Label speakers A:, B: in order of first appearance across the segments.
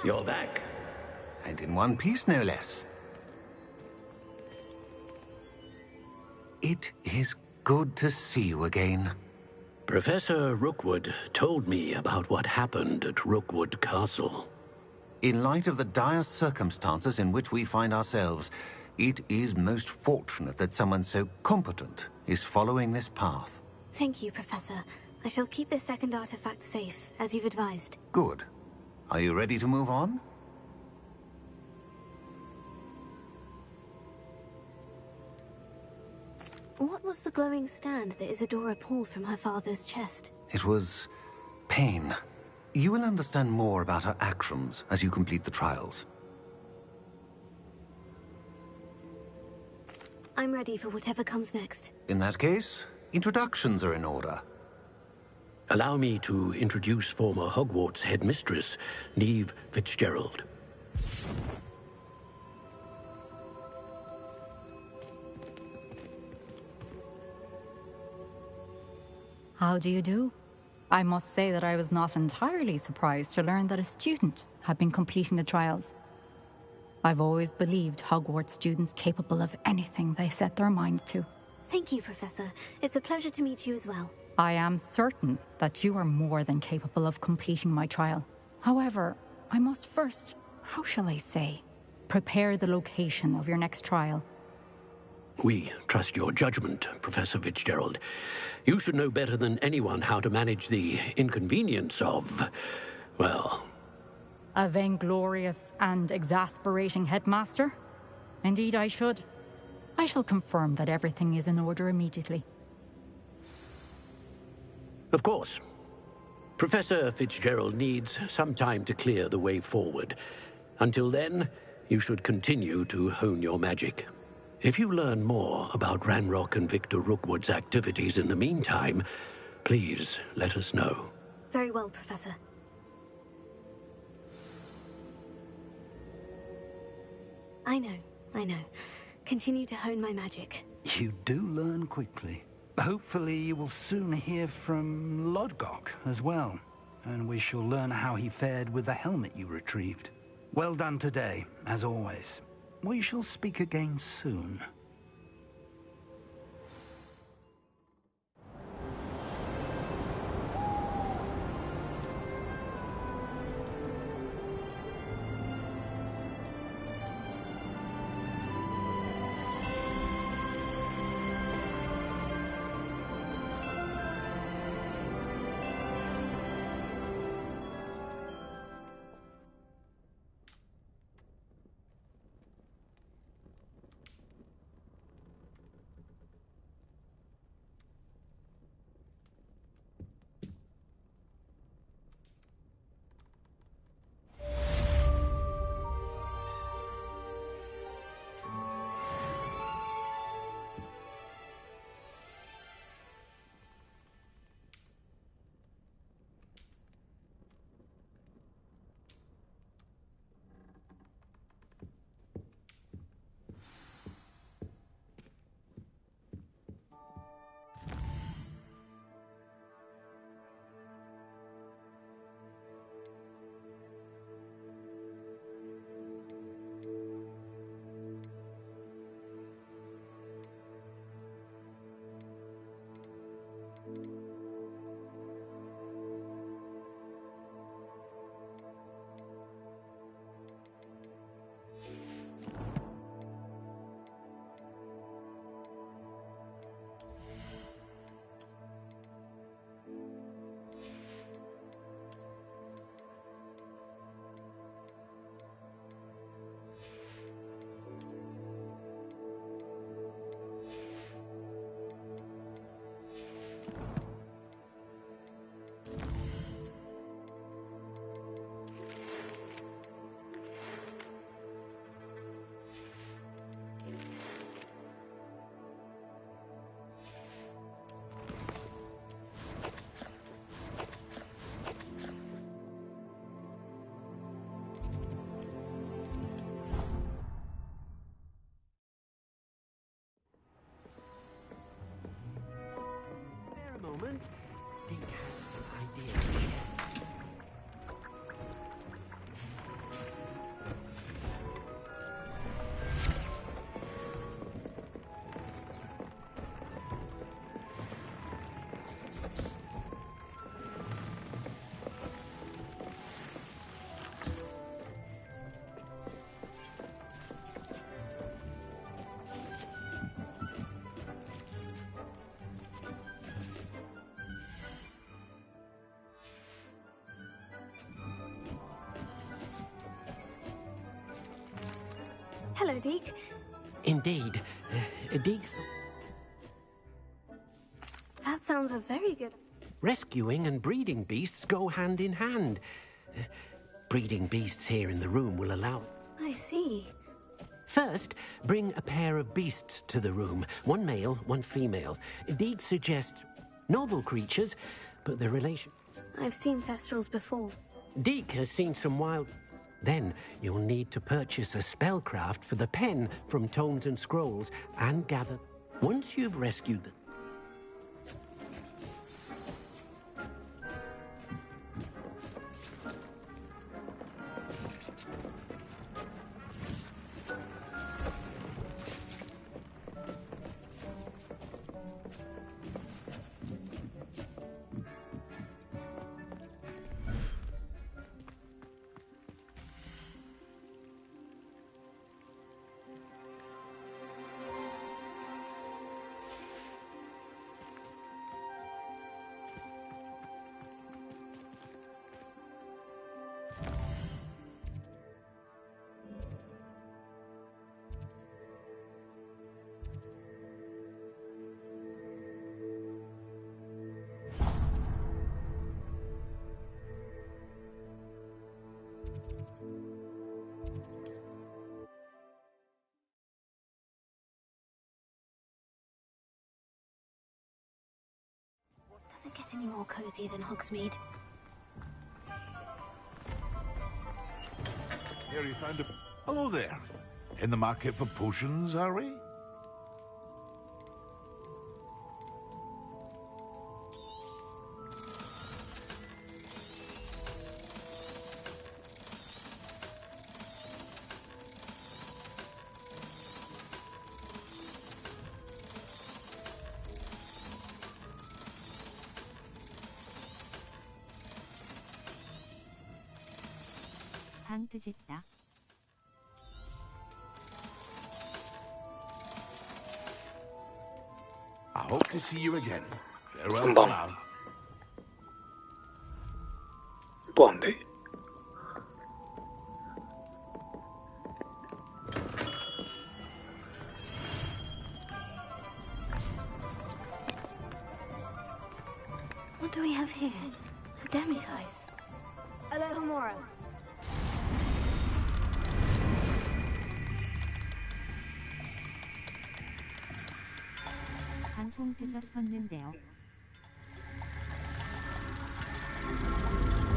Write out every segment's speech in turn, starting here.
A: You're back.
B: And in one piece, no less. It is good to see you again.
A: Professor Rookwood told me about what happened at Rookwood Castle.
B: In light of the dire circumstances in which we find ourselves, it is most fortunate that someone so competent is following this path.
C: Thank you, Professor. I shall keep this second artifact safe, as you've advised.
B: Good. Are you ready to move on?
C: What was the glowing stand that Isadora pulled from her father's chest?
B: It was pain. You will understand more about her actions as you complete the trials.
C: I'm ready for whatever comes next.
B: In that case, introductions are in order.
A: Allow me to introduce former Hogwarts headmistress, Neve Fitzgerald.
D: How do you do? I must say that I was not entirely surprised to learn that a student had been completing the trials. I've always believed Hogwarts students capable of anything they set their minds to.
C: Thank you, Professor. It's a pleasure to meet you as well.
D: I am certain that you are more than capable of completing my trial. However, I must first, how shall I say, prepare the location of your next trial.
A: We trust your judgment, Professor Fitzgerald. You should know better than anyone how to manage the inconvenience of, well...
D: A vainglorious and exasperating headmaster? Indeed I should. I shall confirm that everything is in order immediately.
A: Of course. Professor Fitzgerald needs some time to clear the way forward. Until then, you should continue to hone your magic. If you learn more about Ranrock and Victor Rookwood's activities in the meantime, please let us know.
C: Very well, Professor. I know. Continue to hone my magic.
E: You do learn quickly. Hopefully you will soon hear from Lodgok as well, and we shall learn how he fared with the helmet you retrieved. Well done today, as always. We shall speak again soon.
C: Hello, Deke.
A: Indeed. Deke...
C: That sounds a very good...
A: Rescuing and breeding beasts go hand in hand. Breeding beasts here in the room will allow...
C: I see.
A: First, bring a pair of beasts to the room. One male, one female. Deke suggests noble creatures, but the relation...
C: I've seen Thestrals before.
A: Deke has seen some wild... Then you'll need to purchase a spellcraft for the pen from Tomes and Scrolls and gather... Once you've rescued them...
C: Doesn't get any more cozy than Hogsmeade.
F: Here you found a... Hello there. In the market for potions, are we?
G: 방 뜨짓다.
F: I hope to see you again. Farewell
H: 금방.
F: for now.
H: 또 안 돼?
C: What do we have here? A demiguise. Alohomora.
G: 방송 늦었었는데요.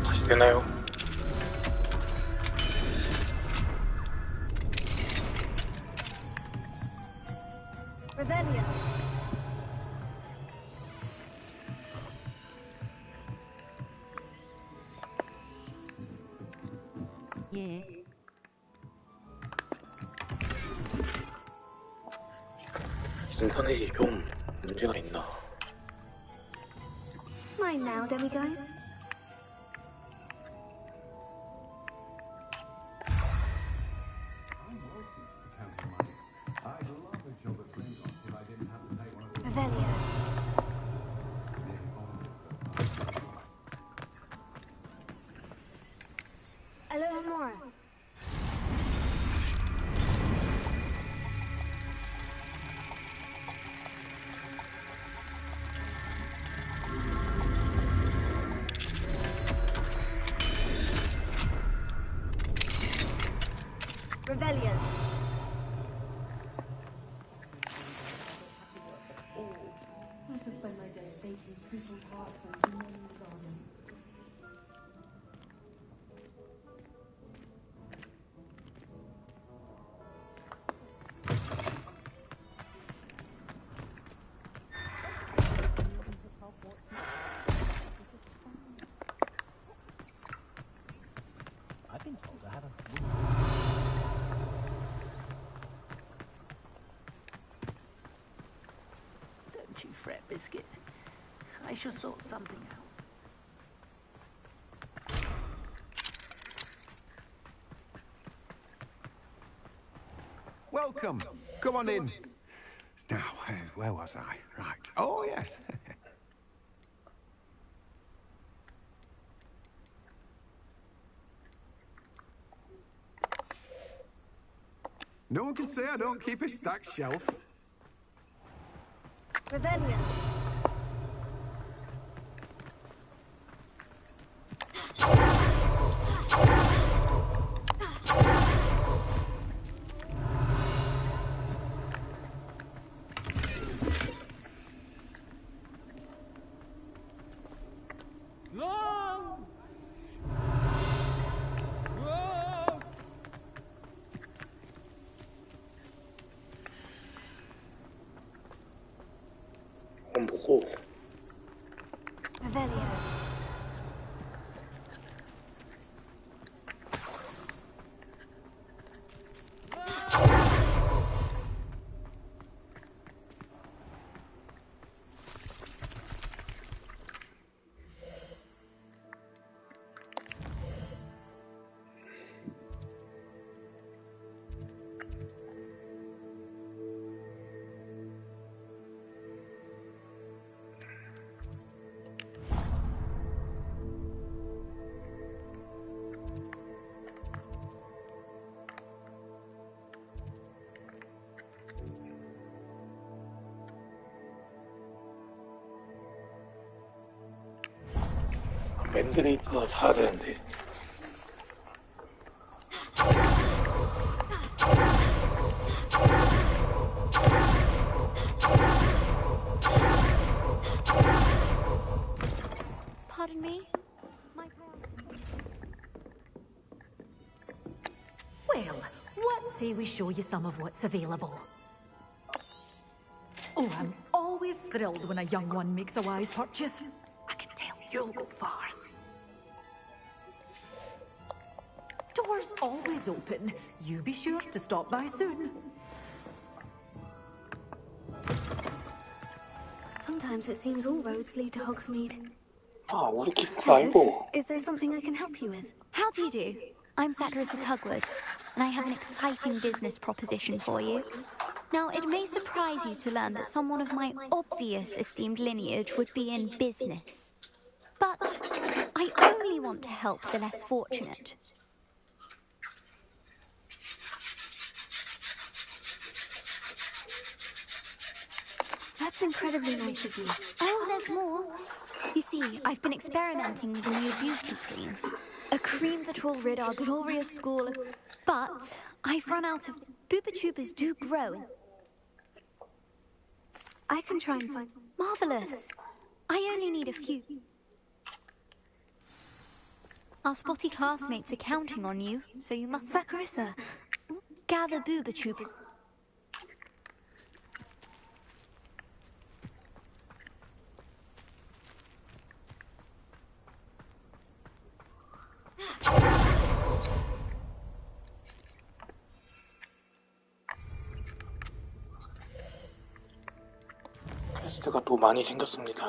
H: 다시 되나요?
C: Revelio.
G: 예.
H: 인터넷이 좀 문제가 있나?
C: Mine now, demiguise. Revelio. Alohomora. Revelio.
I: I shall spend my day baking people's hearts and doing in the garden.
A: I've been told I have a...
J: Don't you fret, Biscuit. I shall sort something out.
K: Welcome. Come on in. Now, where was I? Right. Oh, yes. No one can say I don't keep a stacked shelf.
C: Rebellion.
H: 이건 뭐고?
C: Rebellion.
H: 맨드레이크가 사야 되는데.
C: Pardon me?
L: Well, what say we show you some of what's available? Oh, I'm always thrilled when a young one makes a wise purchase. I can tell you'll go far. Doors always open. You be sure to stop by soon.
C: Sometimes it seems all roads lead to Hogsmeade.
H: 아, 우리끼리 말고.
C: Is there something I can help you with?
M: How do you do? I'm Saccharissa Tugwood, and I have an exciting business proposition for you. Now, it may surprise you to learn that someone of my obvious esteemed lineage would be in business. But I only want to help the less fortunate.
C: That's incredibly nice of you.
M: Oh, there's more. You see, I've been experimenting with a new beauty cream. A cream that will rid our glorious school of... But I've run out of... Booba tubers do grow.
C: I can try and find...
M: Marvellous. I only need a few. Our spotty classmates are counting on you, so you must...
C: Saccharissa.
M: Gather booba tubers.
H: 퀘스트가 또 많이 생겼습니다.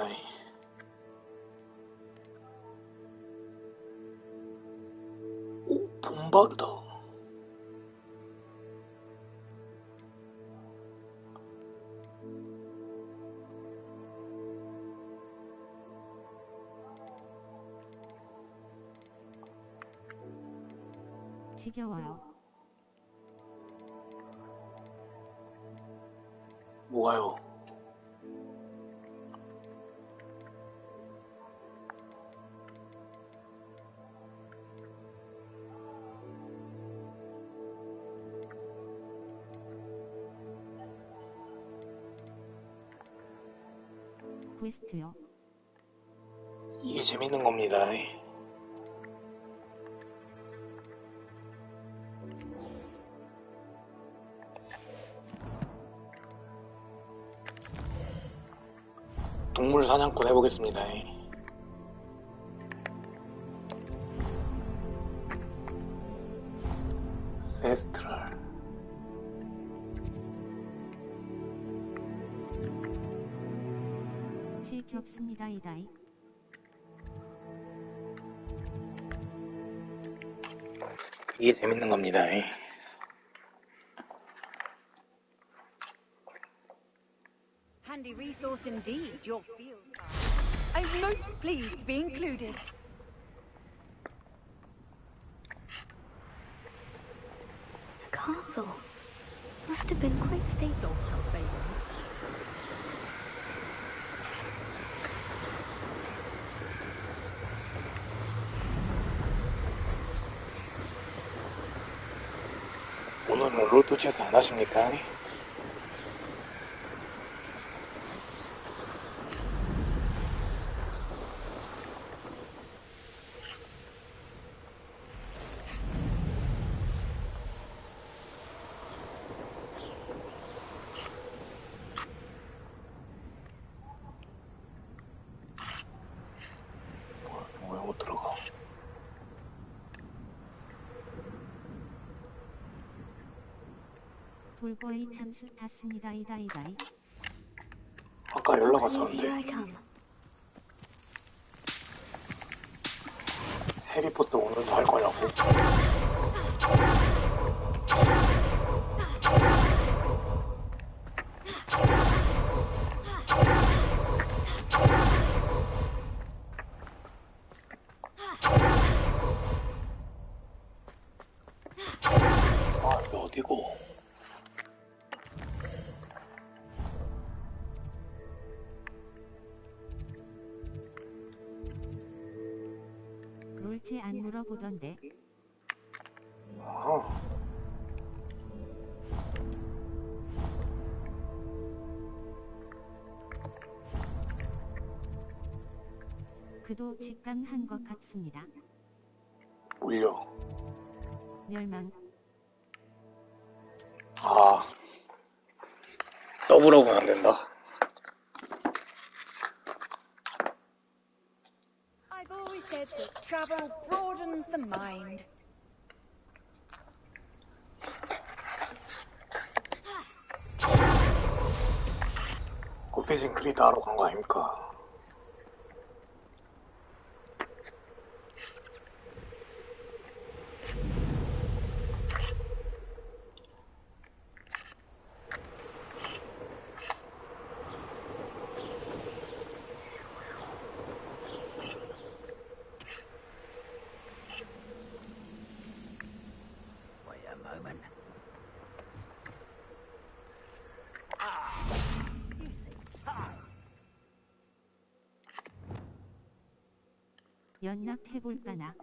H: 오, 봄바르다.
G: 지겨워요.
H: 뭐가요?
G: 퀘스트요.
H: 이게 재밌는 겁니다. 동물 사냥꾼 해보겠습니다. 세스트랄.
G: 지겹습니다, 이다이.
H: 이게 재밌는 겁니다.
L: Handy resource indeed, your field. I'm most pleased to be included.
C: A castle. Must have been quite stable.
H: 오늘은 로또 체스 안 하십니까? 왜 못 들어가?
G: 돌보이 잠수 탔습니다. 이다이다이.
H: 아까 연락
C: Here I
H: 왔었는데
C: come.
H: 해리포터 오늘도 할 거냐고. 아, 이게 어디고?
G: 롤체 안 물어보던데.
H: 아,
G: 그도 직감한 것 같습니다.
H: 울려.
G: 멸망.
H: 아, 더블하고는 안 된다.
L: I've always said that travel broadens the mind.
H: 어쌔신 크리드 하러 간 거 아닙니까?
J: Wait a moment.
G: 연락해볼까나.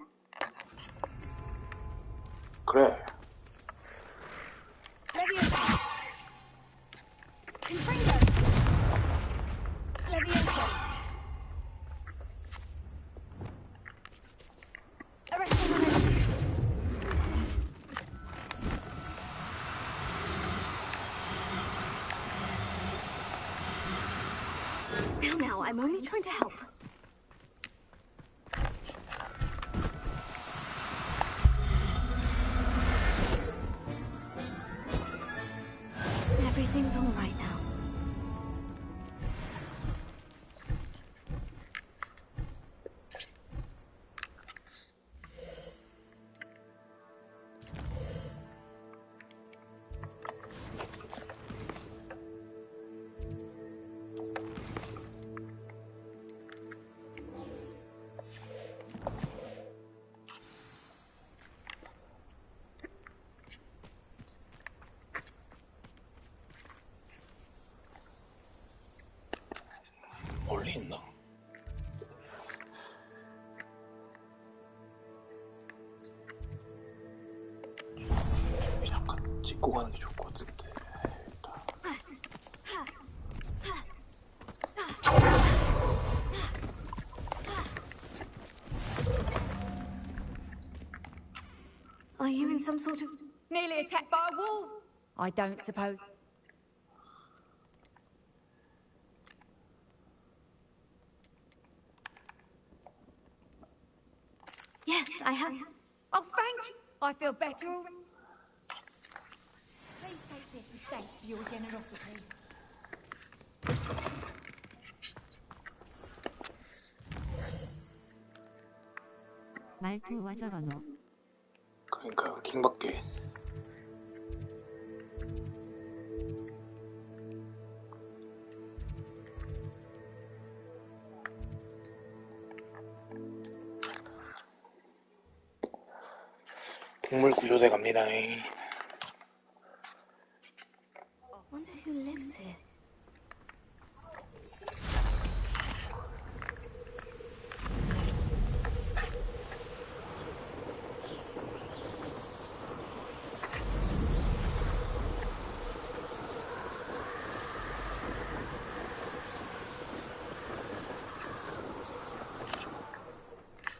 H: 그래.
L: Leviosa. Confringo. Leviosa. Arresting.
C: Now, I'm only trying to help. Everything's all right now.
H: 멀리 있나? 잠깐 찍고 가는 게 좋을 것 같은데. 일단.
C: Are you in some sort of...
L: Nearly attacked by a wolf. I don't suppose.
C: Yes, I have...
L: Oh, thank you. I feel better already. Please take this as thanks for your generosity.
G: 말투와 저러노.
H: 그러니까 킹밖에. 동물 구조대 갑니다.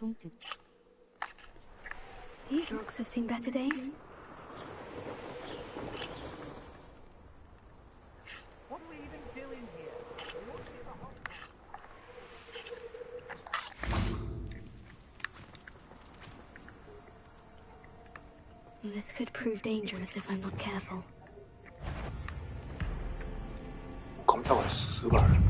G: 동특.
C: These rocks have seen better days.
J: What are we even doing here?
C: This could prove dangerous if I'm not careful.
H: 깜짝아, 스발.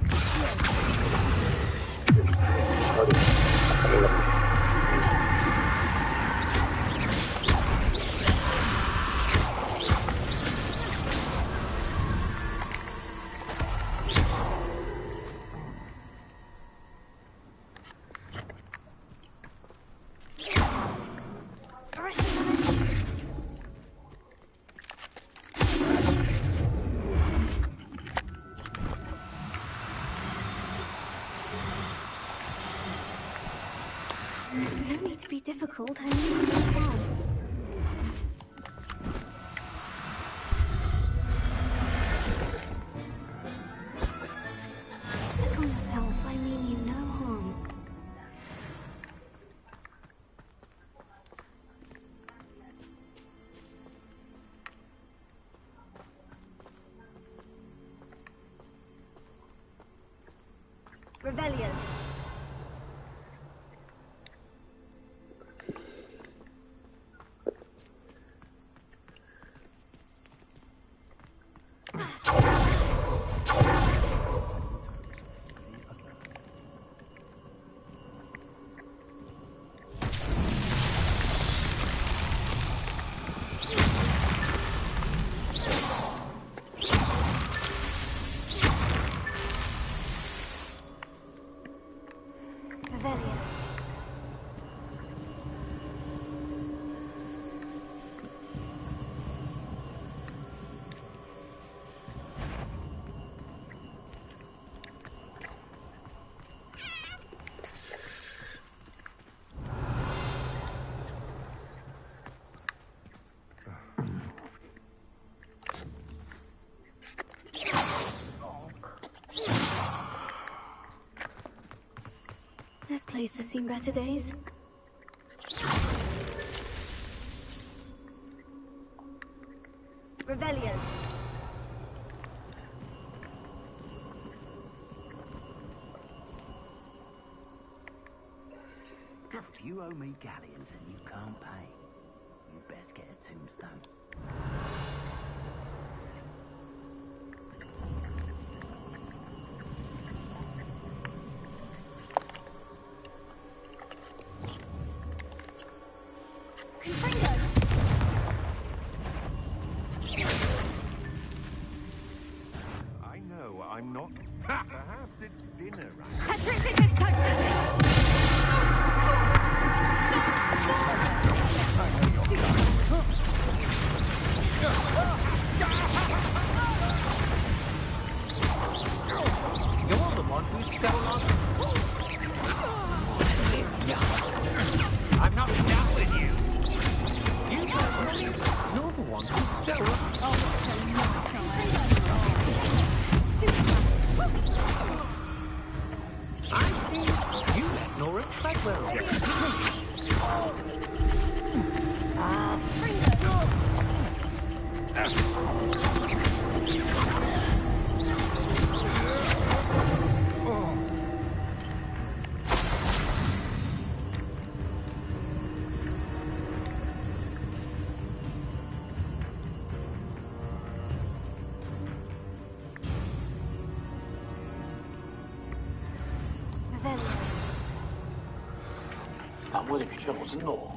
C: I don't need to be difficult, I need to be calm. Settle yourself, I mean you no harm.
L: Rebellion. Rebellion.
C: This place has seen better days.
L: Rebellion.
J: If you owe me galleons and you can't pay, you best get a tombstone.
K: I know I'm not. Perhaps it's dinner, right?
L: Patricitus
N: You're the one who stole our... I'm not down with you. You're the one who stole I see. You let Nora Treadwell get
H: 나무에 비주가 무슨 노?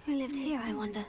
C: Who lived here, I wonder?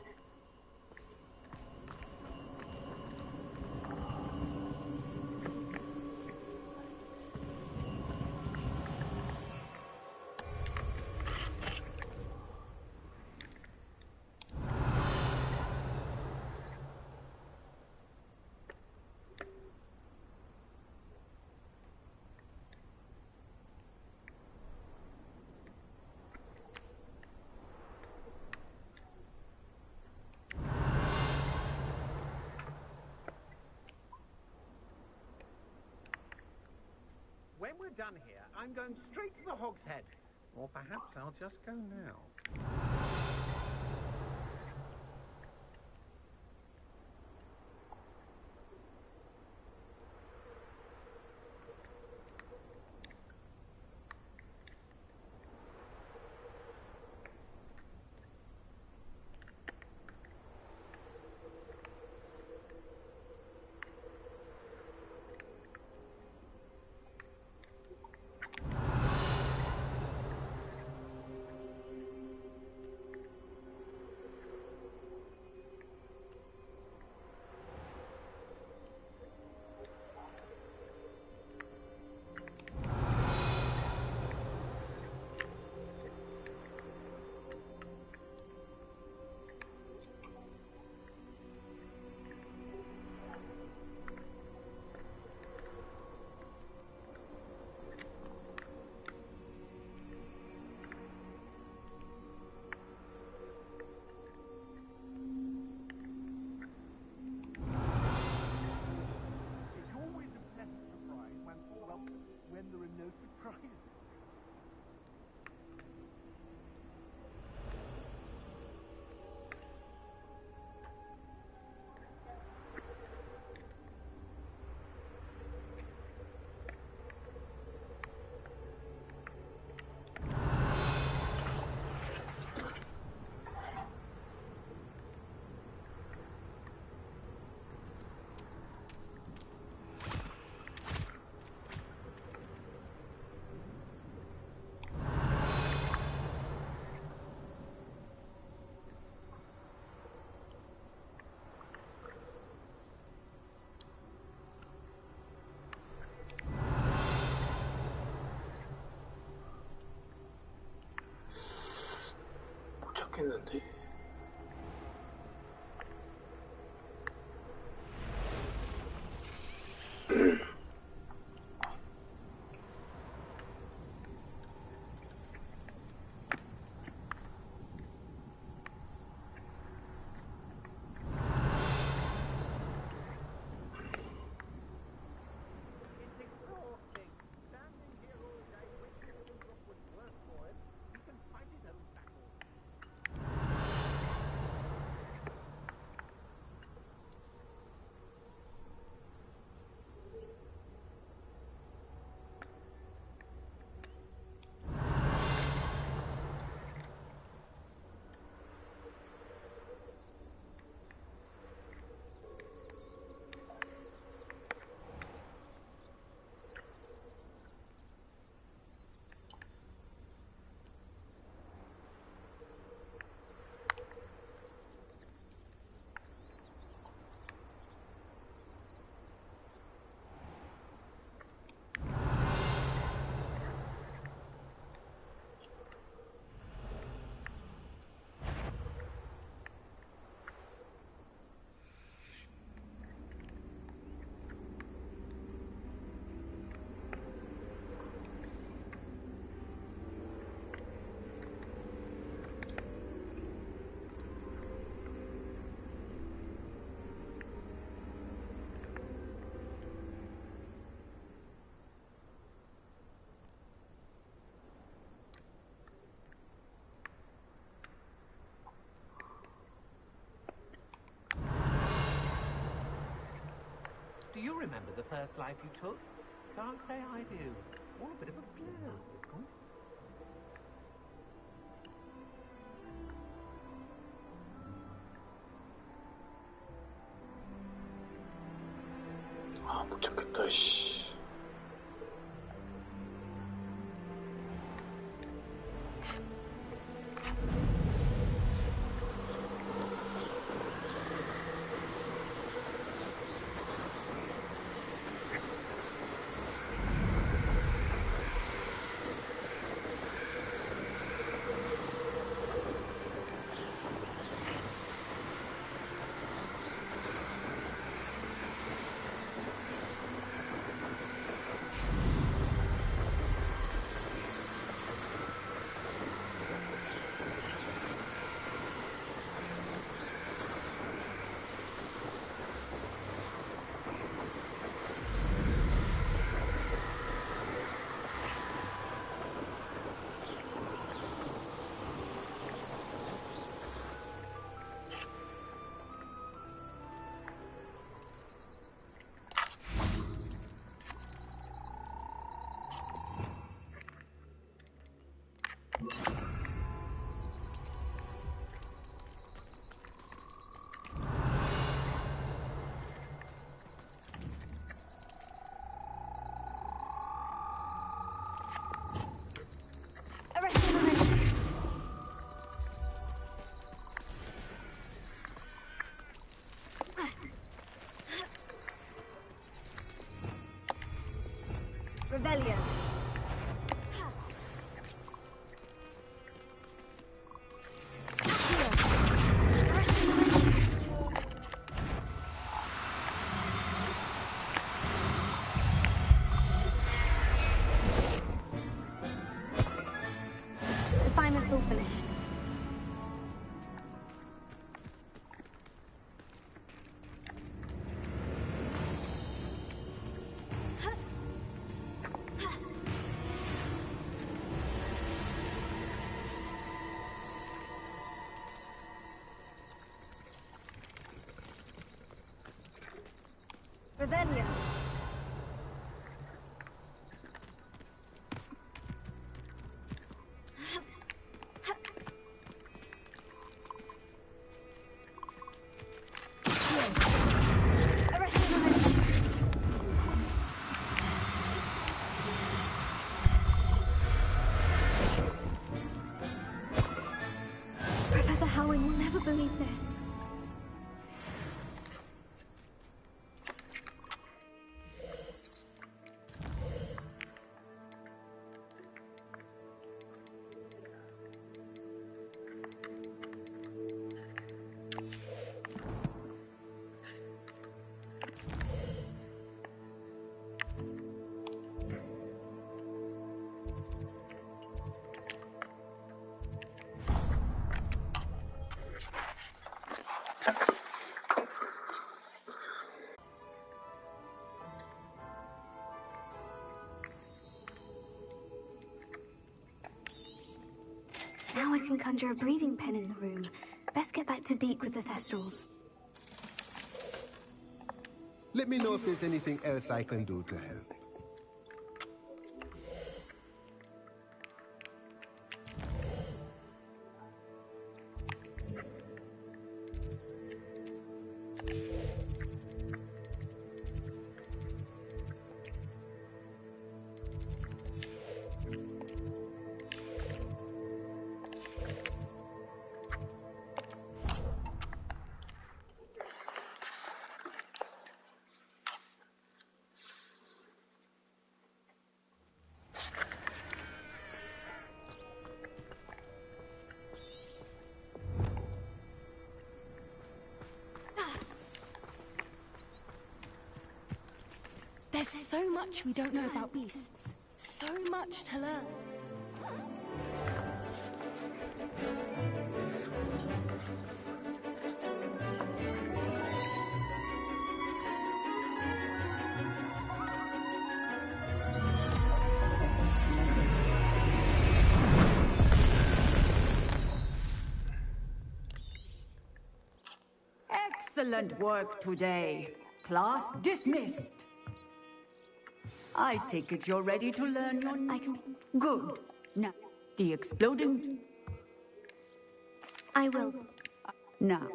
N: when we're done here, I'm going straight to the Hog's Head. Or perhaps I'll just go now.
H: 했는데.
N: Do you remember the first life you took? Can't say I do. All a bit of a blur, isn't it?
H: 아, 못 찾겠다, 씨.
C: Assignment's all finished. Revelio. Professor Howard will never believe this. Now I can conjure a breathing pen in the room. Best get back to Deke with the Thestrals.
O: Let me know if there's anything else I can do to help.
P: There's so much we don't know about beasts. So much to learn.
Q: Excellent work today. Class dismissed. I take it you're ready to learn your... Good. Now, the exploding...
C: I will.
Q: Now.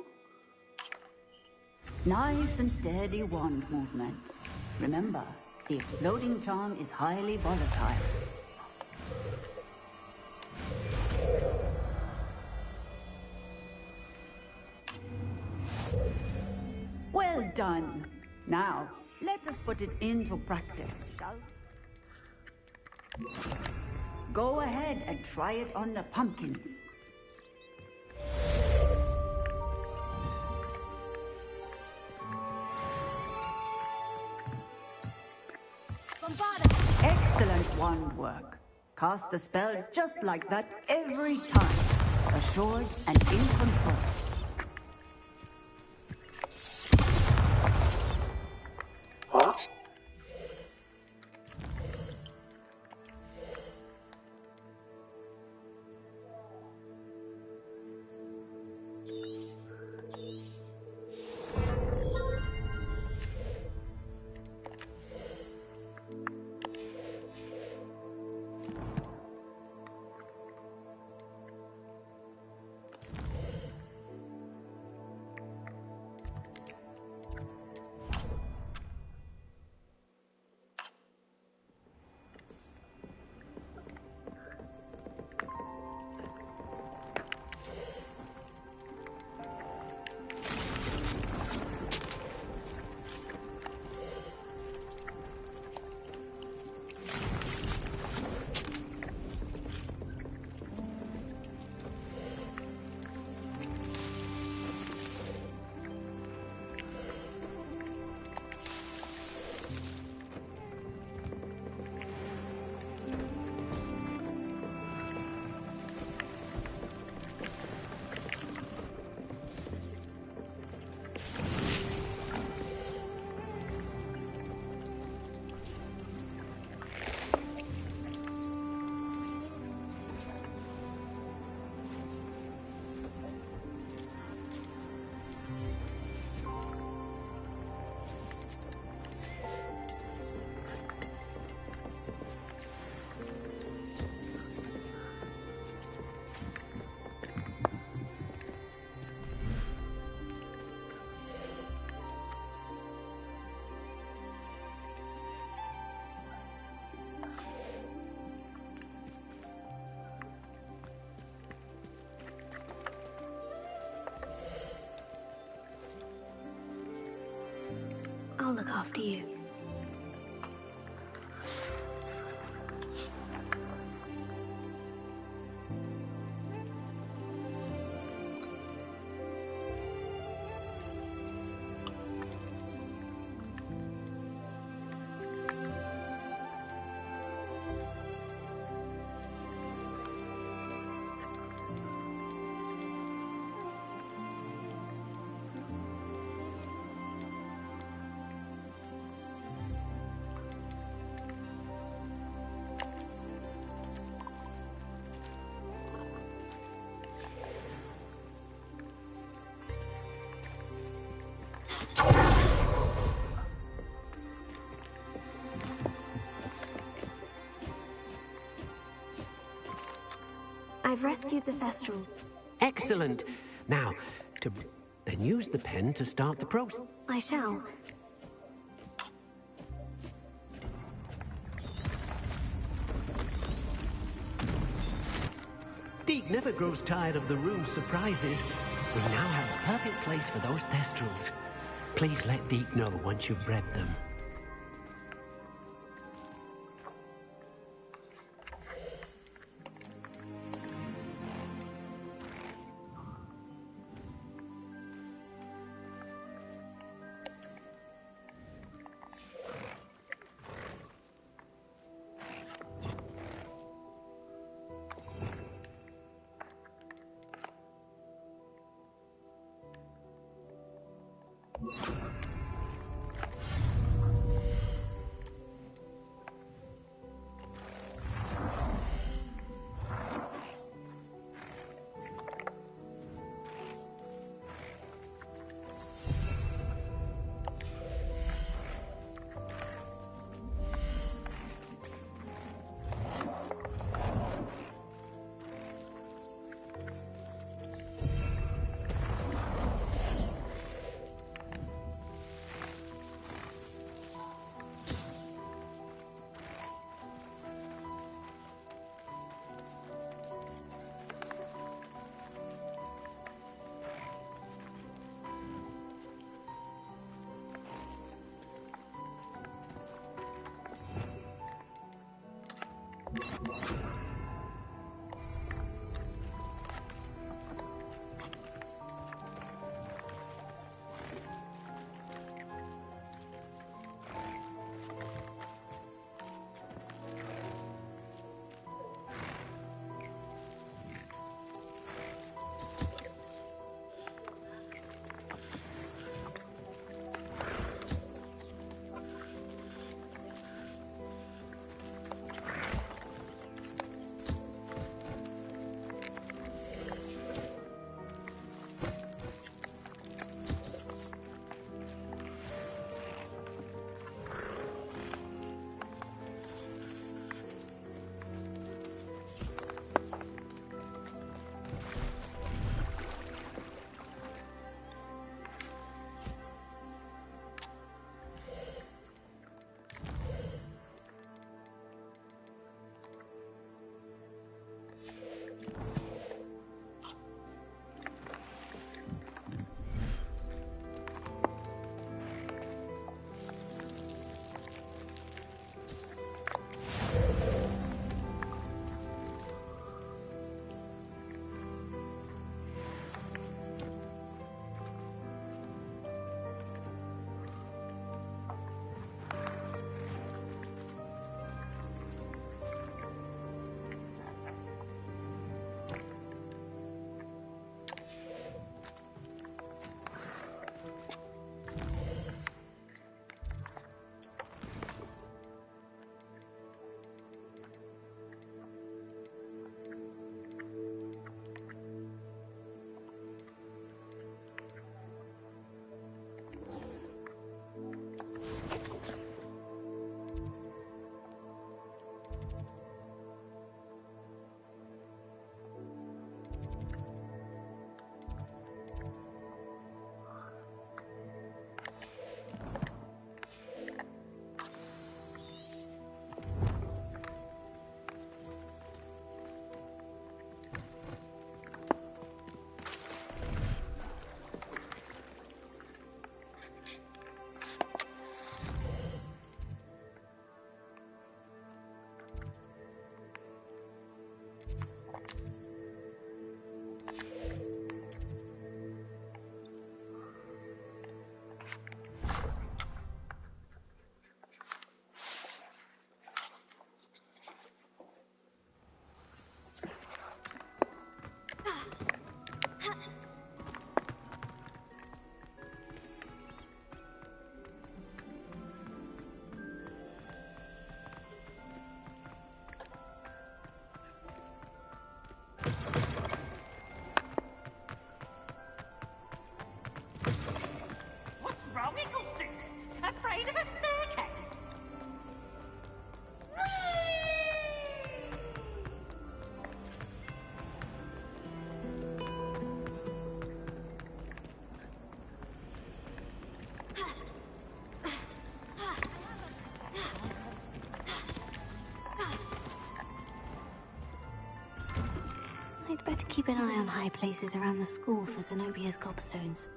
Q: Nice and steady wand movements. Remember, the exploding charm is highly volatile. Well done. Now, let us put it into practice, shall we? Go ahead and try it on the pumpkins. Excellent wand work. Cast the spell just like that every time. Assured and in control.
H: What?
C: after you. I've rescued the Thestrals.
A: Excellent. Now, then use the pen to start the process.
C: I shall.
A: Deke never grows tired of the room's surprises. We now have the perfect place for those Thestrals. Please let Deke know once you've bred them.
C: I'd better keep an eye on high places around the school for Zenobia's gobstones.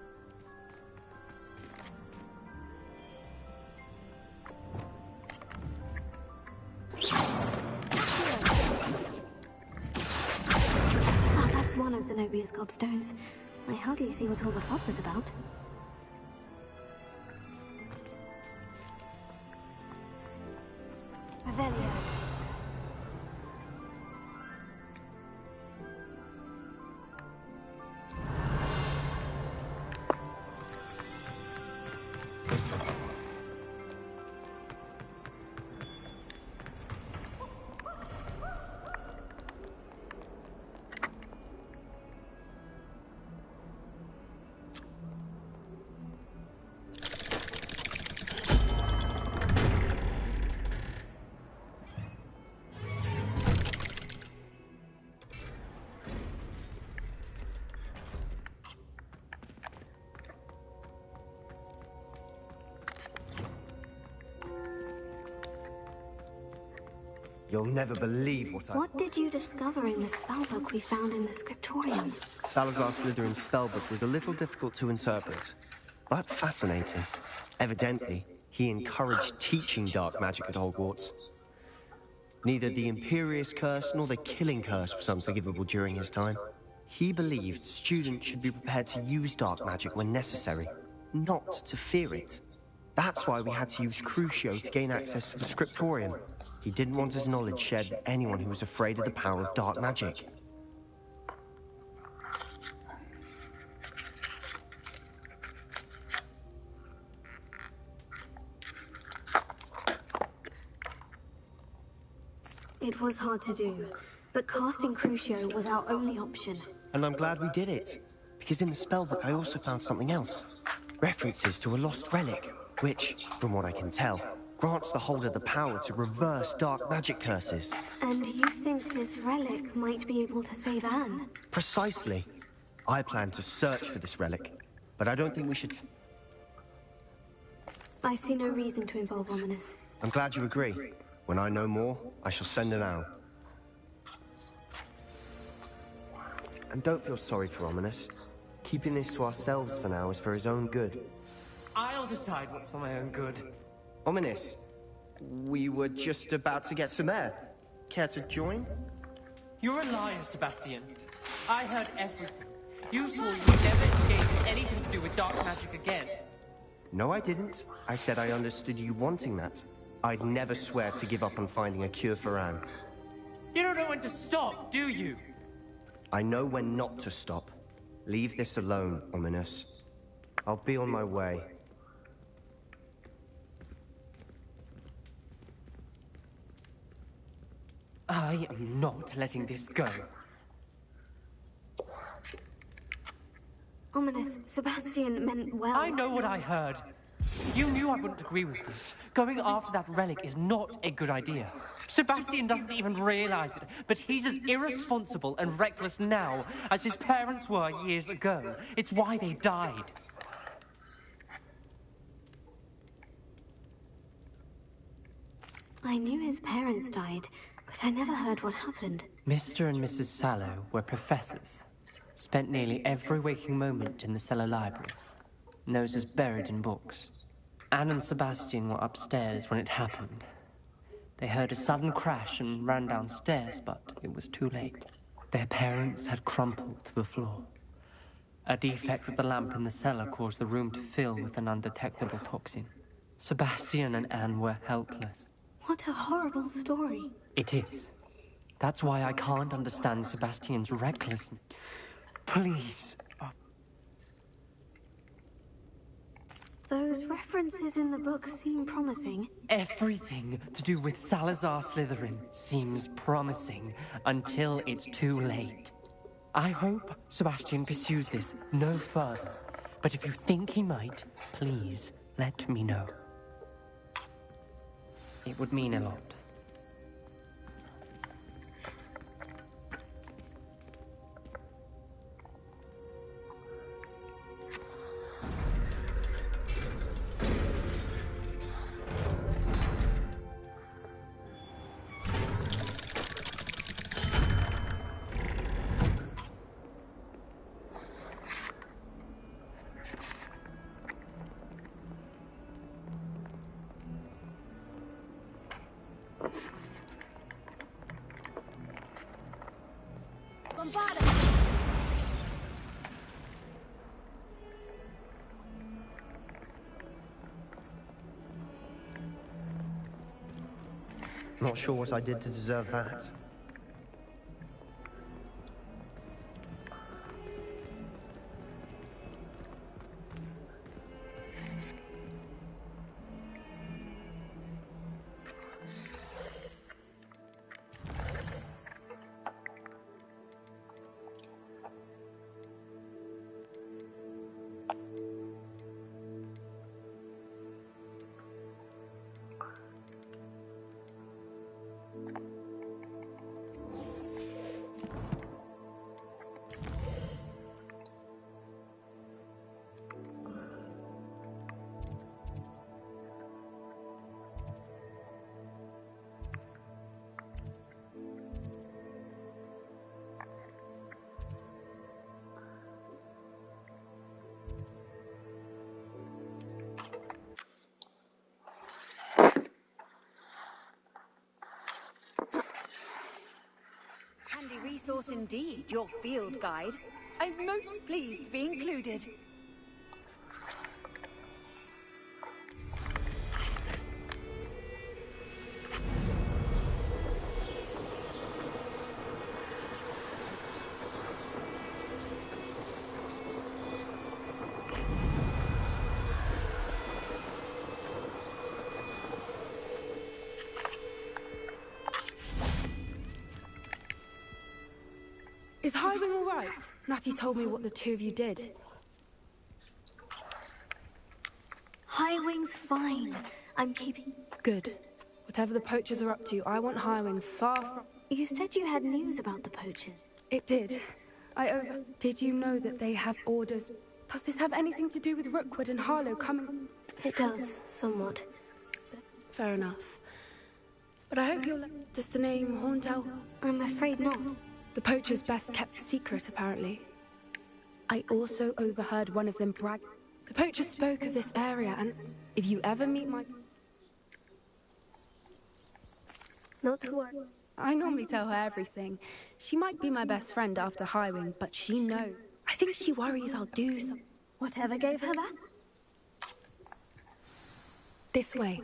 C: Ah, that's one of Zenobia's gobstones. I hardly see what all the fuss is about. Revelio.
R: You'll never believe what
C: What did you discover in the spellbook we found in the scriptorium?
R: Salazar Slytherin's spellbook was a little difficult to interpret, but fascinating. Evidently, he encouraged teaching dark magic at Hogwarts. Neither the Imperious Curse nor the Killing Curse was unforgivable during his time. He believed students should be prepared to use dark magic when necessary, not to fear it. That's why we had to use Crucio to gain access to the scriptorium. He didn't want his knowledge shared with anyone who was afraid of the power of dark magic.
C: It was hard to do, but casting Crucio was our only option.
R: And I'm glad we did it, because in the spellbook I also found something else. References to a lost relic, which, from what I can tell, grants the holder the power to reverse dark magic curses.
C: And you think this relic might be able to save Anne?
R: Precisely. I plan to search for this relic, but I don't think we should...
C: I see no reason to involve Ominous.
R: I'm glad you agree. When I know more, I shall send it out. And don't feel sorry for Ominous. Keeping this to ourselves for now is for his own good.
S: I'll decide what's for my own good.
R: Ominous, we were just about to get some air. Care to join?
S: You're a liar, Sebastian. I heard everything. You swore you would never engage in anything to do with dark magic again.
R: No, I didn't. I said I understood you wanting that. I'd never swear to give up on finding a cure for Anne.
S: You don't know when to stop, do you?
R: I know when not to stop. Leave this alone, Ominous. I'll be on my way.
S: I am not letting this go.
C: Ominous, Sebastian meant well.
S: I know what I heard. You knew I wouldn't agree with this. Going after that relic is not a good idea. Sebastian doesn't even realize it, but he's as irresponsible and reckless now as his parents were years ago. It's why they died.
C: I knew his parents died, but I never heard what happened.
S: Mr. and Mrs. Sallow were professors. Spent nearly every waking moment in the cellar library. Noses buried in books. Anne and Sebastian were upstairs when it happened. They heard a sudden crash and ran downstairs, but it was too late. Their parents had crumpled to the floor. A defect with the lamp in the cellar caused the room to fill with an undetectable toxin. Sebastian and Anne were helpless.
C: What a horrible story.
S: It is. That's why I can't understand Sebastian's recklessness. Please.
C: Those references in the book seem promising.
S: Everything to do with Salazar Slytherin seems promising until it's too late. I hope Sebastian pursues this no further. But if you think he might, please let me know. It would mean a lot.
R: Not sure what I did to deserve that.
L: Handy resource indeed, your field guide. I'm most pleased to be included.
P: Is Highwing all right? Natty told me what the two of you did.
C: Highwing's fine. I'm keeping...
P: Good. Whatever the poachers are up to, I want Highwing far from...
C: You said you had news about the poachers.
P: It did. Did you know that they have orders? Does this have anything to do with Rookwood and Harlow coming?
C: It does, somewhat.
P: Fair enough. But I hope you'll... Does the name Horntail?
C: I'm afraid not.
P: The poacher's best kept secret, apparently. I also overheard one of them brag. The poacher spoke of this area, and if you ever meet my...
C: Not to worry.
P: I normally tell her everything. She might be my best friend after Highwing, but she knows. I think she worries I'll do something.
C: Whatever gave her that?
P: This way.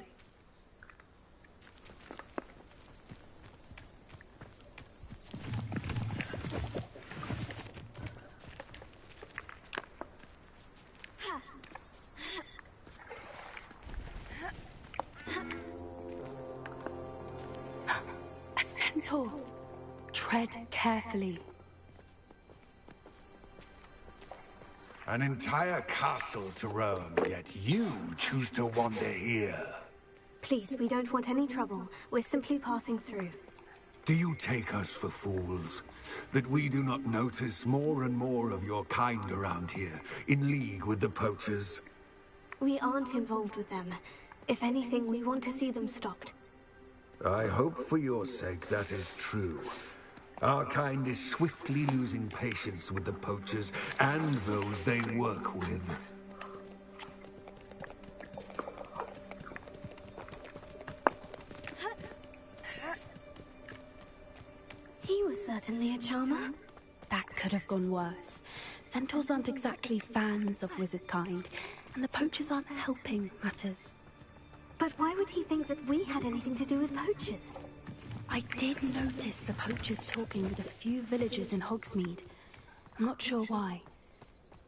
P: Tread carefully.
F: An entire castle to roam, yet you choose to wander here.
C: Please, we don't want any trouble. We're simply passing through.
F: Do you take us for fools? That we do not notice more and more of your kind around here, in league with the poachers?
C: We aren't involved with them. If anything, we want to see them stopped.
F: I hope for your sake that is true. Our kind is swiftly losing patience with the poachers and those they work with.
C: He was certainly a charmer.
P: That could have gone worse. Centaurs aren't exactly fans of wizard kind, and the poachers aren't helping matters.
C: But why would he think that we had anything to do with poachers?
P: I did notice the poachers talking with a few villagers in Hogsmeade. I'm not sure why.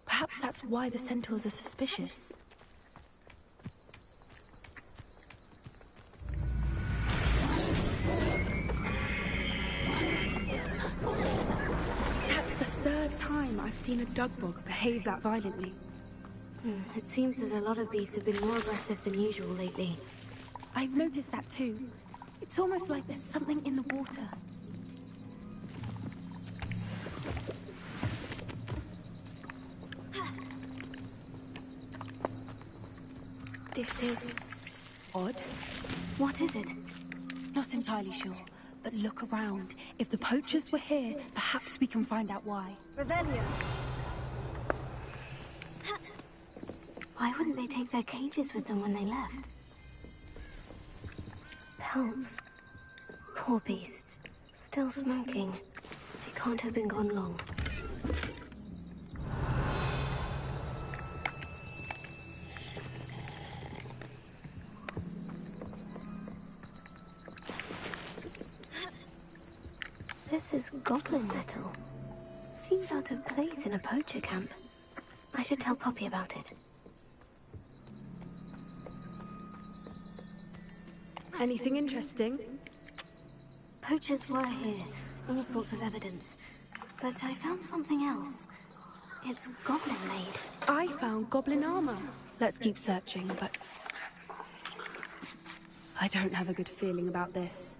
P: Perhaps that's why the centaurs are suspicious. That's the third time I've seen a dugbog behave that violently.
C: It seems that a lot of beasts have been more aggressive than usual lately.
P: I've noticed that too. It's almost like there's something in the water. This is... odd.
C: What is it?
P: Not entirely sure, but look around. If the poachers were here, perhaps we can find out why.
L: Revelio.
C: Why wouldn't they take their cages with them when they left? Pelts. Poor beasts. Still smoking. They can't have been gone long. This is goblin metal. Seems out of place in a poacher camp. I should tell Poppy about it.
P: Anything interesting?
C: Poachers were here, all sorts of evidence. But I found something else. It's goblin-made.
P: I found goblin armor. Let's keep searching, but I don't have a good feeling about this.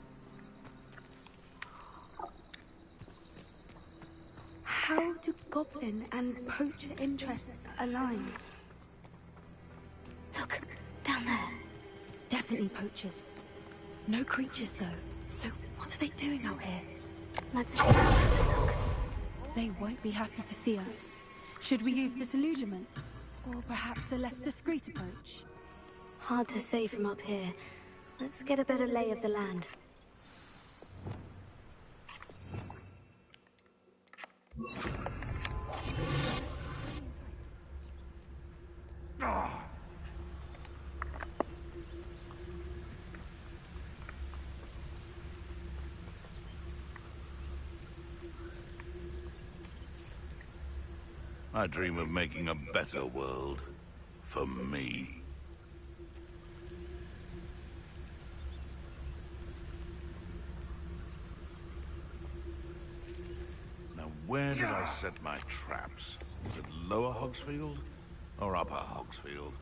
P: How do goblin and poacher interests align?
C: Look, down there.
P: Definitely poachers. No creatures, though. So what are they doing out here?
C: Let's take a closer look.
P: They won't be happy to see us. Should we use disillusionment? Or perhaps a less discreet approach?
C: Hard to say from up here. Let's get a better lay of the land.
T: I dream of making a better world. For me. Now, where did I set my traps? Was it Lower Hogsfield or Upper Hogsfield?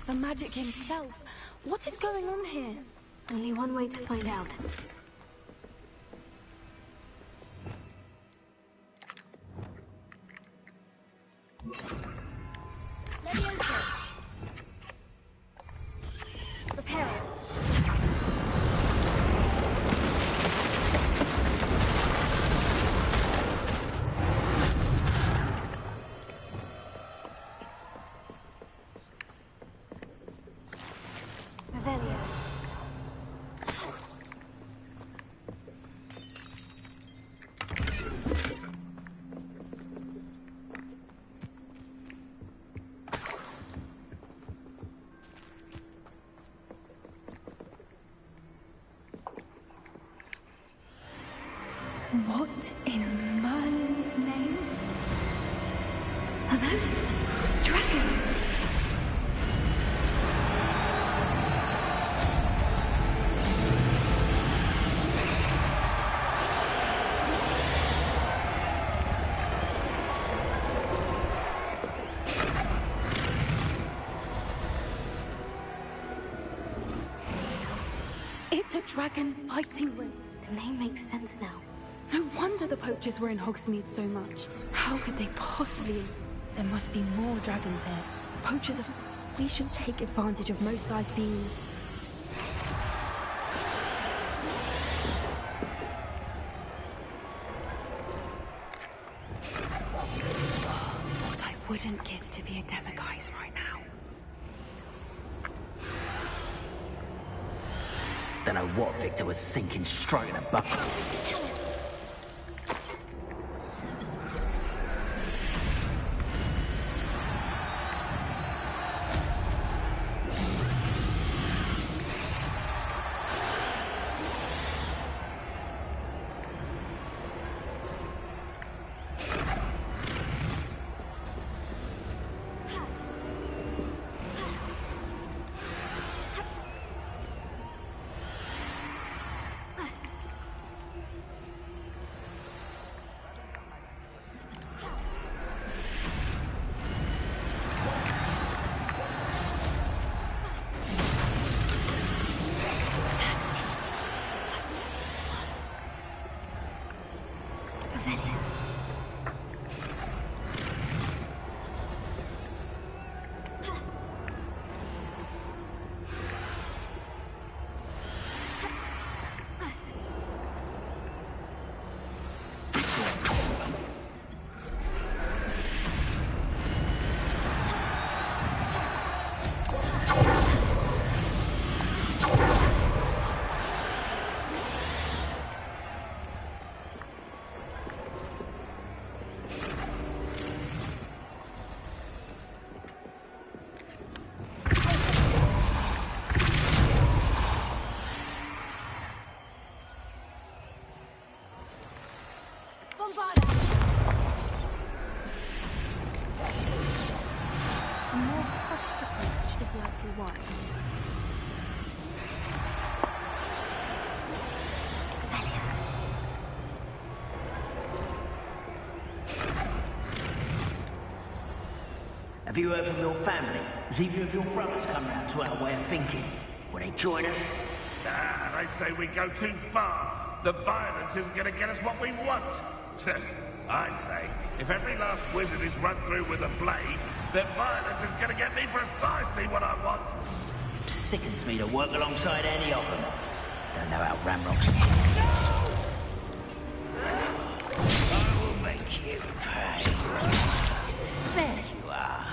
P: For magic himself. What is going on here?
C: Only one way to find out.
L: Prepare.
P: What in Merlin's name? Are those dragons? It's a dragon fighting ring.
C: The name makes sense now.
P: No wonder the poachers were in Hogsmeade so much. How could they possibly? There must be more dragons here. The poachers are... We should take advantage of most eyes being... What I wouldn't give to be a Demiguise right now.
J: Don't know what Victor was sinking straight in a bucket.
P: is likely wise.
J: Have you heard from your family? Has either of your brothers come round to our way of thinking? Will they join us?
T: Nah, they say we go too far. The violence isn't going to get us what we want. I say, if every last wizard is run through with a blade, then violence is going to get me precisely what I want.
J: Sickens me to work alongside any of them. Don't know how Ramrock's... I will make you pay. There you are.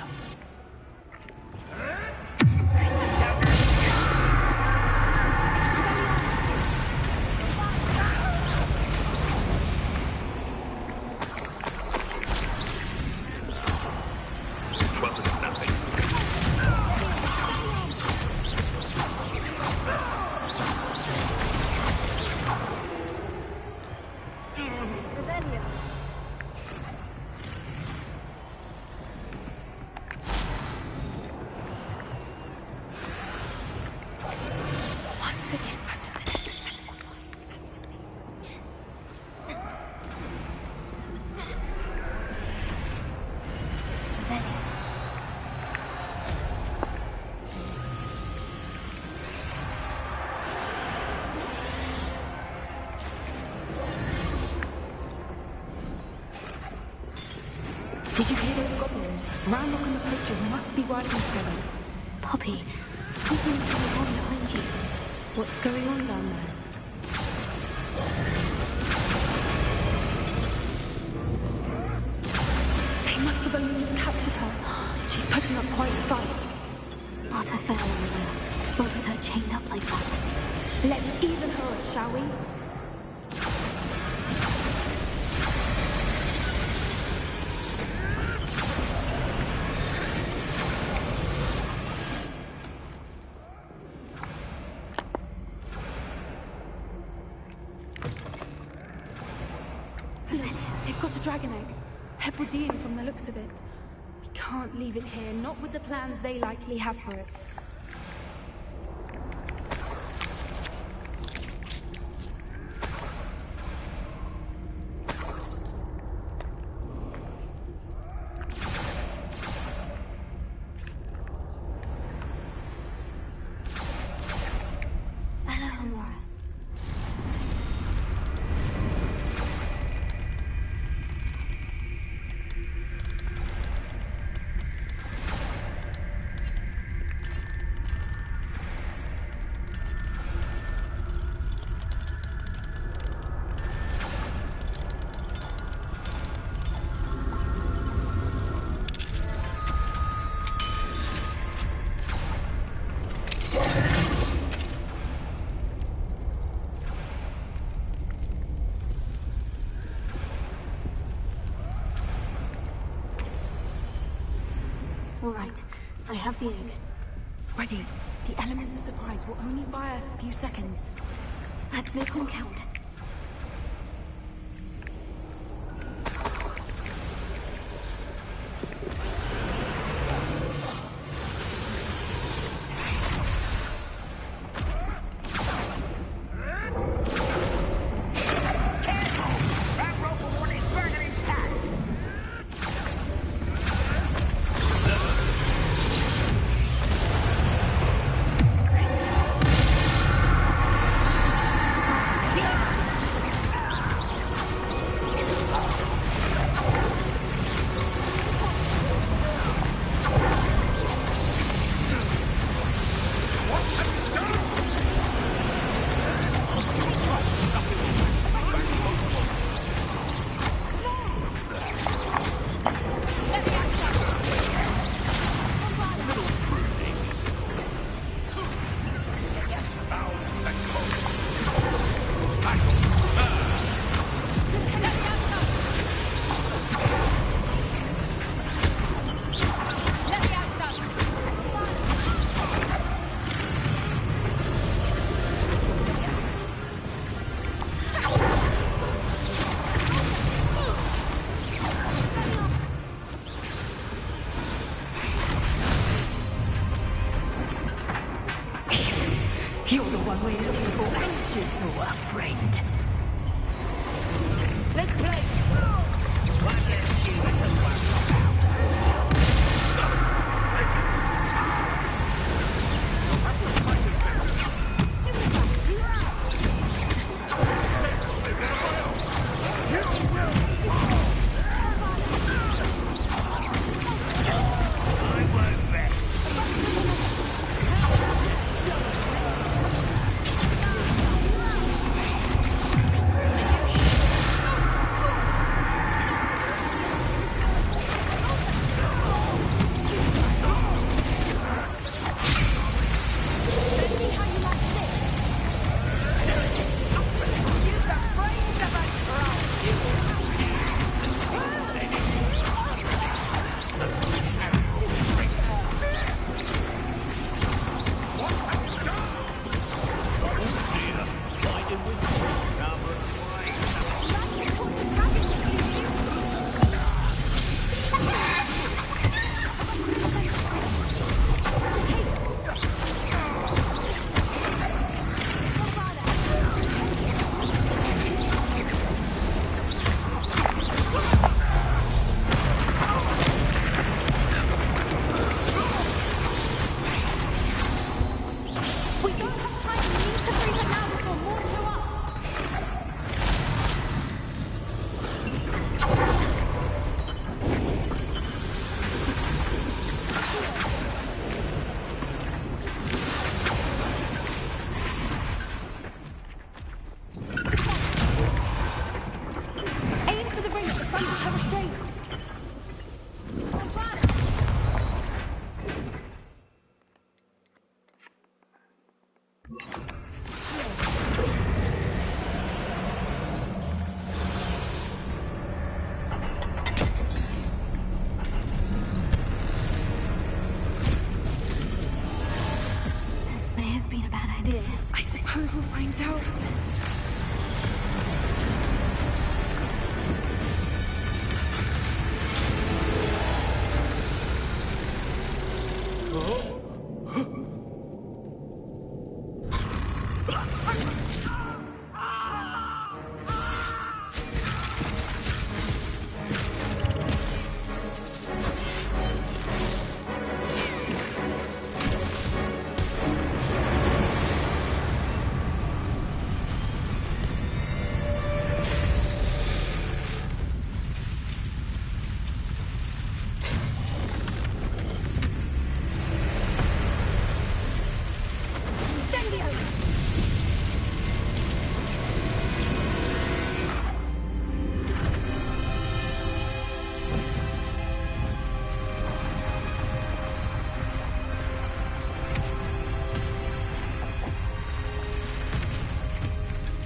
P: Did you hear those goblins? Ramrock and the poachers must be working together.
C: Poppy, something's going on behind you.
P: What's going on down there? They must have only just captured her. She's putting up quite a fight.
C: Not a fair one, though. Not with her chained up like that.
P: Let's even her up, shall we? They've got a dragon egg. Hebridean from the looks of it. We can't leave it here, not with the plans they likely have for it.
C: All right, I have the egg.
P: Ready. The elements of surprise will only buy us a few seconds.
C: Let's make them count.
L: The
J: You're the one we're looking for, aren't you, friend?
P: Let's play!
J: One less human to worry about.
P: We'll find out.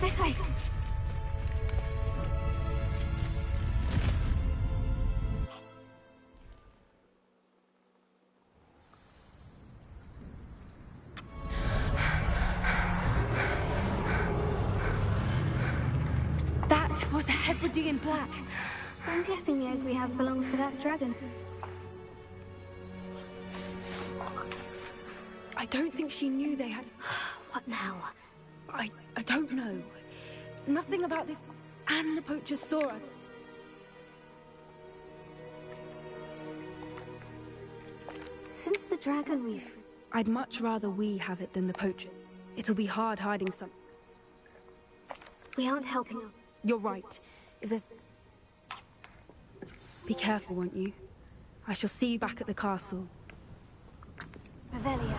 C: This way.
P: That was a Hebridean black.
C: I'm guessing the egg we have belongs to that dragon.
P: I don't think she knew they had...
C: What now?
P: I don't know. Nothing about this. And the poachers saw us.
C: Since the dragon we've...
P: I'd much rather we have it than the poacher. It'll be hard hiding some...
C: We aren't helping them.
P: You're right. If there's... Be careful, won't you? I shall see you back at the castle.
C: Revelio.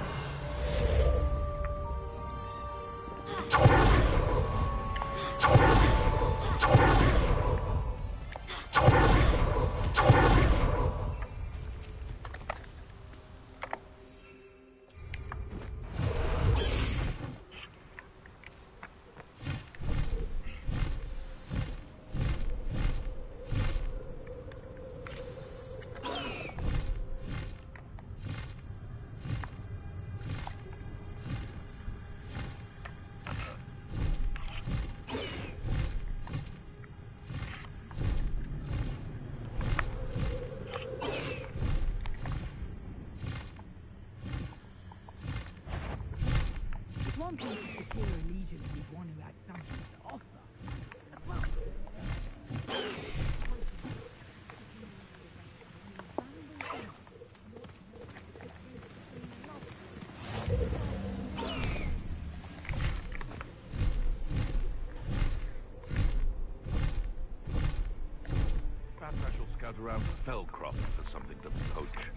U: can't really secure allegiance with one who has something to offer.
T: Perhaps I shall scout around Fellcroft for something to poach.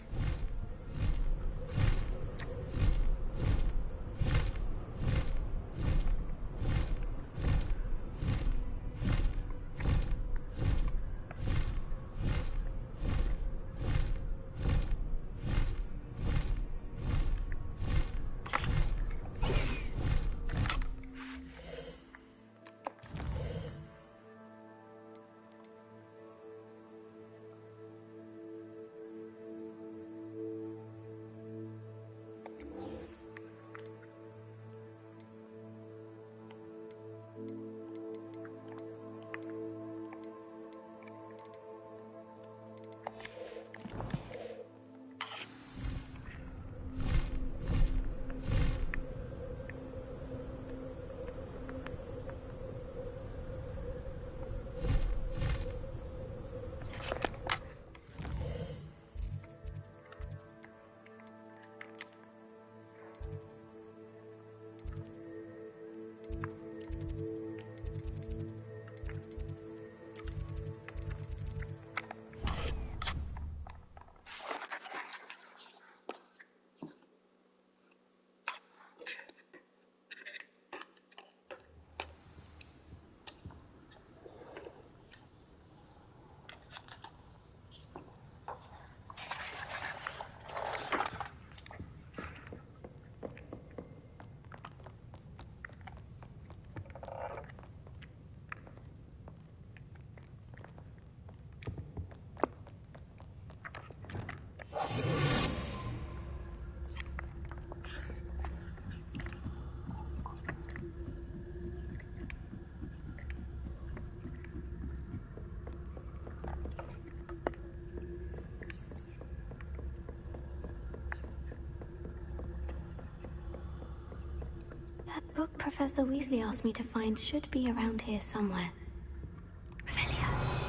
C: That book Professor Weasley asked me to find should be around here somewhere.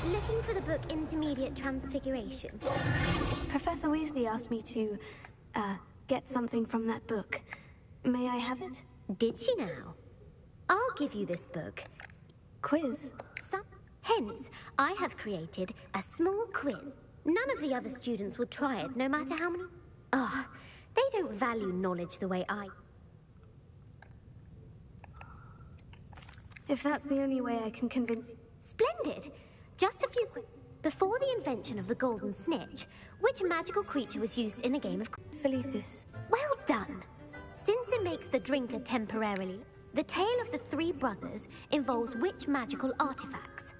V: Looking for the book Intermediate Transfiguration?
C: Professor Weasley asked me to, get something from that book. May I have it?
V: Did she now? I'll give you this book.
C: Quiz?
V: Hence, I have created a small quiz. None of the other students would try it, no matter how many... Oh, they don't value knowledge the way I...
C: If that's the only way I can convince you...
V: Splendid! Just a few quick... Before the invention of the golden snitch, which magical creature was used in a game of...
C: Felicis.
V: Well done! Since it makes the drinker temporarily, the tale of the three brothers involves which magical artifacts?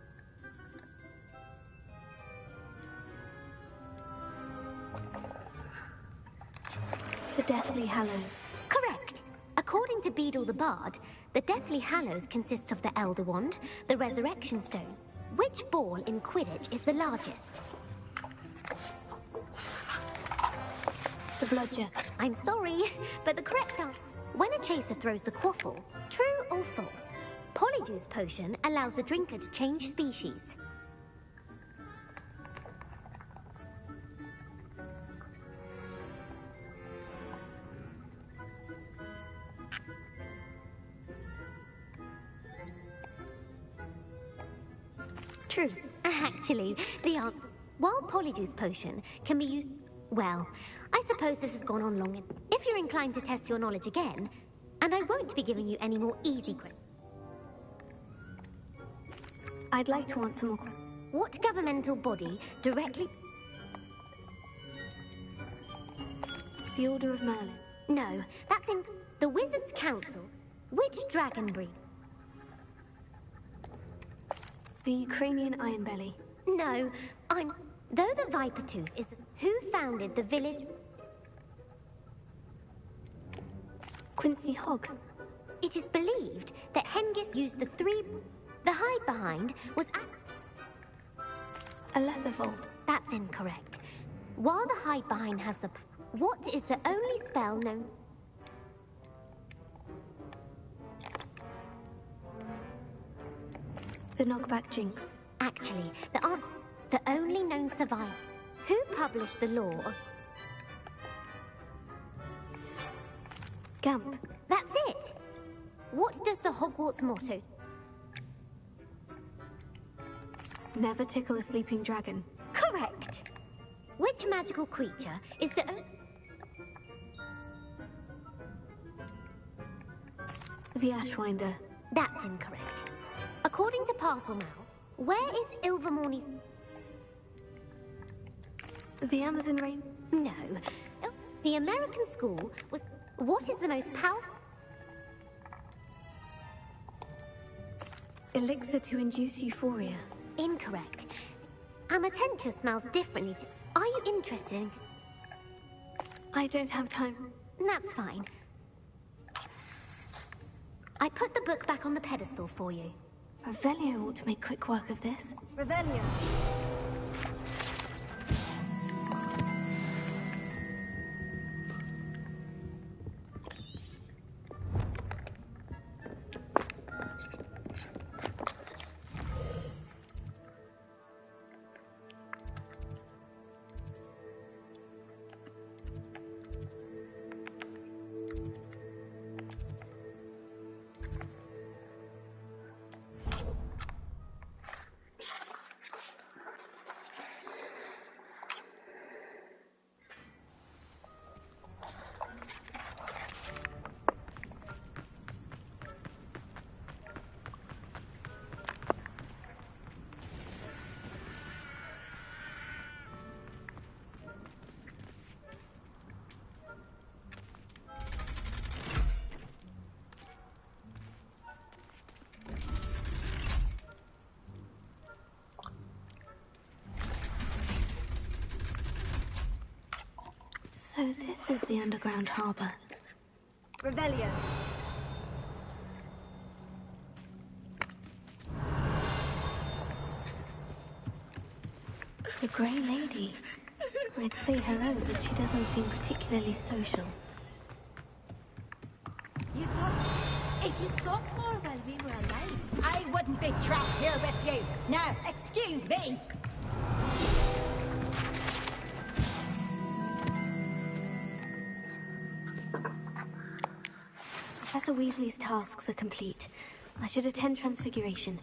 C: The Deathly Hallows.
V: Correct! According to Beedle the Bard, the Deathly Hallows consists of the Elder Wand, the Resurrection Stone. Which ball in Quidditch is the largest?
C: The Bludger.
V: I'm sorry, but the correct answer... When a chaser throws the quaffle, true or false, Polyjuice Potion allows the drinker to change species.
C: True.
V: Actually, the answer... While Polyjuice Potion can be used... Well, I suppose this has gone on long enough. If you're inclined to test your knowledge again, and I won't be giving you any more easy questions.
C: I'd like to answer more.
V: What governmental body directly...
C: The Order of Merlin.
V: No, that's in... The Wizards' Council. Which dragon breed?
C: The Ukrainian Ironbelly.
V: No, I'm... Though the Vipertooth is... Who founded the village...
C: Quincy Hogg.
V: It is believed that Hengist used the three... The hide behind was...
C: A Leathervold.
V: That's incorrect. While the hide behind has the... What is the only spell known...
C: The knockback jinx.
V: Actually, the only known survivor. Who published the law of...
C: Gamp.
V: That's it! What does the Hogwarts motto...
C: Never tickle a sleeping dragon.
V: Correct! Which magical creature is the...
C: The Ashwinder.
V: That's incorrect. According to Parselmouse, where is Ilvermorny's...
C: The Amazon Rain?
V: No. The American school was... What is the most powerful...
C: Elixir to induce euphoria.
V: Incorrect. Amatentia smells differently to... Are you interested in...
C: I don't have time.
V: That's fine. I put the book back on the pedestal for you.
C: Revelio ought to make quick work of this.
L: Revelio.
C: So this is the underground harbour.
L: Revelio.
C: The Grey Lady. I'd say hello, but she doesn't seem particularly social.
U: You thought... If you thought more while we were alive, I wouldn't be trapped here with you. Now, excuse me.
C: Professor Weasley's tasks are complete. I should attend Transfiguration.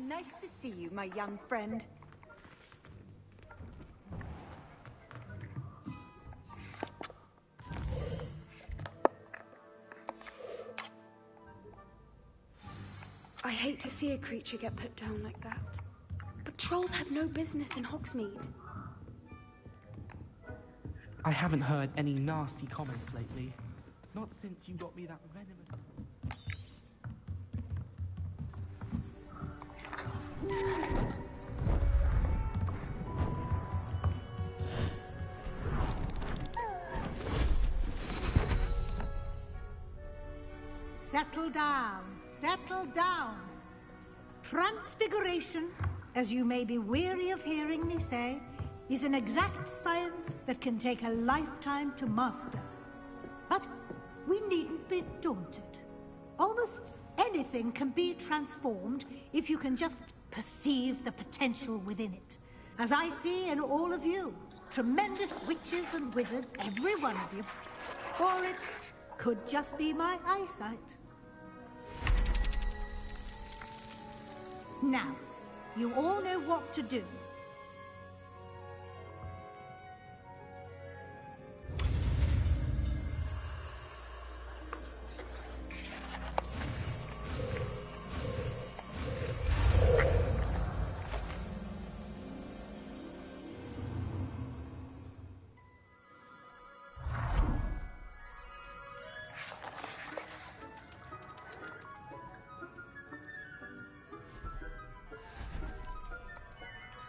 L: Nice to see you, my young friend.
P: I hate to see a creature get put down like that. But trolls have no business in Hogsmeade.
B: I haven't heard any nasty comments lately. Not since you got me that venomous...
D: Settle down. Settle down. Transfiguration, as you may be weary of hearing me say, is an exact science that can take a lifetime to master. But we needn't be daunted. Almost anything can be transformed if you can just perceive the potential within it. As I see in all of you, tremendous witches and wizards, every one of you. Or it could just be my eyesight. Now, you all know what to do.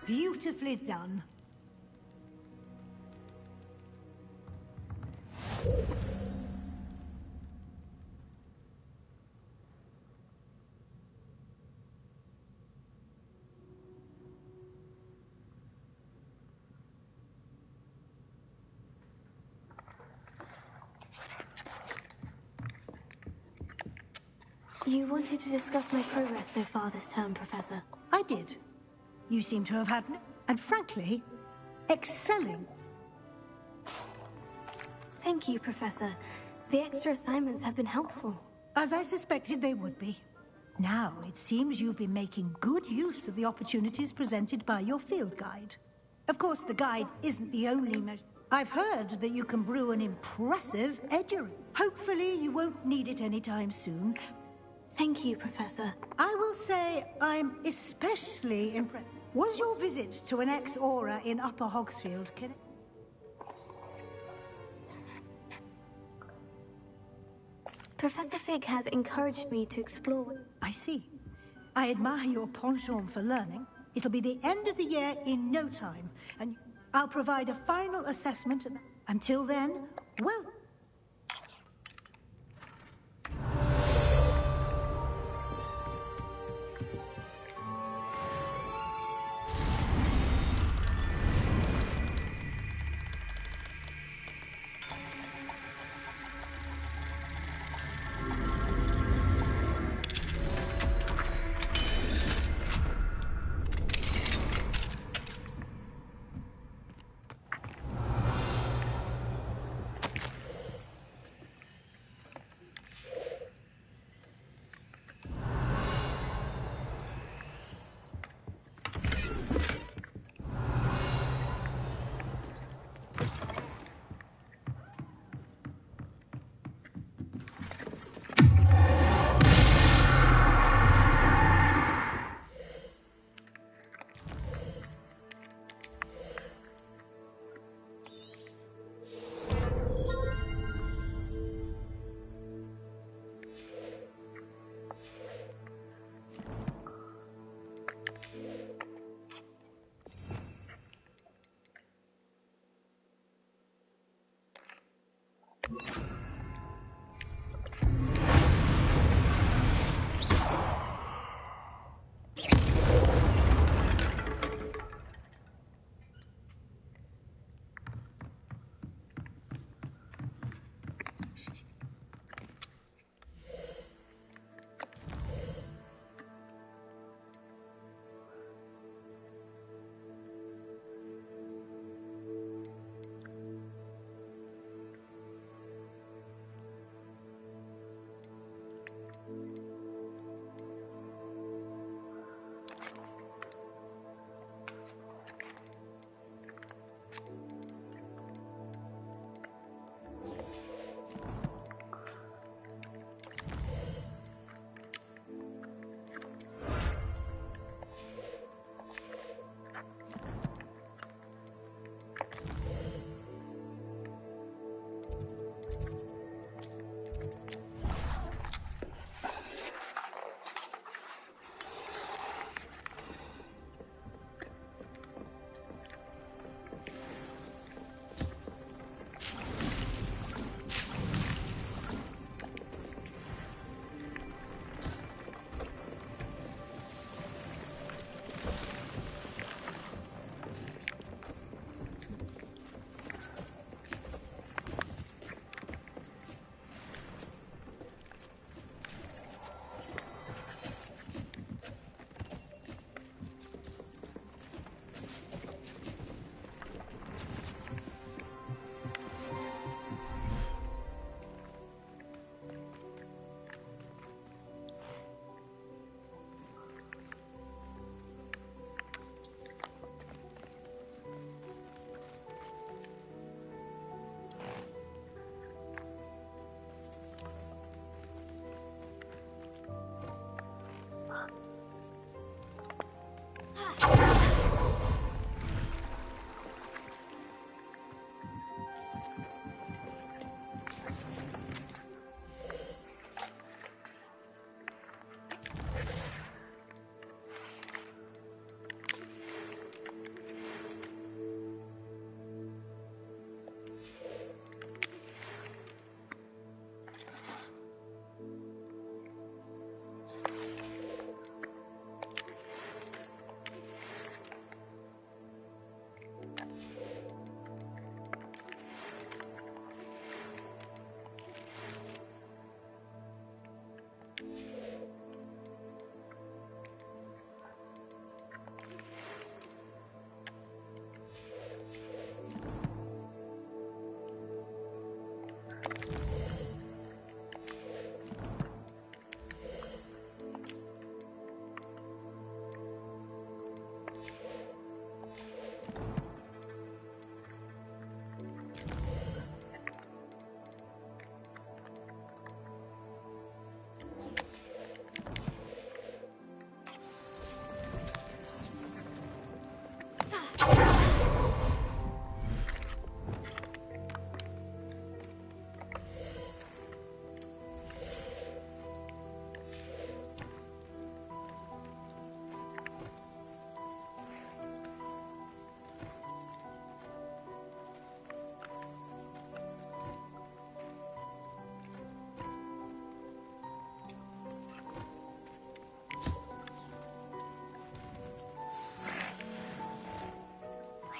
D: Beautifully done.
C: You wanted to discuss my progress so far this term, Professor.
D: I did. You seem to have had, and frankly, excelling.
C: Thank you, Professor. The extra assignments have been helpful.
D: As I suspected they would be. Now, it seems you've been making good use of the opportunities presented by your field guide. Of course, the guide isn't the only measure. I've heard that you can brew an impressive edgerry. Hopefully, you won't need it anytime soon.
C: Thank you, Professor.
D: I will say I'm especially impressed. Was your visit to an ex-aura in Upper Hogsfield connected?
C: Professor Fig has encouraged me to explore.
D: I see. I admire your penchant for learning. It'll be the end of the year in no time, and I'll provide a final assessment. Until then, well...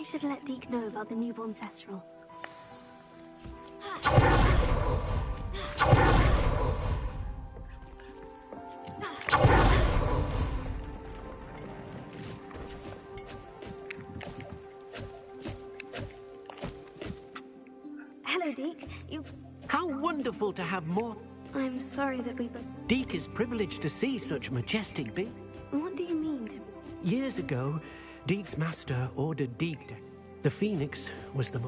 C: I should let Deke know about the newborn Thestral. Hello, Deke.
A: How wonderful to have more.
C: I'm sorry that we both...
A: Deke is privileged to see such majestic beings.
C: What do you mean to...
A: Years ago, Deke's master ordered Deke to... The Phoenix was the...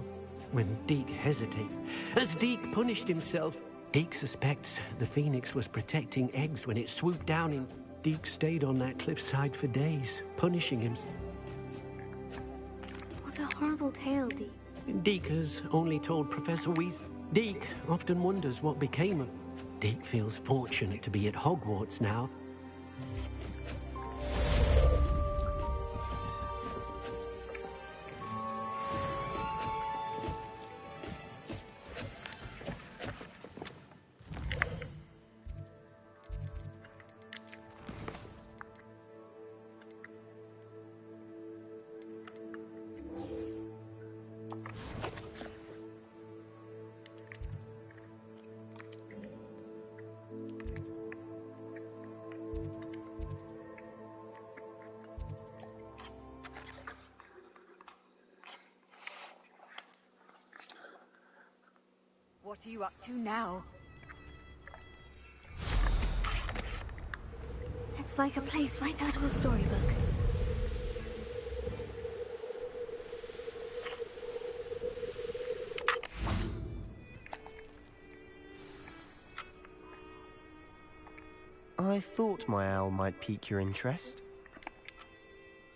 A: When Deke hesitated. As Deke punished himself, Deke suspects the Phoenix was protecting eggs when it swooped down in... Deke stayed on that cliffside for days, punishing himself.
C: What a horrible tale, Deke.
A: Deke has only told Professor Weasley. Deke often wonders what became of... Deke feels fortunate to be at Hogwarts now.
L: What are you up to now?
C: It's like a place right out of a storybook.
R: I thought my owl might pique your interest.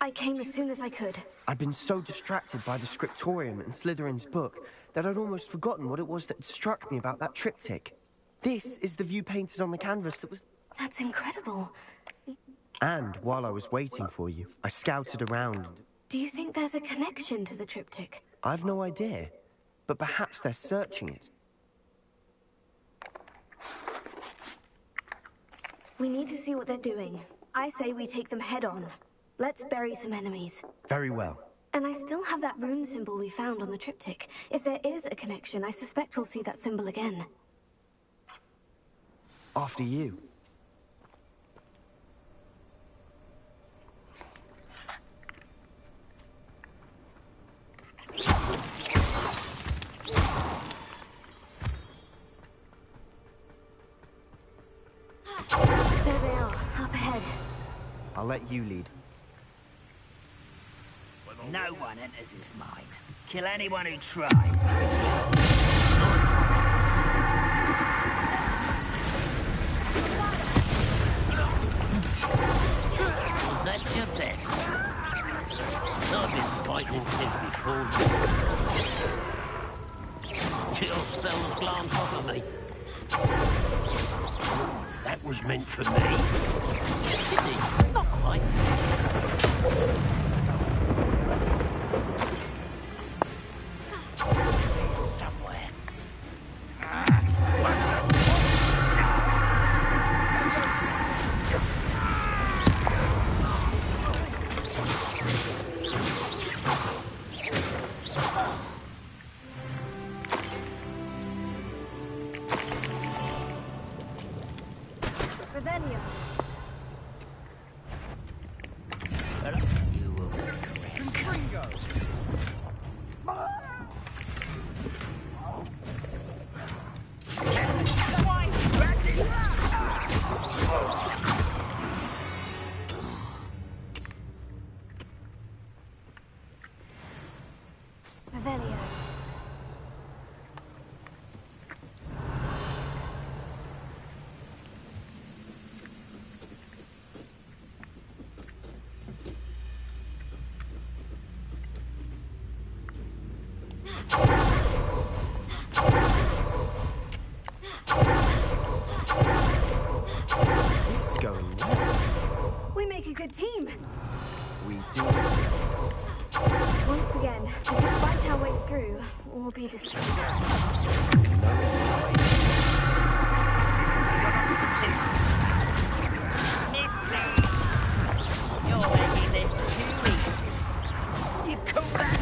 C: I came as soon as I could.
R: I'd been so distracted by the scriptorium and Slytherin's book that I'd almost forgotten what it was that struck me about that triptych. This is the view painted on the canvas that was...
C: That's incredible.
R: And while I was waiting for you, I scouted around.
C: Do you think there's a connection to the triptych?
R: I've no idea, but perhaps they're searching it.
C: We need to see what they're doing. I say we take them head on. Let's bury some enemies.
R: Very well.
C: And I still have that rune symbol we found on the triptych. If there is a connection, I suspect we'll see that symbol again.
R: After you.
C: There they are, up ahead.
R: I'll let you lead.
J: No one enters this mine. Kill anyone who tries.
E: Was that your best? I've been fighting since before you. Your spell has gone off of me. That was meant for me. Is it? Not quite.
C: Good team.
R: We do.
C: Once again, we can fight our way through, or be destroyed.
J: You're making this too easy. You call that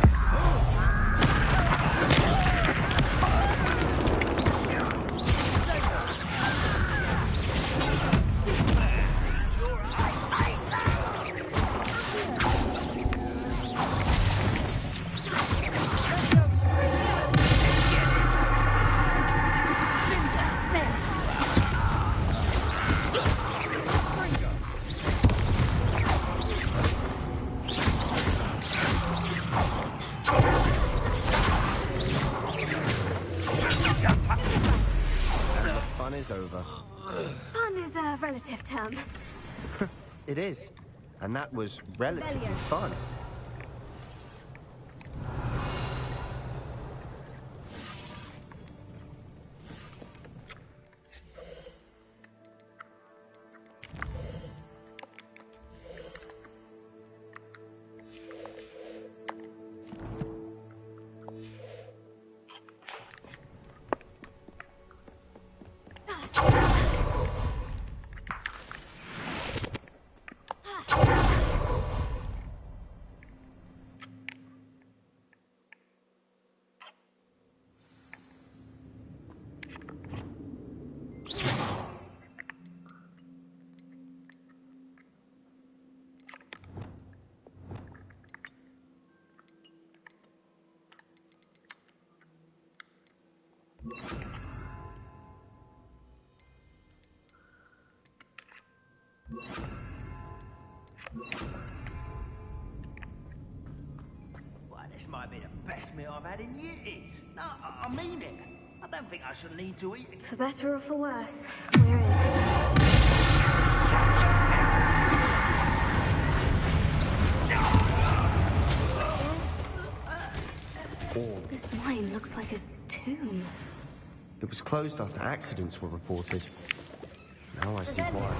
C: of term.
R: It is. And that was relatively fun.
J: Well, this might be the best meal I've had in years. No, I mean it. I don't think I shall need to eat it.
C: For better or for worse, we're in. This mine looks like a tomb.
R: It was closed after accidents were reported. Now I see why.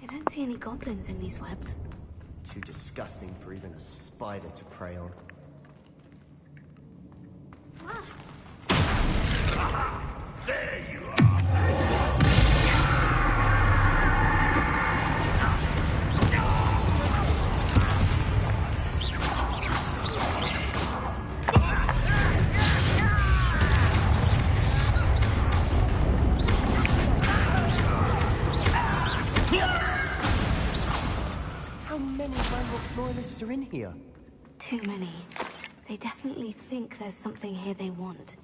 C: I don't see any goblins in these webs.
R: Too disgusting for even a spider to prey on.
T: There you are!
R: How many Ranrock loyalists are in here?
C: Too many. They definitely think there's something here they want.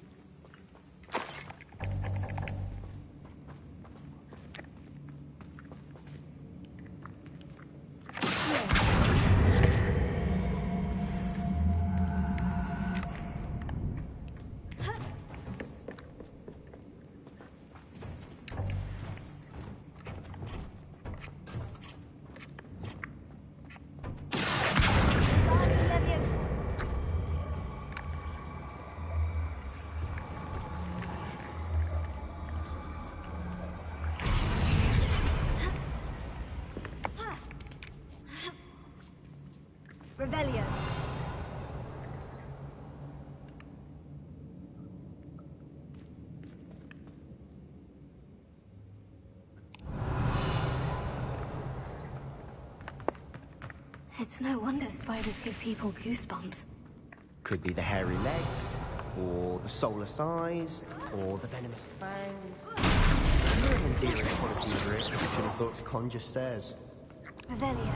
C: Revelio. It's no wonder spiders give people goosebumps.
R: Could be the hairy legs, or the soulless eyes, or the venomous fangs. You're an endearing quality of it. Should have thought to conjure stairs.
C: Revelio.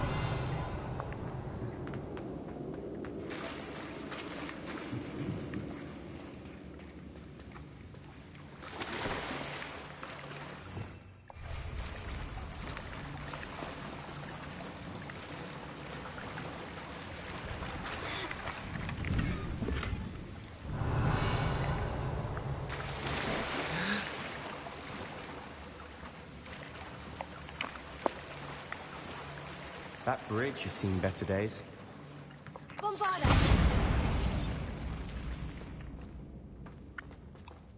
R: That bridge has seen better days.
L: Bombarda!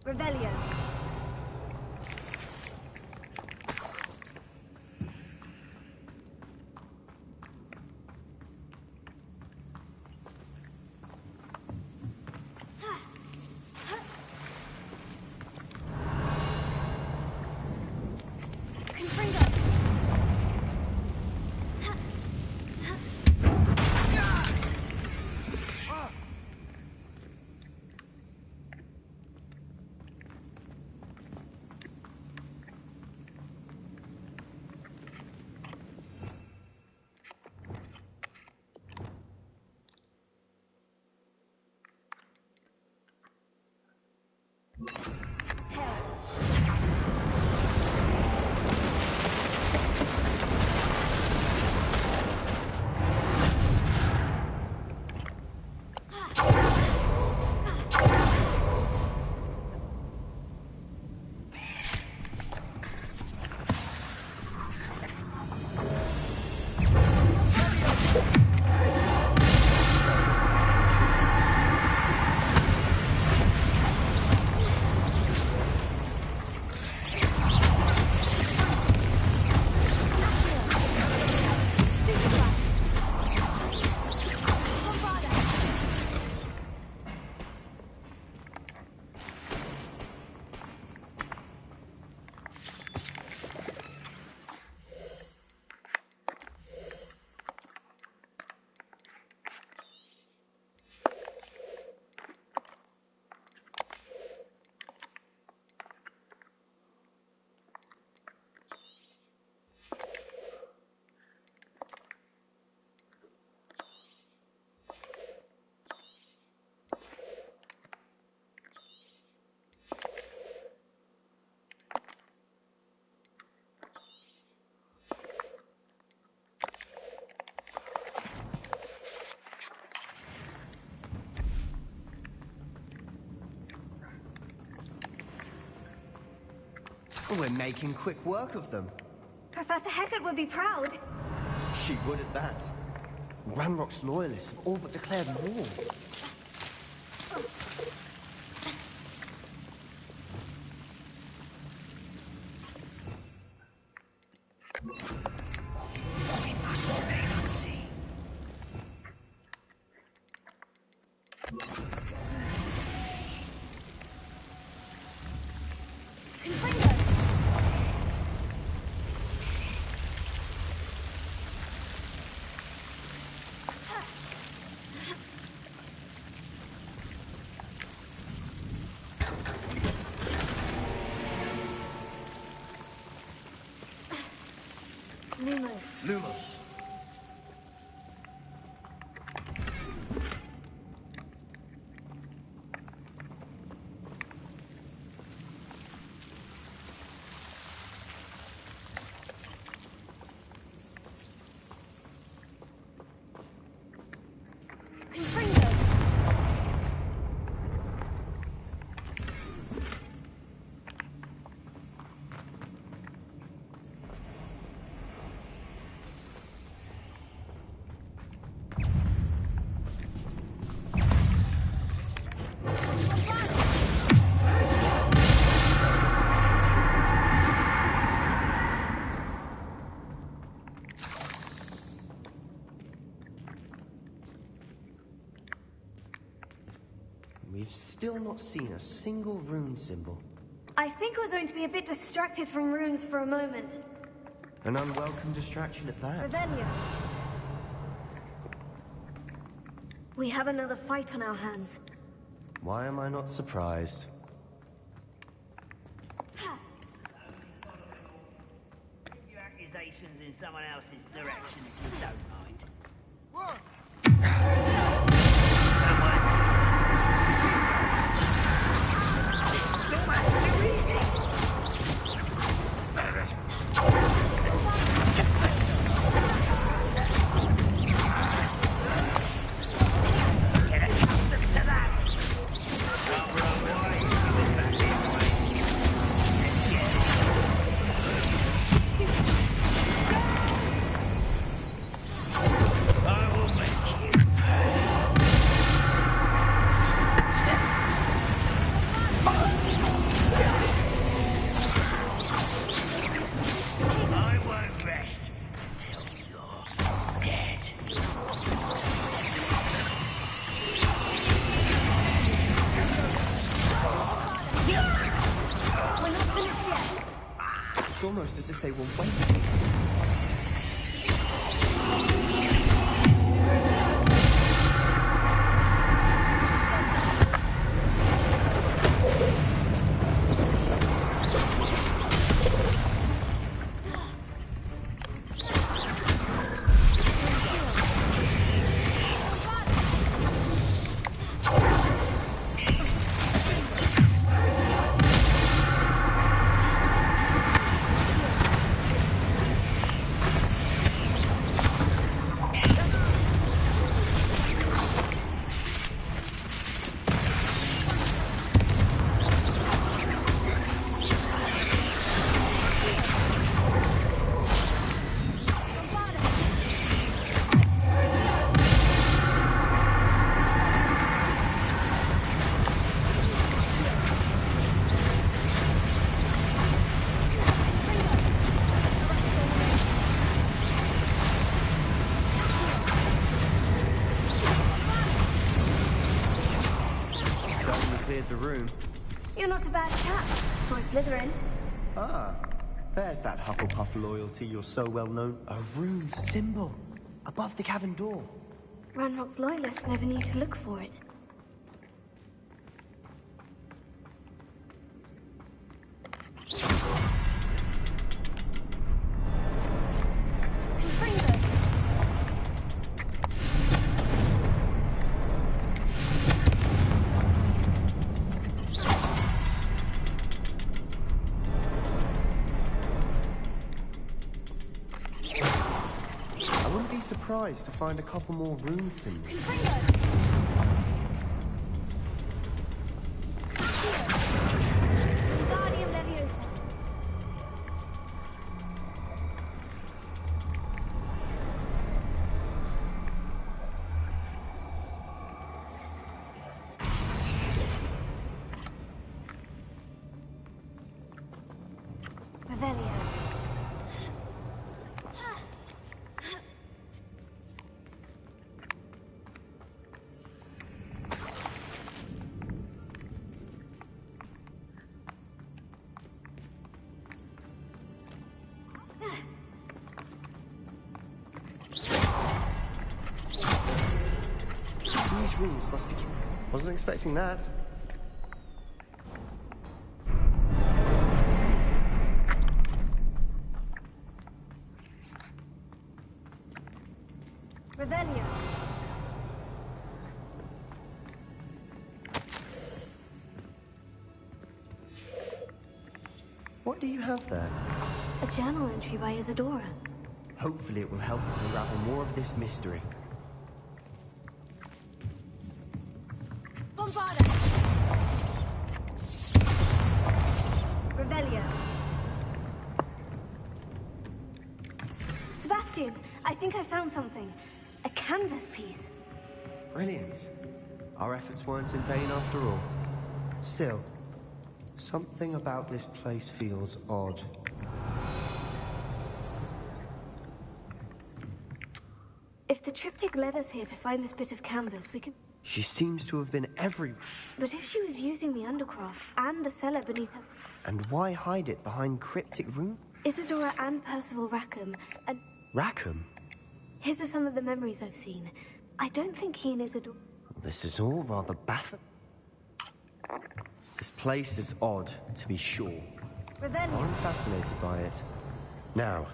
L: Revelio.
R: We're making quick work of them.
L: Professor Hecat would be proud.
R: She would at that. Ranrock's loyalists have all but declared war.
E: We must remain at sea.
L: Lumos.
R: Lumos. We've still not seen a single rune symbol.
L: I think we're going to be a bit distracted from runes for a moment.
R: An unwelcome distraction at that.
L: Revelio. We have another fight on our hands.
R: Why am I not surprised?
J: Your accusations in someone else's direction if you don't mind.
R: It's almost as if they were waiting. The room.
C: You're not a bad chap for a Slytherin.
R: Ah, there's that Hufflepuff loyalty you're so well known. A rune symbol above the cavern door.
C: Ranrock's loyalists never knew to look for it.
R: Surprised to find a couple more rune symbols. Rules must be... Wasn't expecting that.
C: Revelio.
R: What do you have there?
C: A journal entry by Isadora.
R: Hopefully it will help us unravel more of this mystery.
C: Revelio. Sebastian, I think I found something. A canvas piece.
R: Brilliant. Our efforts weren't in vain after all. Still, something about this place feels odd.
C: If the triptych led us here to find this bit of canvas, we could...
R: She seems to have been everywhere.
C: But if she was using the undercroft and the cellar beneath her...
R: And why hide it behind cryptic rune?
C: Isadora and Percival Rackham, and...
R: Rackham?
C: His are some of the memories I've seen. I don't think he and Isadora...
R: This is all rather baffling. This place is odd, to be sure.
C: Revelio.
R: I'm fascinated by it. Now,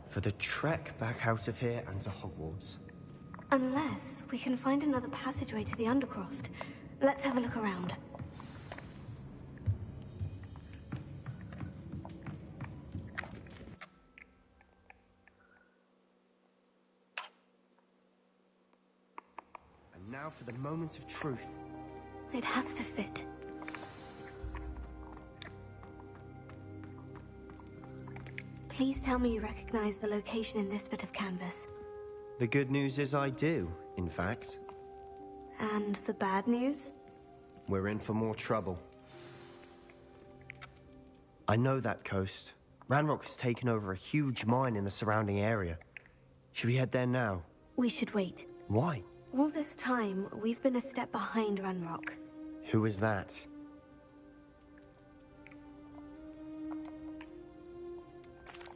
R: for the trek back out of here and to Hogwarts.
C: Unless we can find another passageway to the Undercroft. Let's have a look around.
R: And now for the moment of truth.
C: It has to fit. Please tell me you recognize the location in this bit of canvas.
R: The good news is I do, in fact.
C: And the bad news?
R: We're in for more trouble. I know that coast. Ranrock has taken over a huge mine in the surrounding area. Should we head there now?
C: We should wait.
R: Why?
C: All this time, we've been a step behind Ranrock.
R: Who is that?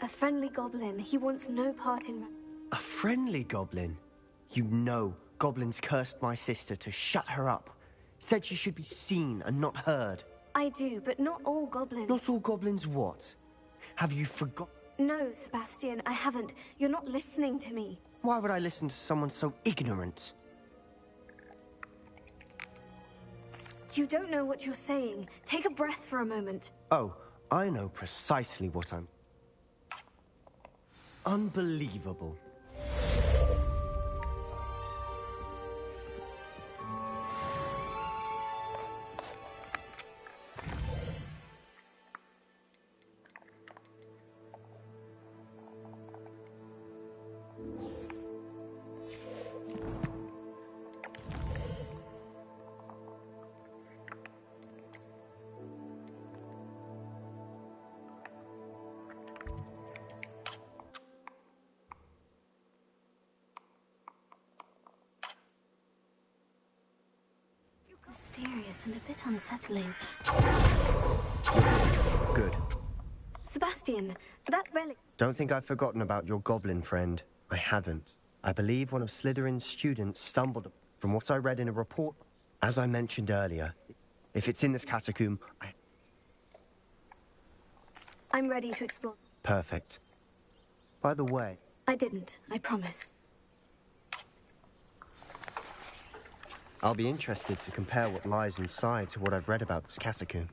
C: A friendly goblin. He wants no part in...
R: A friendly goblin? You know, goblins cursed my sister to shut her up. Said she should be seen and not heard.
C: I do, but not all goblins.
R: Not all goblins what? Have you forgotten?
C: No, Sebastian, I haven't. You're not listening to me.
R: Why would I listen to someone so ignorant?
C: You don't know what you're saying. Take a breath for a moment.
R: Oh, I know precisely what I'm... Unbelievable.
C: Mysterious and a bit unsettling.
R: Good.
C: Sebastian, that relic...
R: Don't think I've forgotten about your goblin friend. I haven't. I believe one of Slytherin's students stumbled... From what I read in a report... As I mentioned earlier, if it's in this catacomb,
C: I'm ready to explore.
R: Perfect. By the way...
C: I didn't, I promise.
R: I'll be interested to compare what lies inside to what I've read about this catacomb.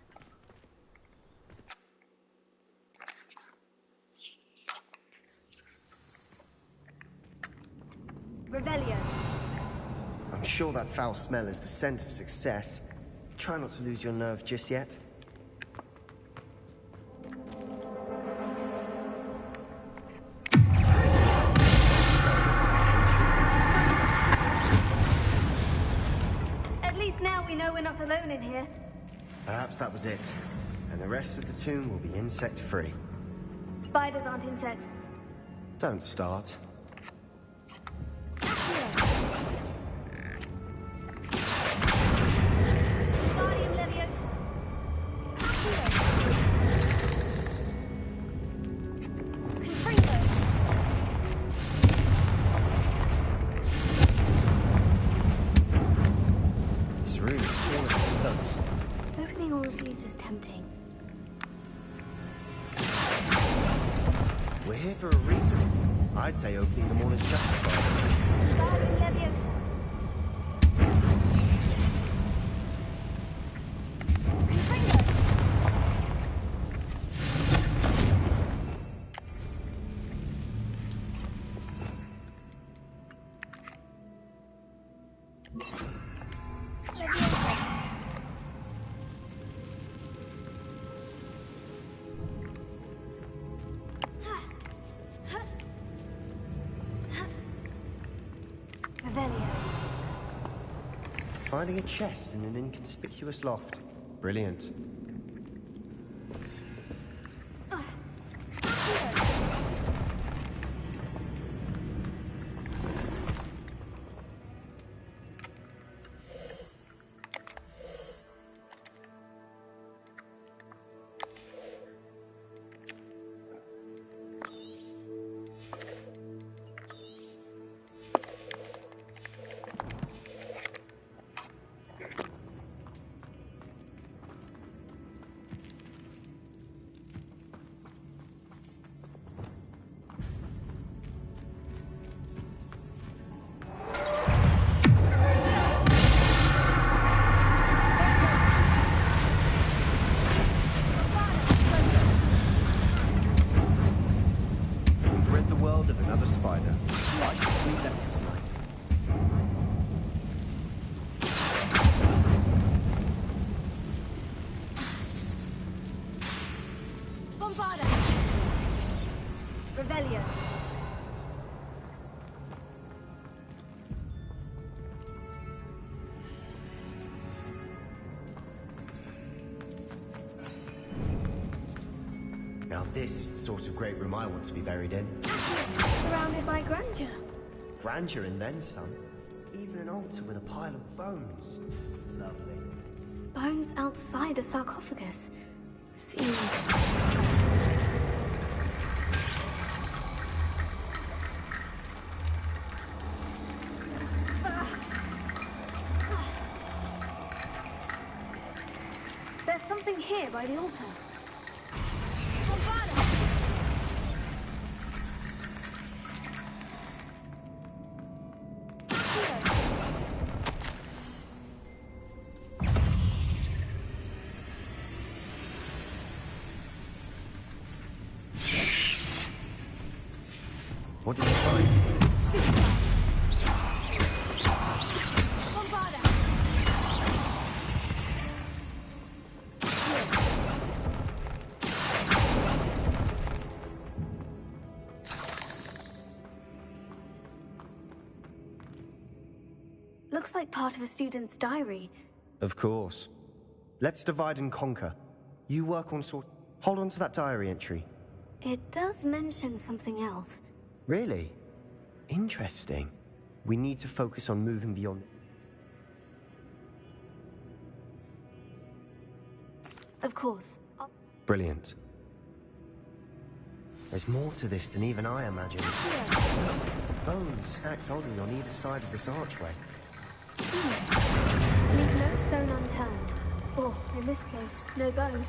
C: Revelio.
R: I'm sure that foul smell is the scent of success. Try not to lose your nerve just yet.
C: At least now we know we're not alone in here.
R: Perhaps that was it. And the rest of the tomb will be insect-free.
C: Spiders aren't insects.
R: Don't start.
C: Opening all of these is tempting.
R: We're here for a reason. I'd say opening them all is justified. Finding a chest in an inconspicuous loft. Brilliant. Now this is the sort of great room I want to be buried in.
C: Surrounded by grandeur.
R: Grandeur and then some. Even an altar with a pile of bones. Lovely.
C: Bones outside a sarcophagus. Seems... here by the altar.
R: What did you find?
C: Looks like part of a student's diary.
R: Of course. Let's divide and conquer. You work on sort... Hold on to that diary entry.
C: It does mention something else.
R: Really? Interesting. We need to focus on moving beyond...
C: Of course.
R: Brilliant. There's more to this than even I imagined. Bones stacked oddly on either side of this archway.
C: Leave no stone unturned. Or, in this case, no bone.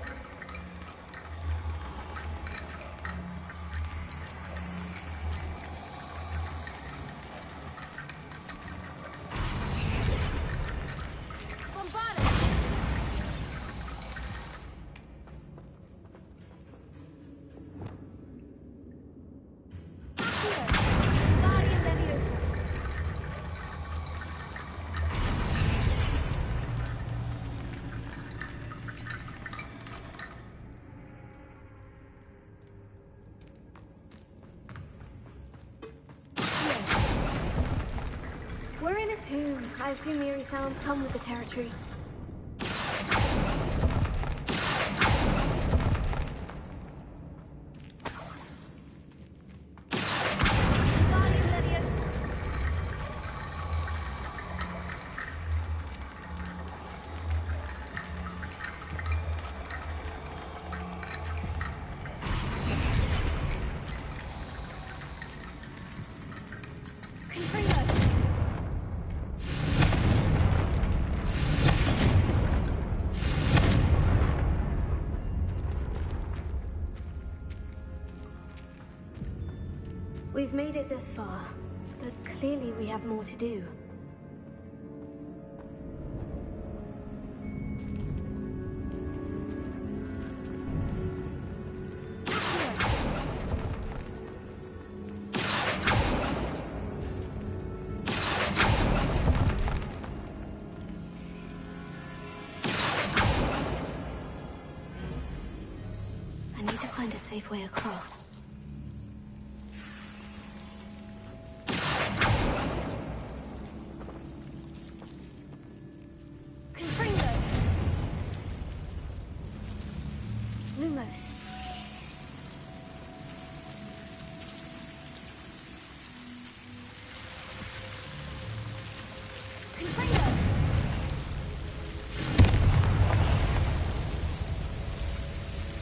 C: We're in a tomb. I assume eerie sounds come with the territory. We've made it this far, but clearly we have more to do. I need to find a safe way across. Lumos.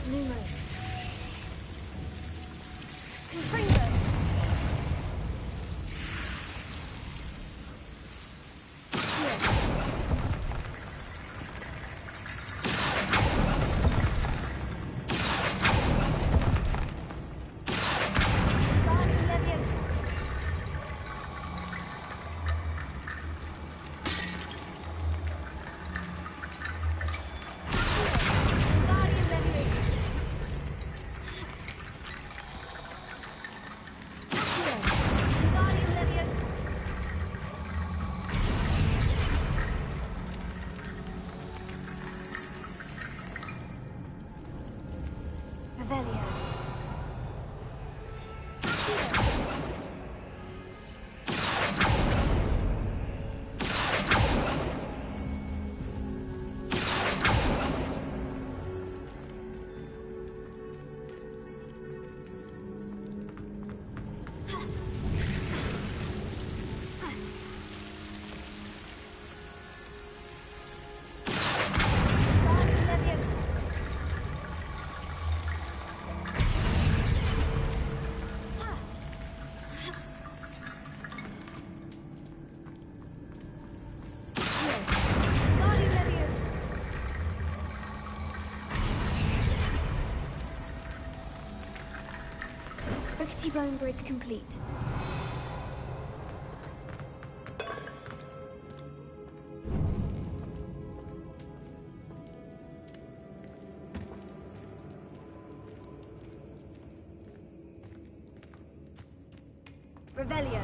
C: Lumos. T-bone bridge complete.
L: Revelio.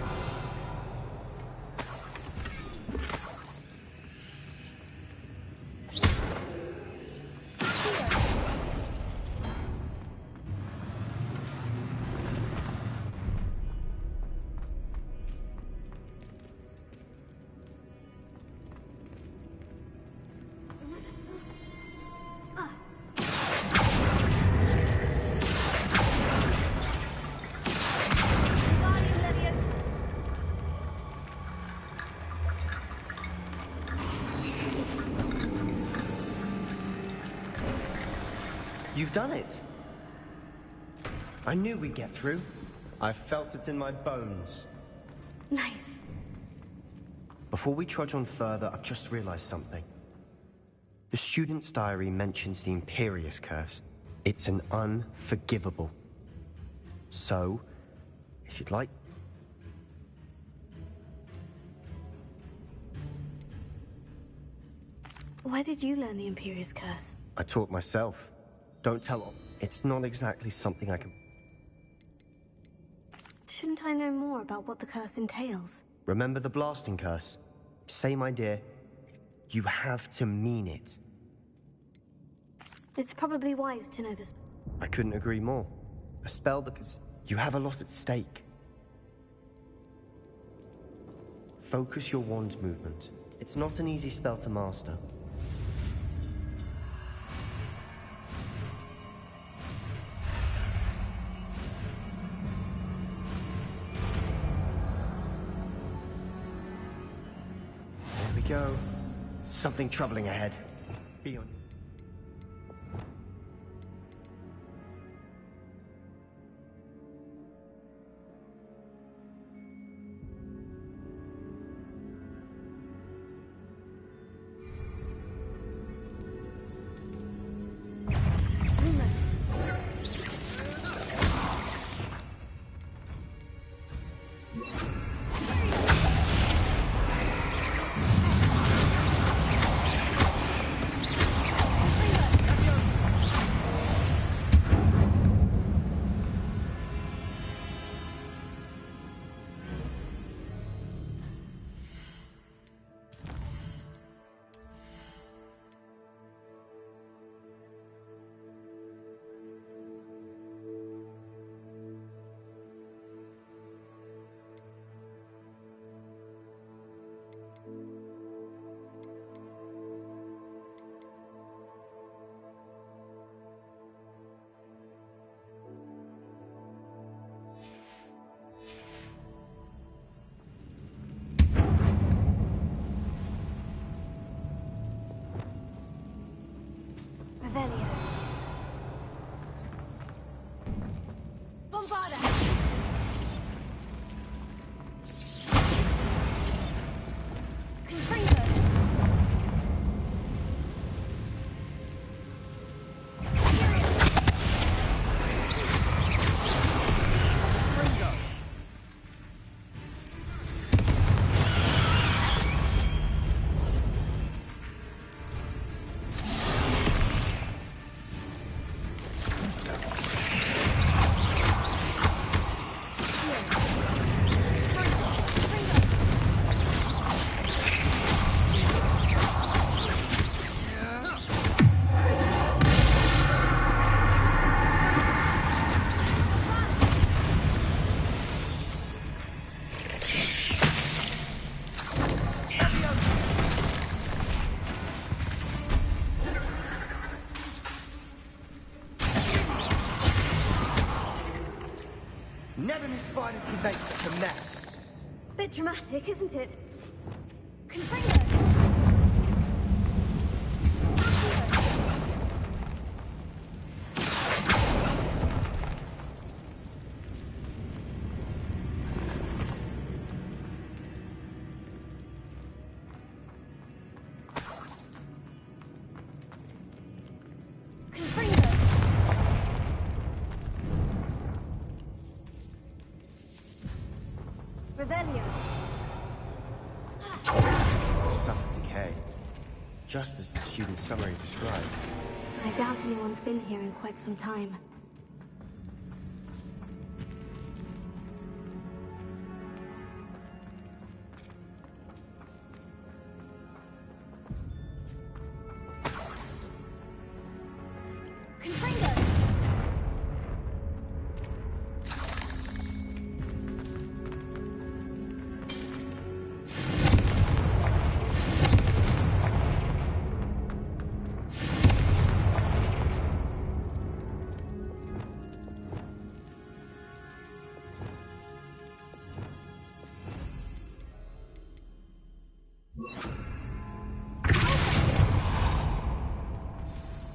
R: You've done it! I knew we'd get through. I felt it in my bones.
C: Nice.
R: Before we trudge on further, I've just realized something. The student's diary mentions the Imperious Curse. It's an unforgivable. So, if you'd like...
C: Where did you learn the Imperious Curse?
R: I taught myself. Don't tell... It's not exactly something I can...
C: Shouldn't I know more about what the curse entails?
R: Remember the blasting curse? Same idea. You have to mean it.
C: It's probably wise to know this.
R: I couldn't agree more. A spell that could... You have a lot at stake. Focus your wand movement. It's not an easy spell to master. There we go. Something troubling ahead. Be on.
C: Revelio. Bombarda! Confringo!
R: Never knew spiders could make such a mess.
C: Bit dramatic, isn't it? Confringo! Revelio.
R: Suffered decay. Just as the student's summary described.
C: I doubt anyone's been here in quite some time.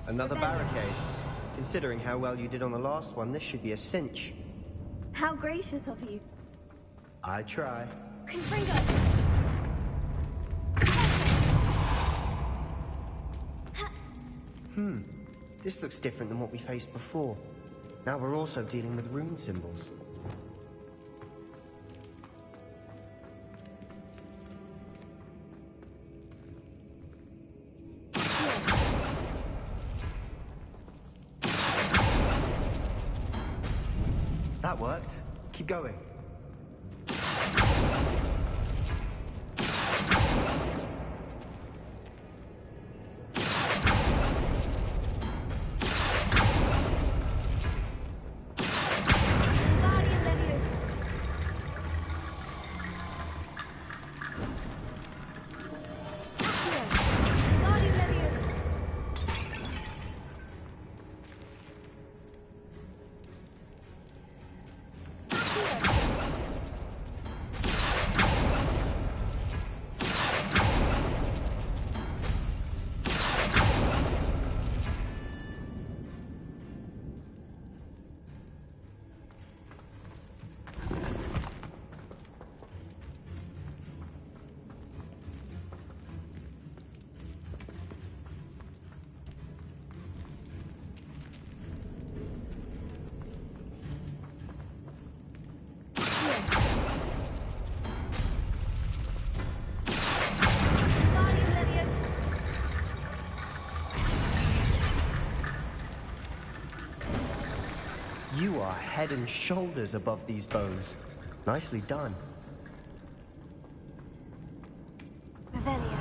R: Another barricade. Considering how well you did on the last one, this should be a cinch.
C: How gracious of you.
R: I try.
C: Confringo!
R: This looks different than what we faced before. Now we're also dealing with rune symbols. That worked. Keep going. You are head and shoulders above these bones. Nicely done.
C: Revelio.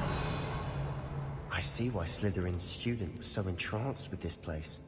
R: I see why Slytherin's student was so entranced with this place.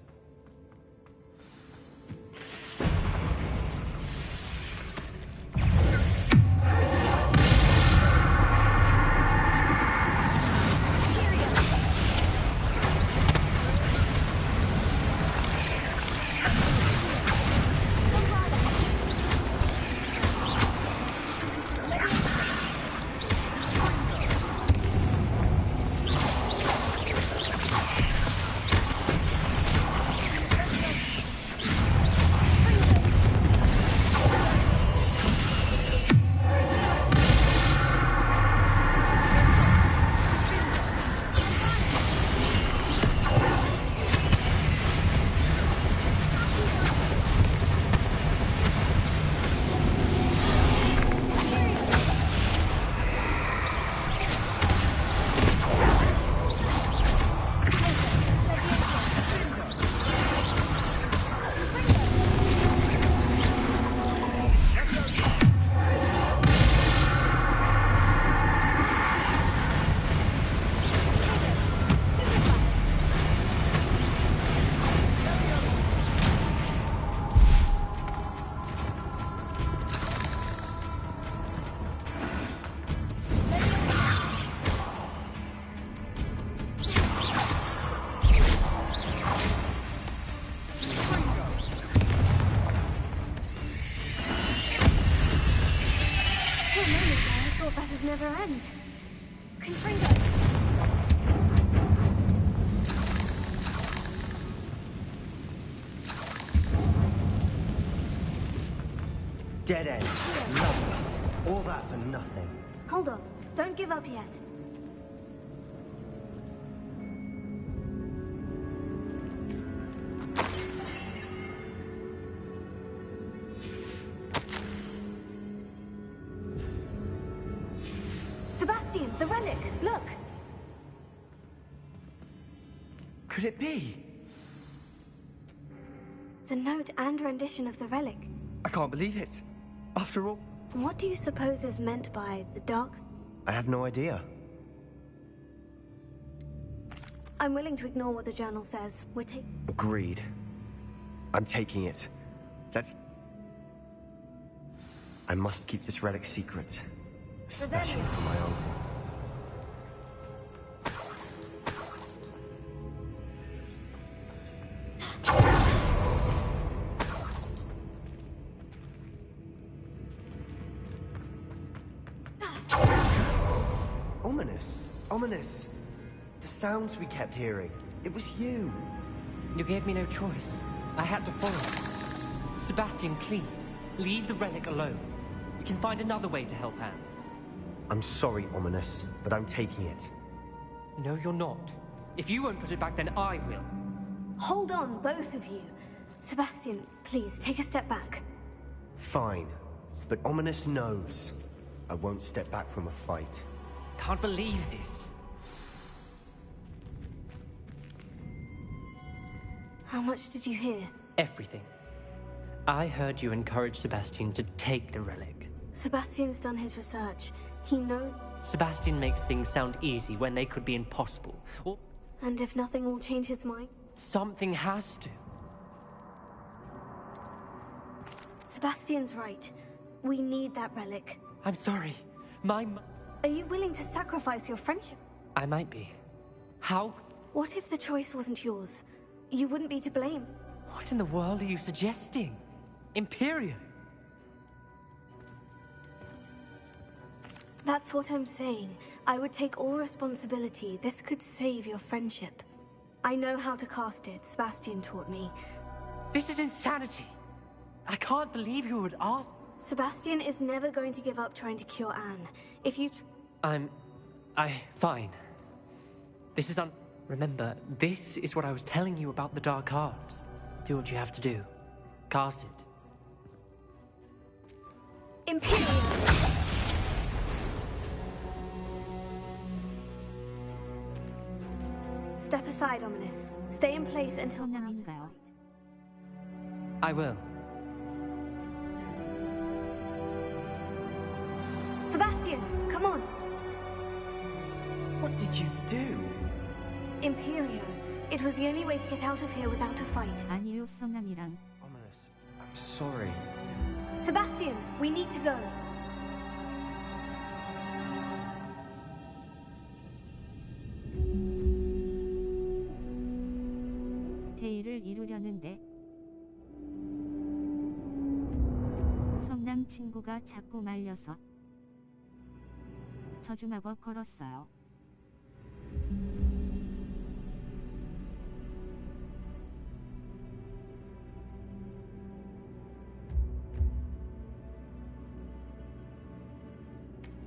C: Never end. Confringo.
R: Dead end. Nothing. All that for nothing.
C: Hold on. Don't give up yet. Sebastian, the relic! Look!
S: Could it be?
C: The note and rendition of the relic.
R: I can't believe it. After all...
C: What do you suppose is meant by the dark...
R: I have no idea.
C: I'm willing to ignore what the journal says. We're
R: Agreed. I'm taking it. I must keep this relic secret. Especially for my uncle. Ominous. Ominous. The sounds we kept hearing. It was you.
S: You gave me no choice. I had to follow. Sebastian, please, leave the relic alone. We can find another way to help Anne.
R: I'm sorry, Ominous, but I'm taking it.
S: No, you're not. If you won't put it back, then I will.
C: Hold on, both of you. Sebastian, please, take a step back.
R: Fine. But Ominous knows. I won't step back from a fight.
S: Can't believe this.
C: How much did you hear?
S: Everything. I heard you encourage Sebastian to take the relic.
C: Sebastian's done his research. He knows...
S: Sebastian makes things sound easy when they could be impossible. Or...
C: And if nothing will change his mind?
S: Something has to.
C: Sebastian's right. We need that relic.
S: I'm sorry.
C: Are you willing to sacrifice your friendship?
S: I might be. How?
C: What if the choice wasn't yours? You wouldn't be to blame.
S: What in the world are you suggesting? Imperium?
C: That's what I'm saying. I would take all responsibility. This could save your friendship. I know how to cast it. Sebastian taught me.
S: This is insanity. I can't believe you would ask.
C: Sebastian is never going to give up trying to cure Anne. If you...
S: Fine. This is Remember, this is what I was telling you about the Dark Arts. Do what you have to do. Cast it.
C: Imperium! Step aside, Ominous. Stay in place until we're out of sight.
S: I will.
C: Sebastian, come on!
R: What did you do?
C: Imperio. It was the only way to get out of here without a fight.
G: 아니요, 성남이랑.
R: Ominous, I'm sorry.
C: Sebastian, we need to go.
G: 대의를 이루려는데 성남 친구가 자꾸 말려서 저주마법 걸었어요.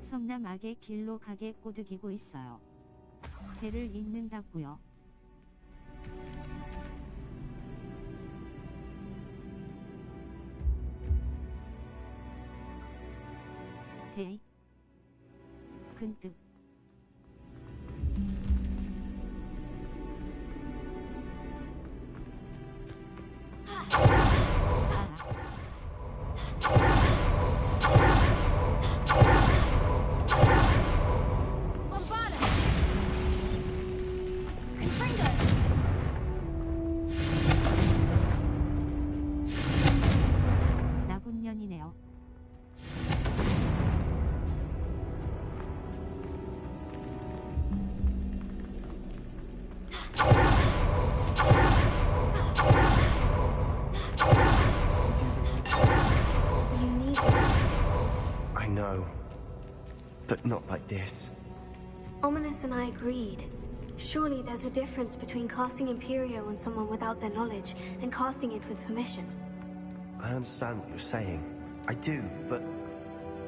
G: 성남 악의 길로 가게 꼬드기고 있어요. 대를 잇는다고요. 대의 근득 나쁜 년이네요.
R: I know. But not like this.
C: Ominous and I agreed. Surely there's a difference between casting Imperio on someone without their knowledge and casting it with permission.
R: I understand what you're saying. I do, but...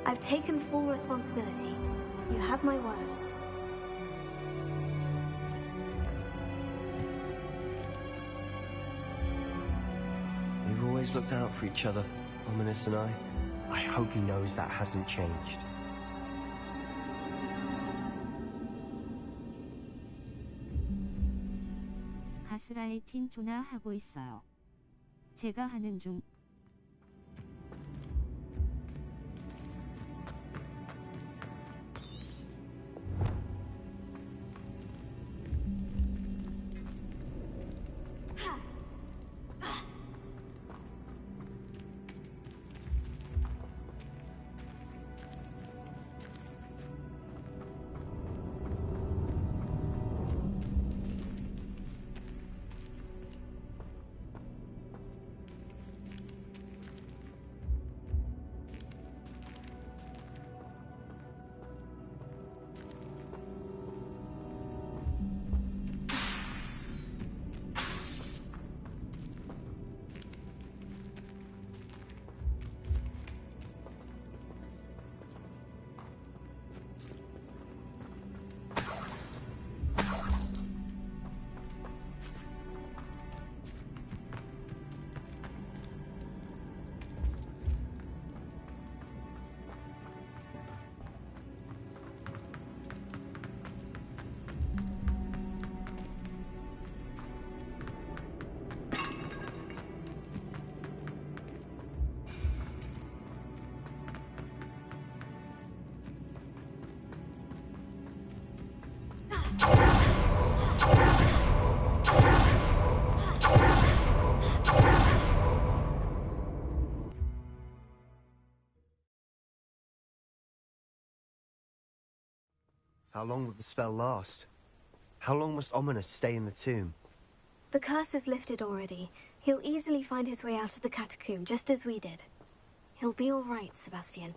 C: I've taken full responsibility. You have my word.
R: We've always looked out for each other, Ominous and I. I hope he knows that hasn't changed.
G: 가스라이팅 조나 하고 있어요. 제가 하는 중.
R: How long will the spell last? How long must Ominous stay in the tomb?
C: The curse is lifted already. He'll easily find his way out of the catacomb, just as we did. He'll be all right, Sebastian.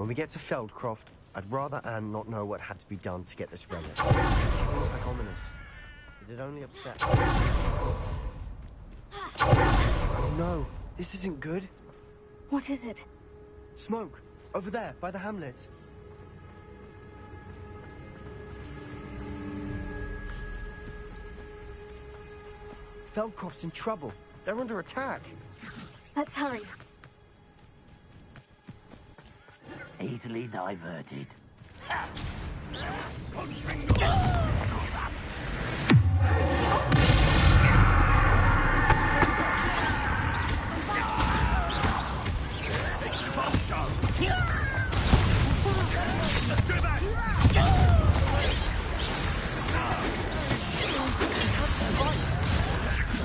R: When we get to Feldcroft, I'd rather Anne not know what had to be done to get this relic. It seems like ominous. Did it only upset... Oh no, this isn't good.
C: What is it?
R: Smoke, over there, by the hamlet. Feldcroft's in trouble. They're under attack.
C: Let's hurry.
J: Easily diverted.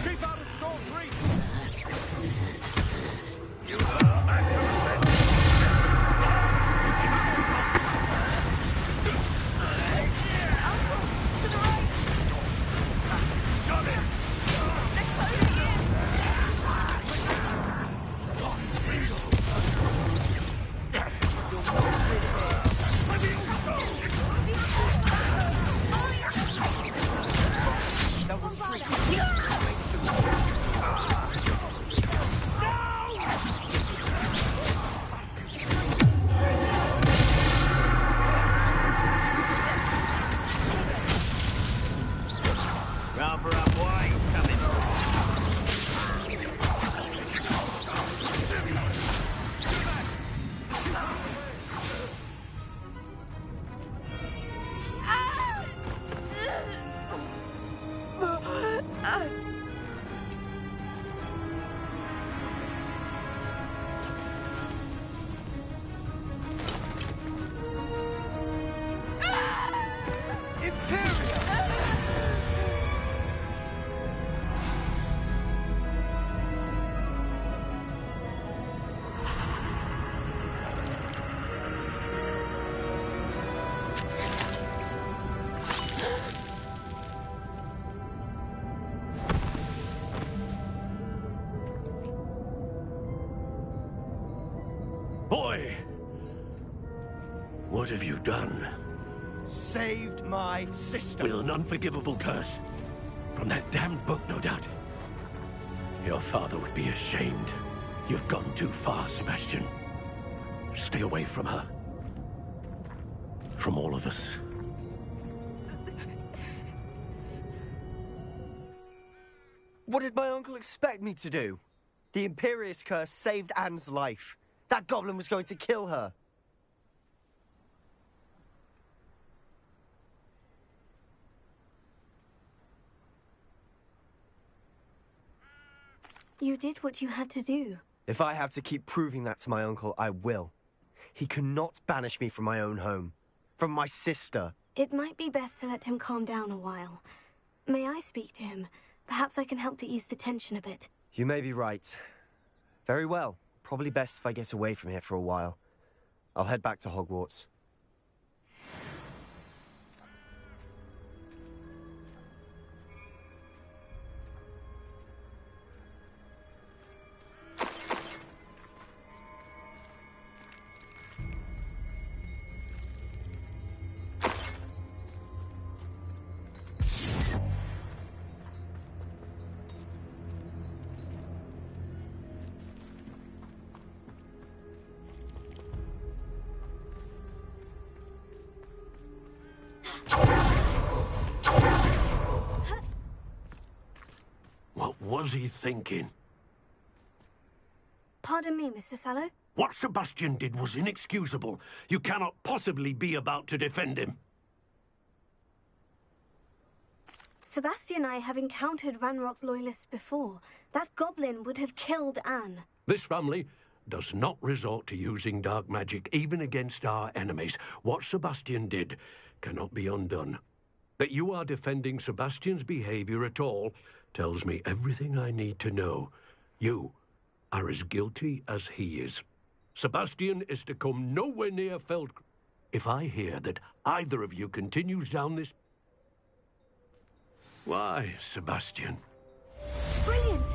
T: Keep out of sword reach!
J: Rather up wide, coming.
A: Boy! What have you done?
R: Saved my sister.
A: With an unforgivable curse. From that damned book, no doubt. Your father would be ashamed. You've gone too far, Sebastian. Stay away from her. From all of us.
R: What did my uncle expect me to do? The Imperious curse saved Anne's life. That goblin was going to kill her.
C: You did what you had to do.
R: If I have to keep proving that to my uncle, I will. He cannot banish me from my own home. From my sister.
C: It might be best to let him calm down a while. May I speak to him? Perhaps I can help to ease the tension a bit.
R: You may be right. Very well. Probably best if I get away from here for a while. I'll head back to Hogwarts.
A: What was he thinking?
C: Pardon me, Mr. Sallow?
A: What Sebastian did was inexcusable. You cannot possibly be about to defend him.
C: Sebastian and I have encountered Ranrock's loyalists before. That goblin would have killed Anne.
A: This family does not resort to using dark magic, even against our enemies. What Sebastian did cannot be undone. That you are defending Sebastian's behavior at all tells me everything I need to know. You are as guilty as he is. Sebastian is to come nowhere near Feld. If I hear that either of you continues down this... Why, Sebastian?
C: Brilliant!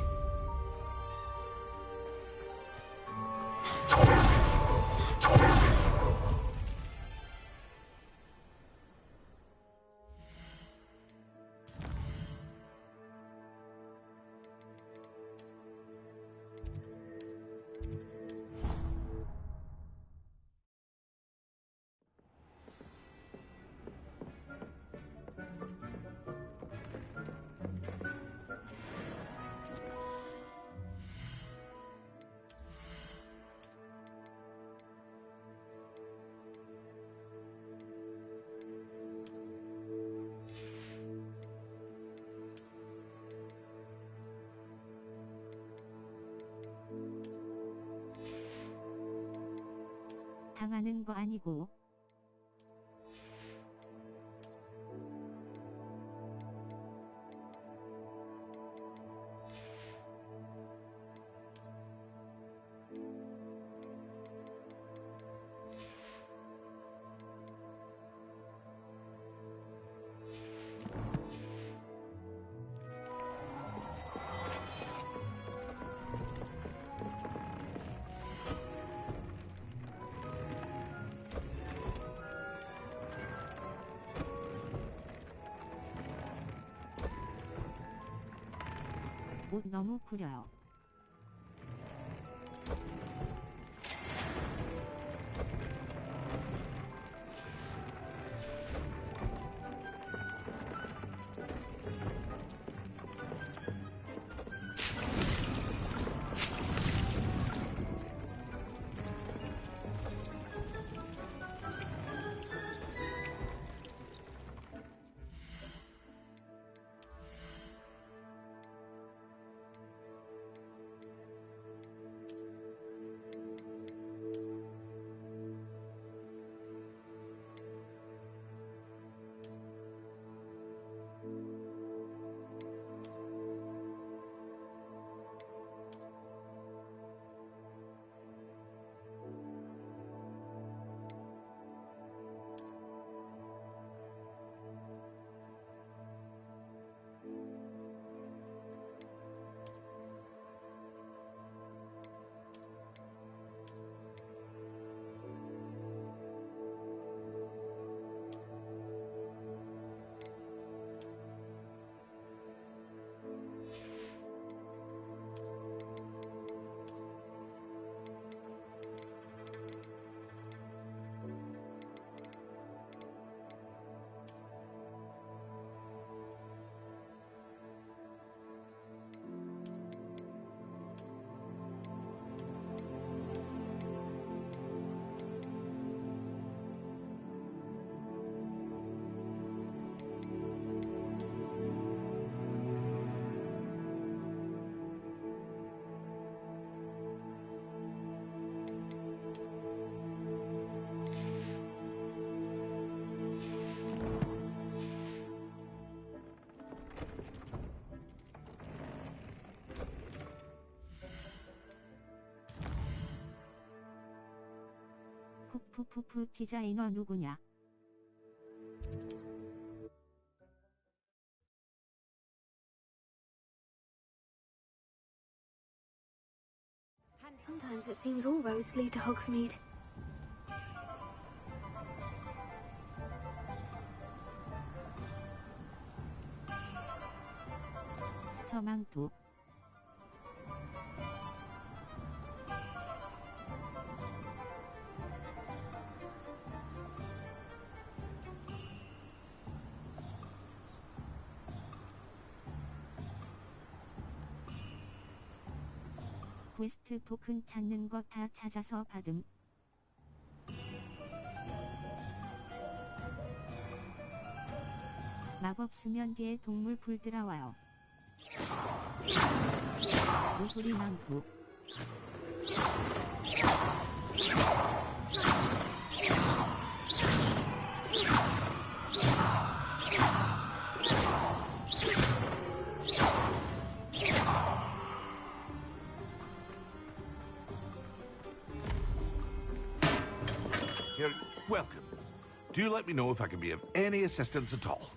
G: 당하는 거 아니고. 옷 너무 구려요. 푸푸푸푸 디자이너 누구냐?
C: Sometimes it seems all roads lead to Hogsmeade.
G: 저망토. 퀘스트 토큰 찾는 거 다 찾아서 받음. 마법 쓰면 뒤에 동물 불 들어와요. 모서리 망토.
T: You're welcome. Do let me know if I can be of any assistance at all.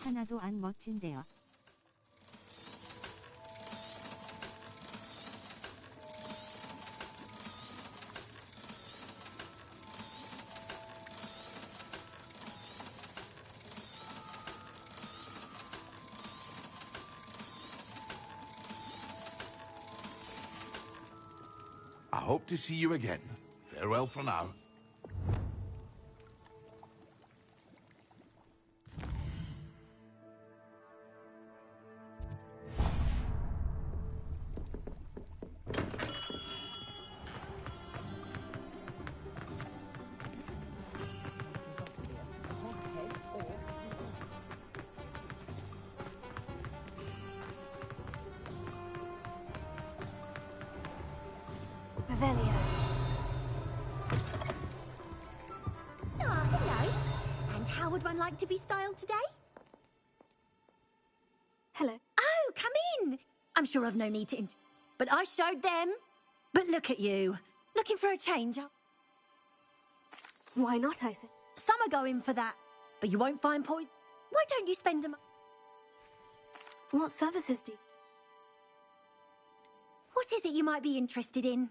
G: 하나도 안 멋진데요.
T: I hope to see you again. Farewell for now.
C: Revelio.
U: Ah, hello. And how would one like to be styled today?
C: Hello.
L: Oh, come in. I'm sure I've no need to... But I showed them. But look at you. Looking for a change up?
C: Why not, I say?
L: Some are going for that. But you won't find poison. Why don't you spend a...
C: What services do you...
U: What is it you might be interested in?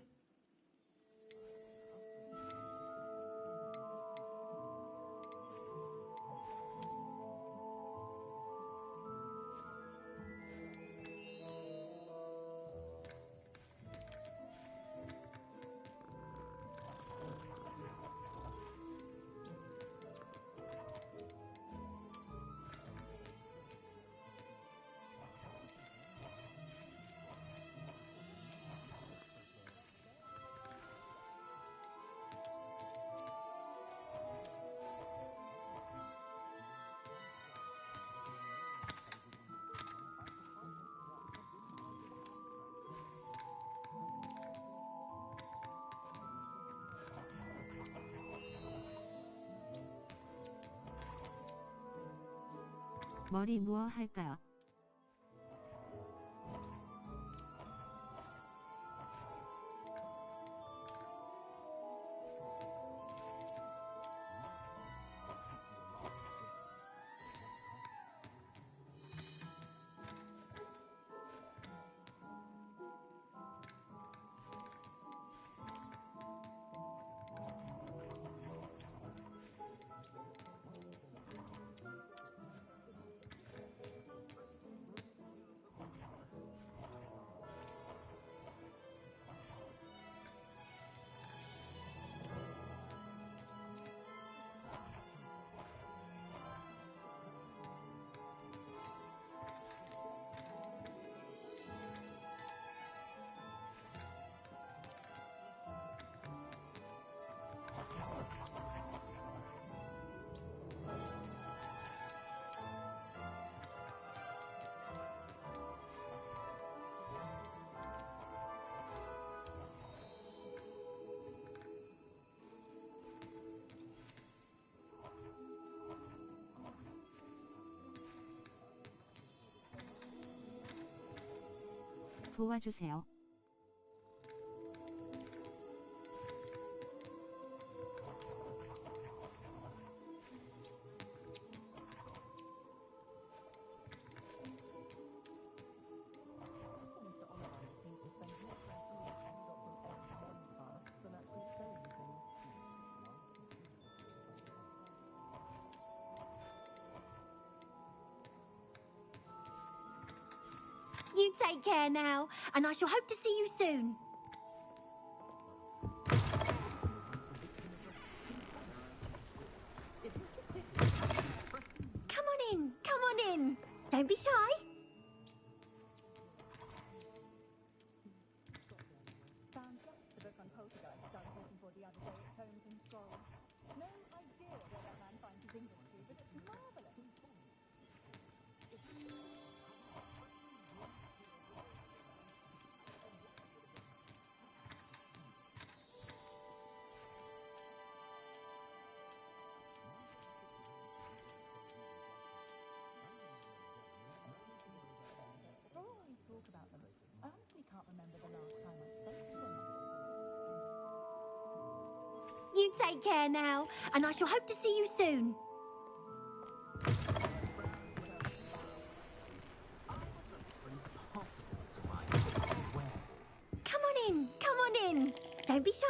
G: 머리 무엇 할까요? 도와주세요.
U: You take care now, and I shall hope to see you soon. Come on in. Don't be shy. You take care now, and I shall hope to see you soon. Come on in. Don't be shy.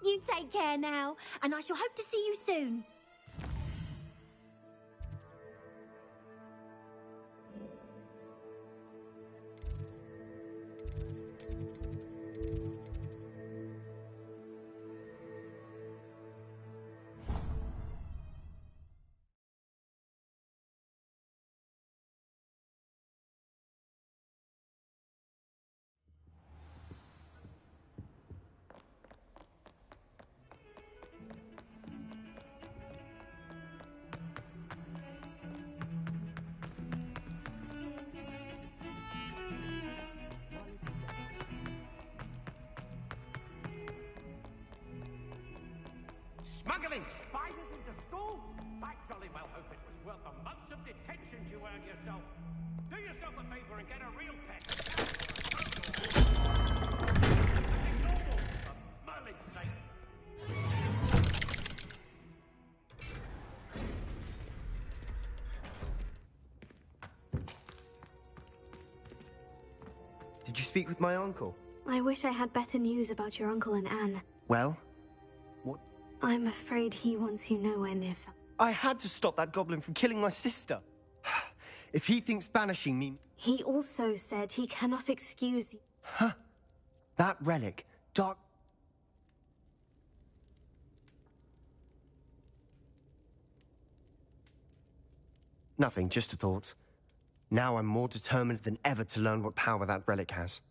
U: You take care now, and I shall hope to see you soon.
N: Smuggling spiders into school? I jolly well hope it was worth the months of detentions you earned yourself. Do yourself a favor and get a real pet. Something normal, for Merlin's sake.
R: Did you speak with my uncle?
C: I wish I had better news about your uncle and Anne.
R: Well? What?
C: I'm afraid he wants you nowhere near.
R: I had to stop that goblin from killing my sister. If he thinks banishing me...
C: He also said he cannot excuse you.
R: Huh? That relic, dark... Nothing, just a thought. Now I'm more determined than ever to learn what power that relic has.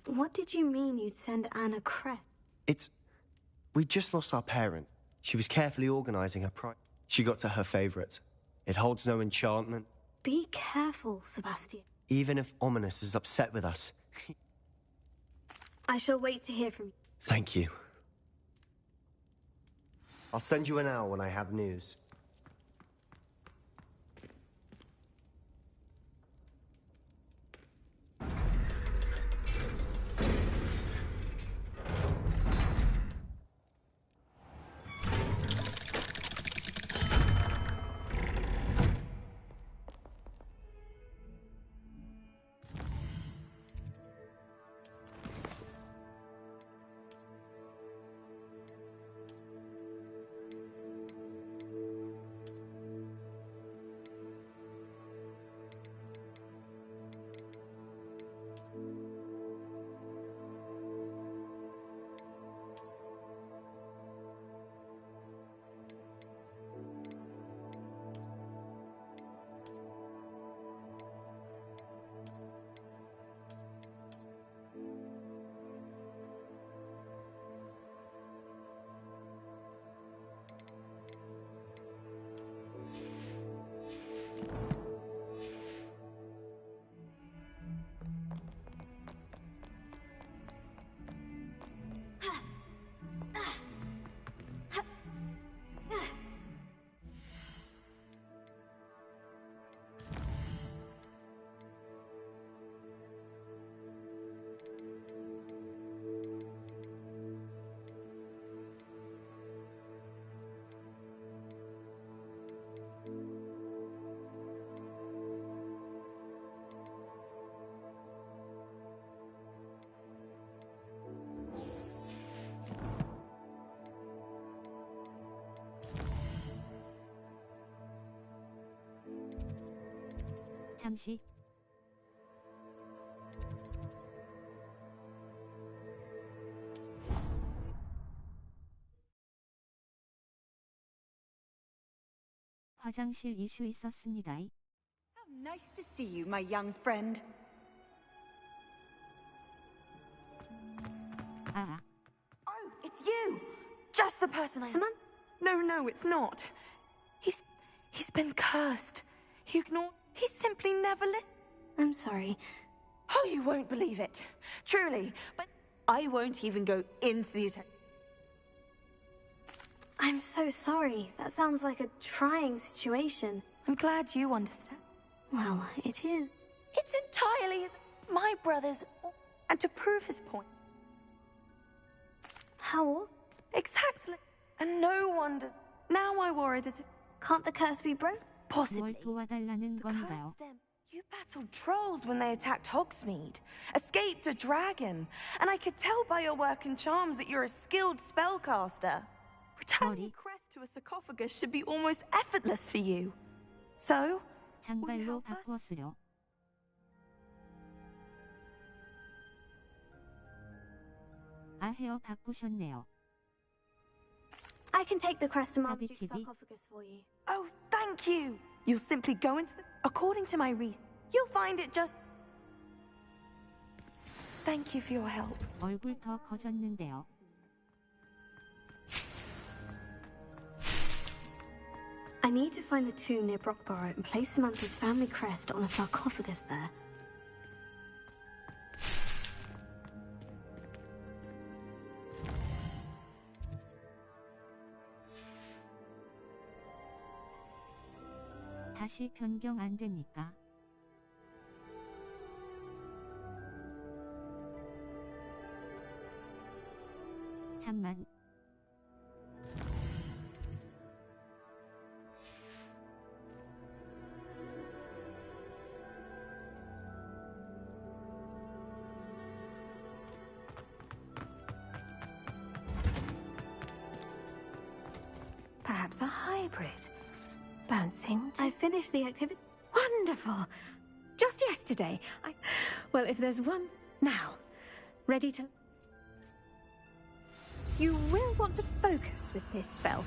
C: What did you mean you'd send Anne a crest?
R: We just lost our parent. She was carefully organizing her She got to her favorite. It holds no enchantment.
C: Be careful, Sebastian.
R: Even if Ominous is upset with us.
C: I shall wait to hear from you.
R: Thank you. I'll send you an owl when I have news.
G: 잠시. 화장실 이슈 있었습니다.
L: How nice to see you, my young friend.
G: Ah.
I: Oh, it's you! Just the person I...
C: Someone?
I: No, it's not. He's been cursed. He ignored... He simply never listened.
C: I'm sorry.
I: Oh, you won't believe it. Truly. But I won't even go into the attack.
C: I'm so sorry. That sounds like a trying situation.
I: I'm glad you understand.
C: Well, it is.
I: It's entirely my brother's... And to prove his point.
C: How?
I: Exactly. And no one does... Now I worry that...
C: Can't the curse be broken?
G: 뭘 도와달라는 건가요?
I: You battled trolls when they attacked Hogsmeade, escaped a dragon, and I could tell by your work and charms that you're a skilled spellcaster. Returning a crest to a sarcophagus should be almost effortless for you. So,
G: 장발로 바꾸었으려. 아, 헤어 바꾸셨네요.
C: I can take the crest to Marmaduke's sarcophagus for you.
I: Oh, thank you! You'll simply go into the... According to my reason, you'll find it just... Thank you for your help.
G: 얼굴 더 커졌는데요.
C: I need to find the tomb near Brockborough and place Samantha's family crest on a sarcophagus there.
G: 다시 변경 안 됩니까? 잠만.
K: Perhaps a hybrid. Bouncing.
C: I finished the activity.
K: Wonderful! Just yesterday. Well, if there's one now, ready to. You will want to focus with this spell.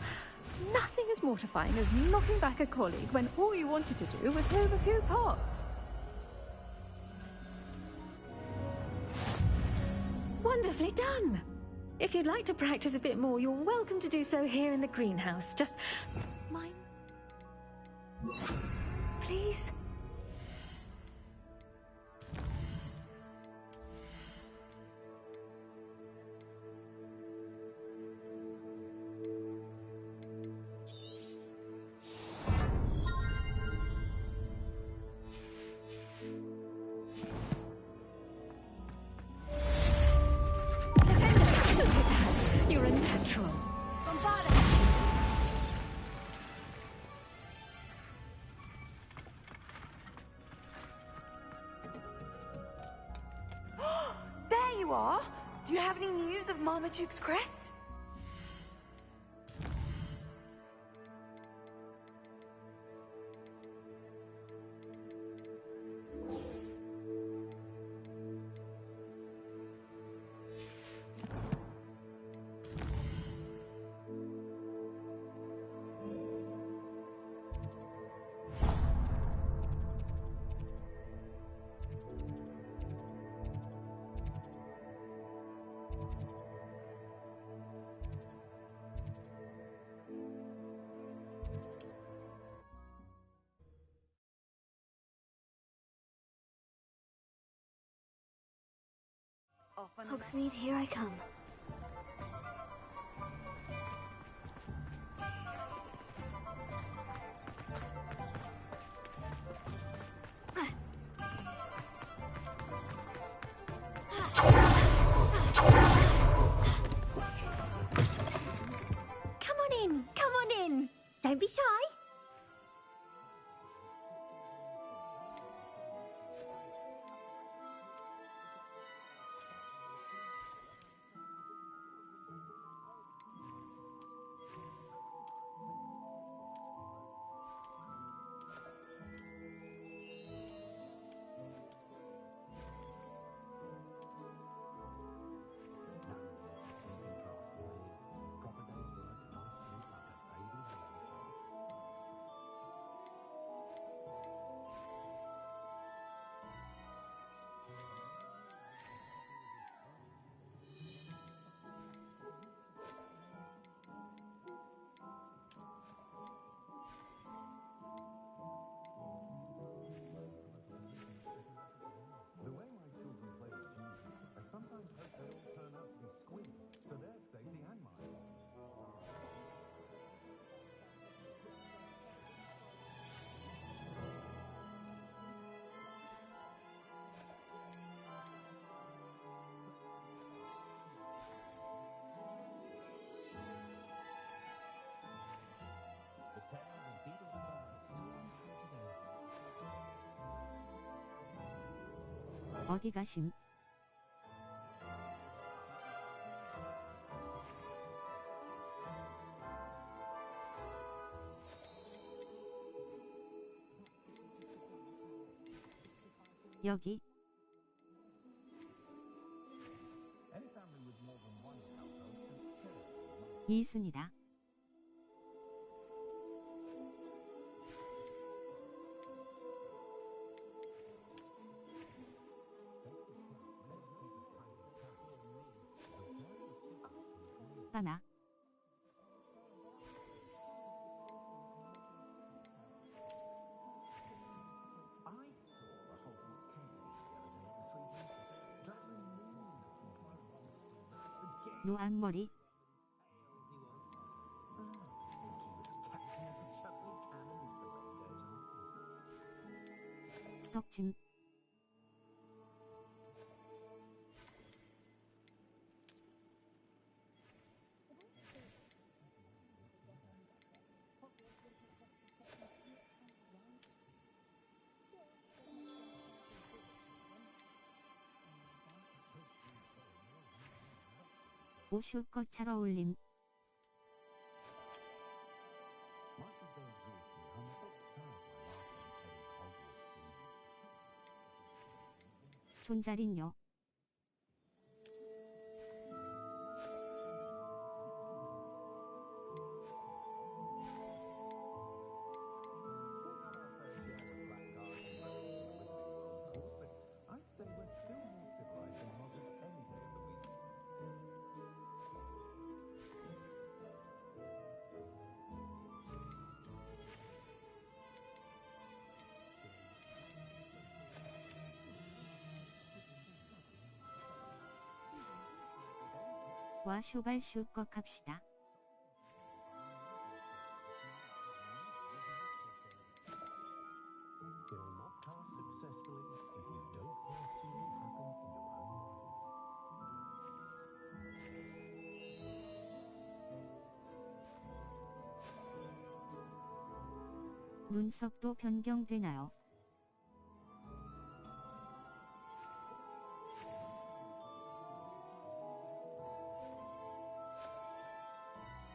K: Nothing as mortifying as knocking back a colleague when all you wanted to do was move a few parts. Wonderfully done! If you'd like to practice a bit more, you're welcome to do so here in the greenhouse. Just mind, please. You're a natural.
I: There you are! Do you have any news of Marmaduke's crest?
C: Hogsmeade, here I come.
V: Come on in. Don't be shy.
G: 어디 가심? 여기. 이순이다. 하나. 노안머리. 받침. 오슈껏 잘 어울림. 존잘인요. 와 슈발 슈껏 갑시다. 눈썹도 변경되나요?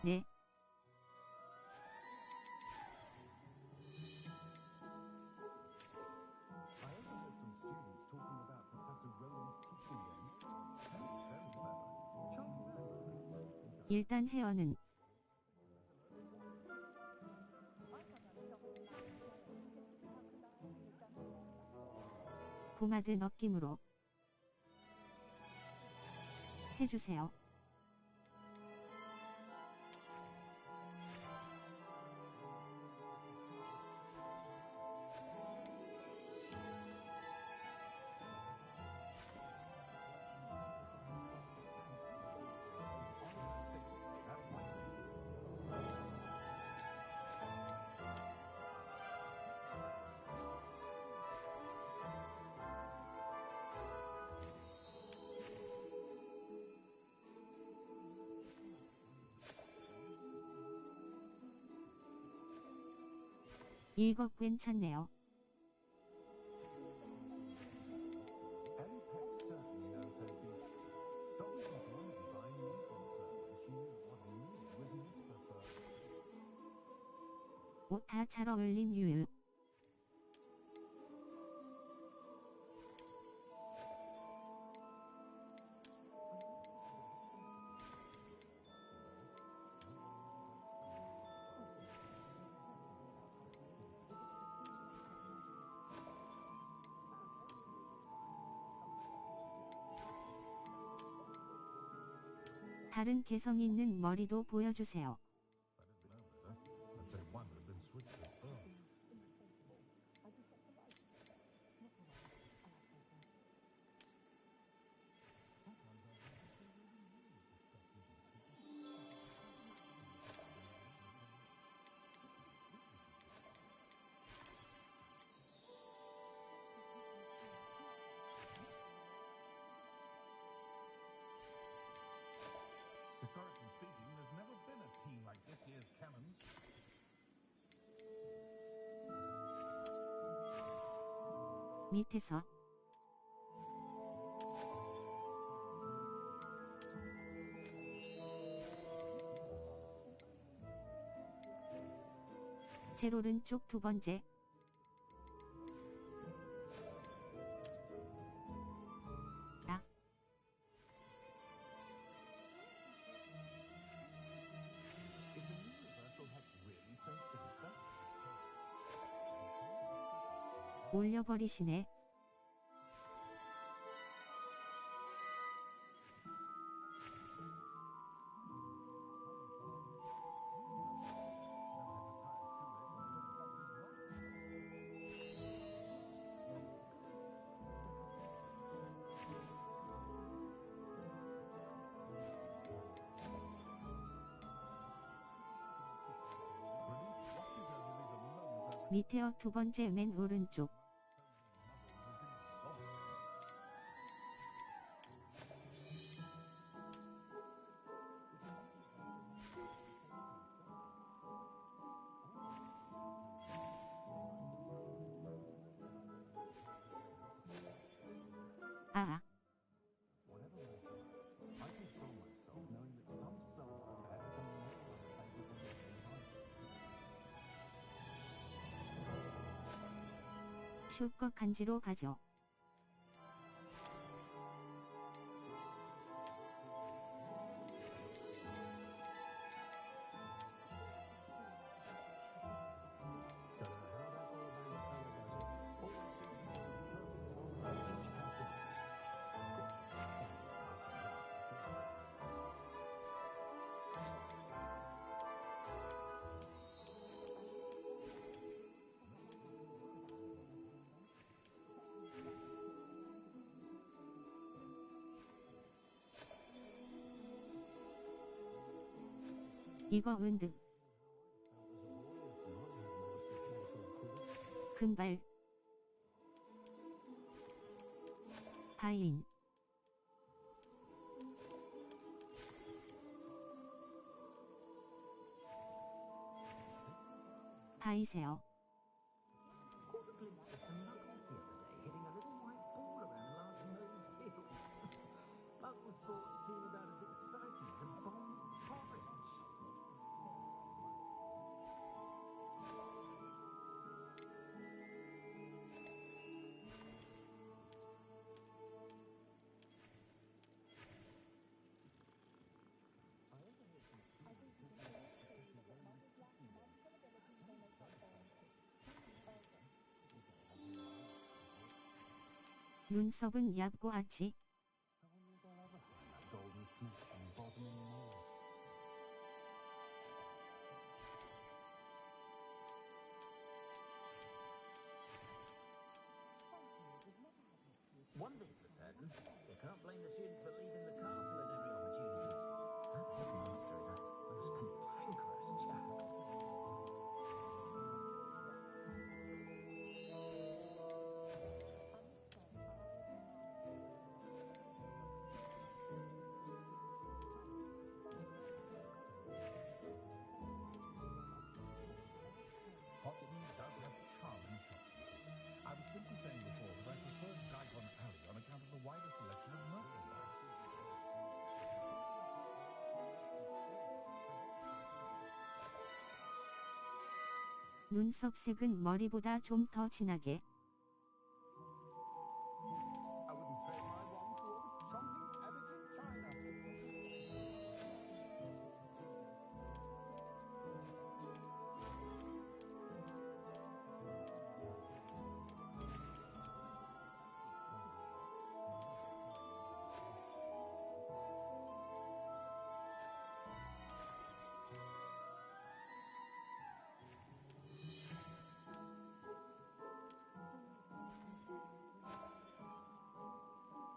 G: 네. 일단 헤어는 포마드 느낌으로 해주세요. 이거 괜찮네요. 옷 다 잘 어울림 유유. 다른 개성 있는 머리도 보여주세요.
N: Historically speaking, there's never been a team like this year's Cannons.
G: 밑에서 제일 오른쪽 두 번째 나 올려버리시네. 밑에어 두 번째 맨 오른쪽 실컷 간지로 가죠. 이거 은득. 금발. 바인. 바이세요. 눈썹은 얇고 아치.
J: One thing for certain, you can't blame the students for leaving the castle at every opportunity. That headmaster is a most cantankerous chap.
N: Hogsmeade does have charming shopkeepers. I was simply saying before that I preferred Diagon Alley on account of the wider selection of merchandise.
G: 눈썹 색은 머리보다 좀 더 진하게.
N: I wouldn't trade my one for all the chomping abbots in China.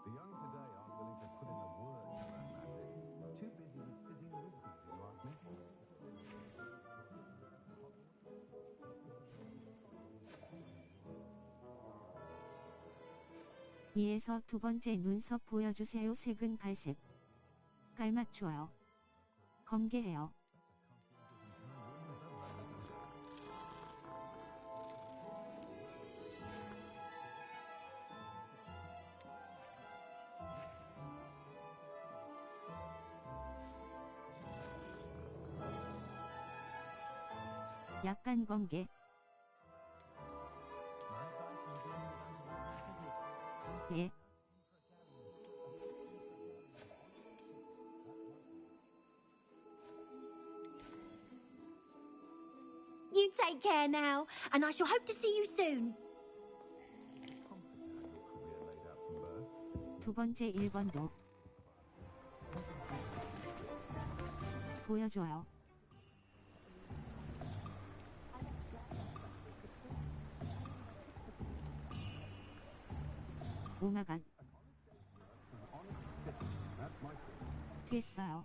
N: The young today aren't willing to put in the work to learn magic. Too busy with fizzing whiskies, if you ask me.
G: 이에서 두 번째 눈썹 보여주세요. 색은 갈색. 깔맞춰요. 검게해요. 약간 검게. 예.
V: You take care now, and I shall hope to see you soon.
G: 두 번째 1번도 보여줘요. 오마갓. 됐어요.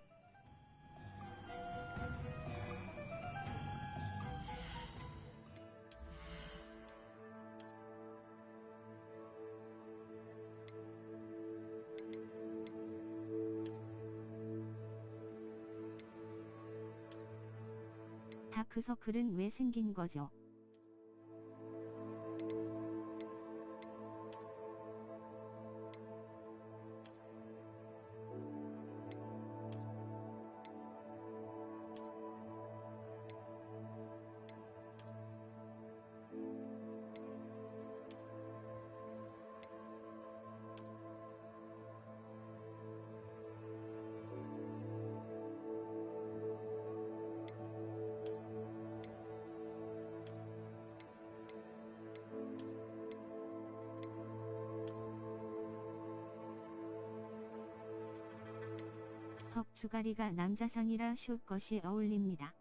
G: 다크서클은 왜 생긴 거죠? 턱 주가리가 남자상이라 숏 것이 어울립니다.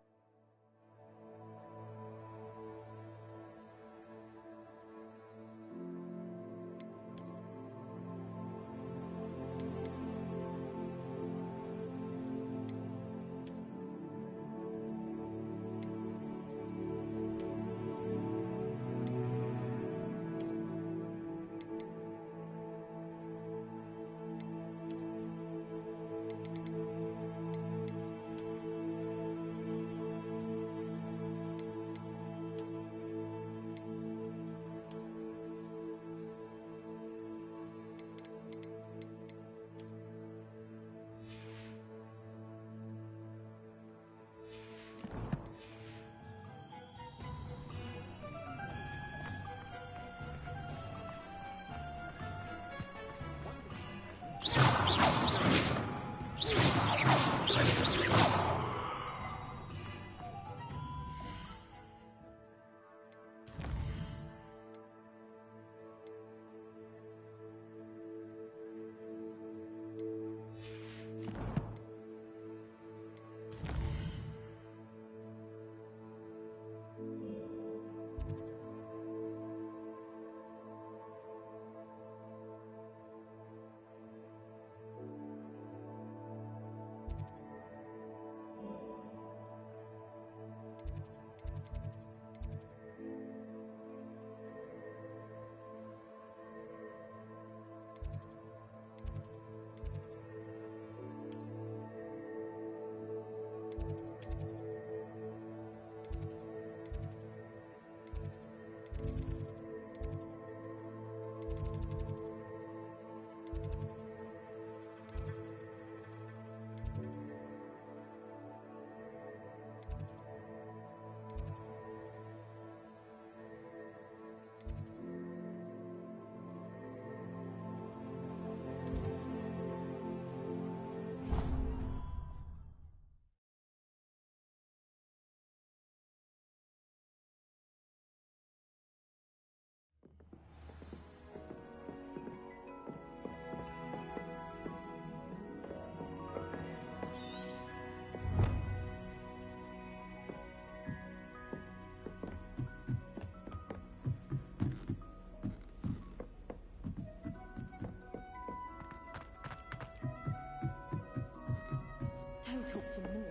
K: Don't talk to me.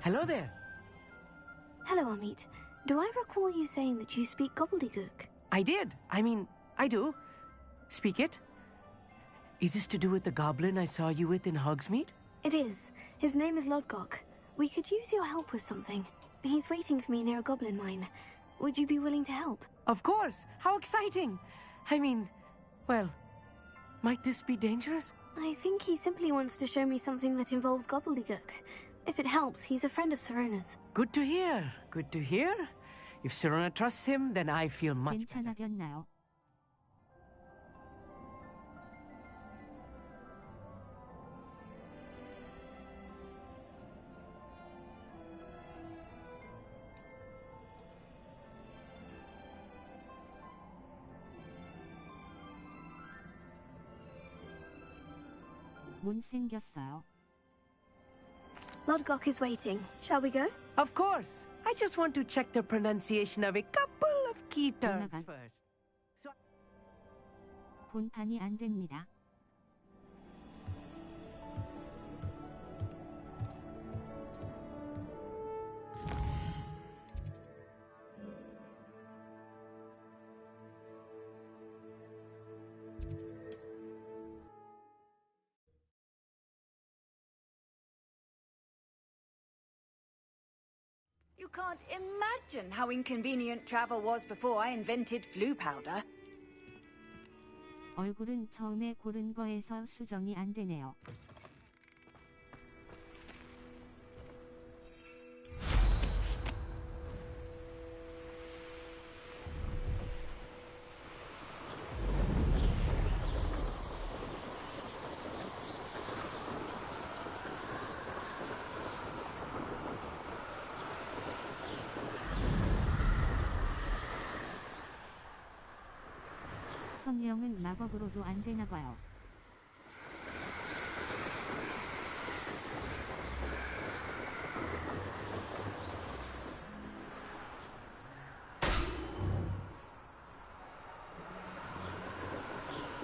M: Hello there.
C: Hello, Amit. Do I recall you saying that you speak gobbledygook?
M: I did. I do. Speak it. Is this to do with the goblin I saw you with in Hogsmeade?
C: It is. His name is Lodgok. We could use your help with something. He's waiting for me near a goblin mine. Would you be willing to help?
M: Of course. How exciting. Well, might this be dangerous?
C: I think he simply wants to show me something that involves gobbledygook. If it helps, he's a friend of Sirona's.
M: Good to hear. Good to hear. If Sirona trusts him, then I feel much better.
G: 괜찮아졌나요? 못생겼어요.
C: Lodgok is waiting. Shall we go?
M: Of course. I just want to check the pronunciation of a couple of key terms first.
G: 본판이 안 됩니다.
L: You can't imagine how inconvenient travel was before I invented flu powder.
G: 얼굴은 처음에 고른 거에서 수정이 안 되네요. 성형은 마법으로도 안 되나 봐요.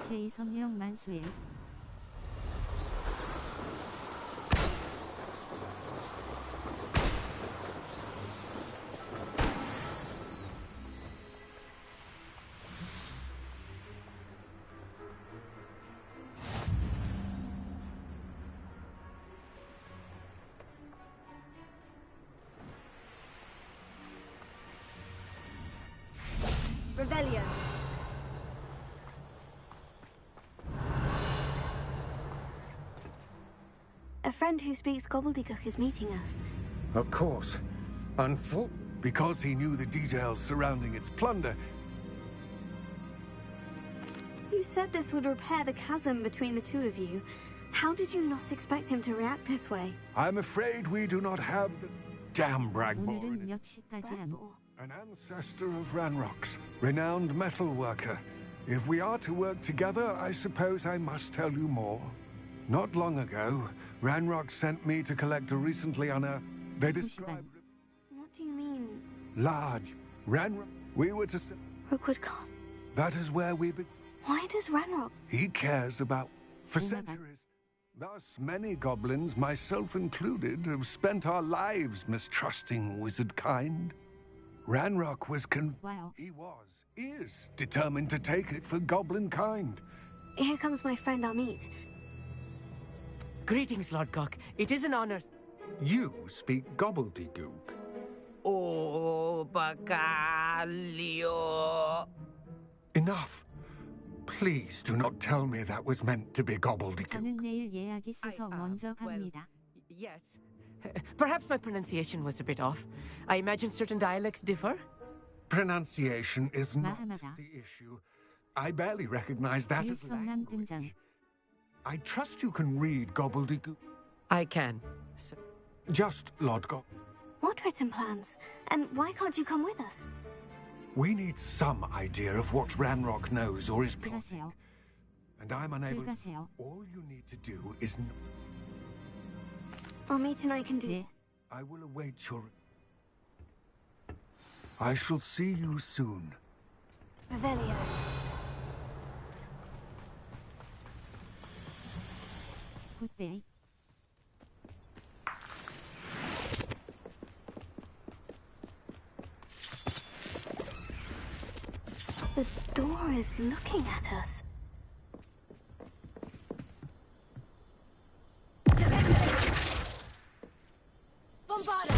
G: K 성형 만수예요.
L: Revelio.
C: A friend who speaks gobbledygook is meeting us.
F: Of course. Because he knew the details surrounding its plunder.
C: You said this would repair the chasm between the two of you. How did you not expect him to react this way?
F: I'm afraid we do not have the damn Bragbor.
G: 오늘은 몇 시까지 함?
F: An ancestor of Ranrock's, renowned metal worker. If we are to work together, I suppose I must tell you more. Not long ago, Ranrock sent me to collect a recently unearthed... They described...
C: What do you mean?
F: Large. Ranrock... We were to...
C: Rookwood Castle.
F: That is where we...
C: Why does Ranrock...
F: He cares about... For centuries. Thus, many goblins, myself included, have spent our lives mistrusting wizard kind. Ranrock was
G: Wow.
F: He is determined to take it for goblin kind.
C: Here comes my friend Amit.
M: Greetings, Lord Cock. It is an honor.
F: You speak gobbledygook.
M: Oh, bacalio.
F: Enough. Please do not tell me that was meant to be gobbledygook.
G: 저는 내일 예약 있어서 먼저 갑니다.
M: Yes. Perhaps my pronunciation was a bit off. I imagine certain dialects differ.
F: Pronunciation is not the issue. I barely recognize that as
G: 일성남 등장.
F: I trust you can read gobbledygook.
M: I can.
F: Just, Lord Gob.
C: What written plans? And why can't you come with us?
F: We need some idea of what Ranrock knows or is plotting. And I'm unable to... All you need to do is...
C: Amit and I can do this.
F: I will await your... I shall see you soon.
C: Revelio.
G: Goodbye.
C: The door is looking at us.
L: Bombard!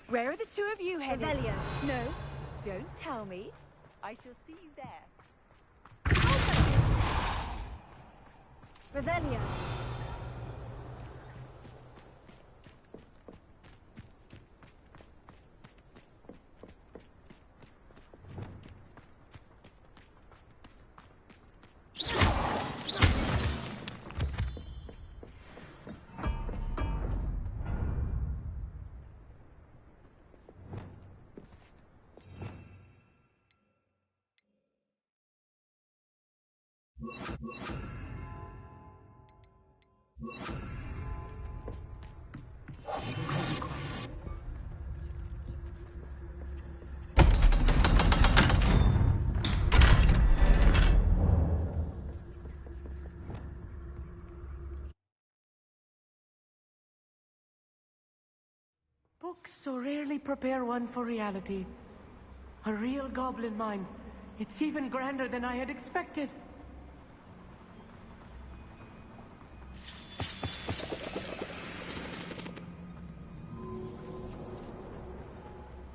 L: Where are the two of you headed?
U: Revelio.
L: No, don't tell me. I shall see you there.
U: Revelio.
M: Books so rarely prepare one for reality. A real goblin mine. It's even grander than I had expected.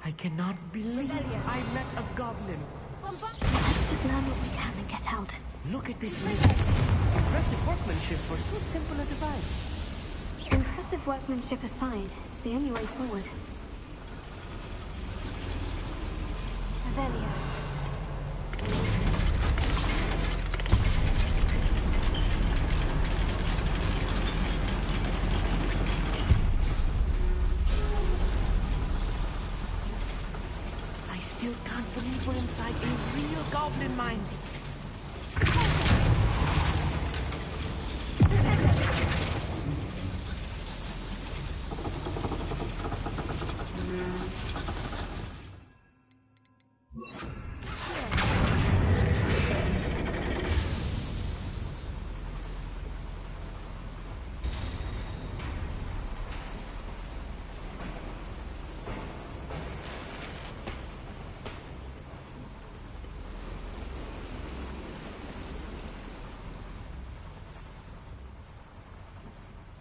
M: I cannot believe I met a goblin.
C: Let's just learn what we can and get out.
M: Look at this lid. Impressive workmanship for so simple a device.
C: Impressive workmanship aside, it's the only way forward. Revelio.
M: believe we're inside a real goblin mine.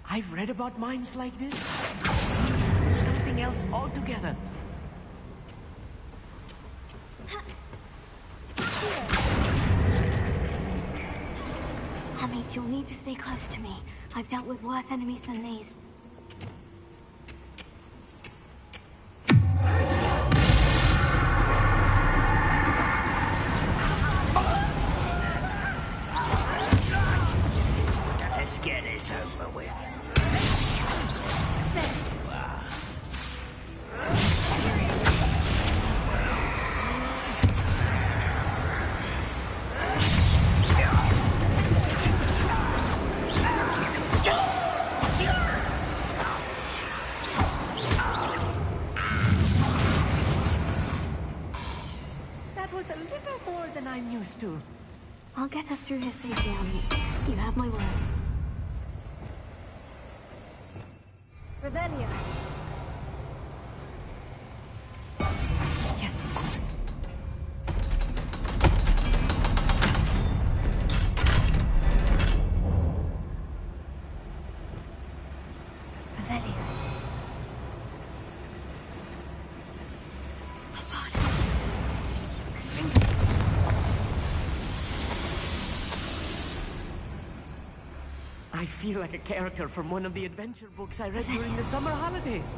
M: I've read about mines like this. It's something else altogether.
C: Hamid, you'll need to stay close to me. I've dealt with worse enemies than these.
E: Let's get this over with.
M: That was a little more than I'm used to.
C: I'll get us through here safely, Hamid. You have my word.
L: Revelio.
M: Yes, of course.
C: Revelio.
M: I feel like a character from one of the adventure books I read during the summer holidays.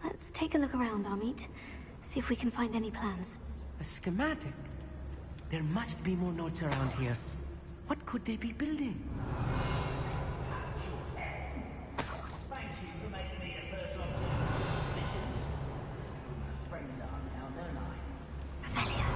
C: Let's take a look around, Hamid. See if we can find any plans.
M: A schematic? There must be more notes around here. What could they be building?
J: Thank you for making me the first officer of suspicions. Friends are now, don't I?
C: Revelio.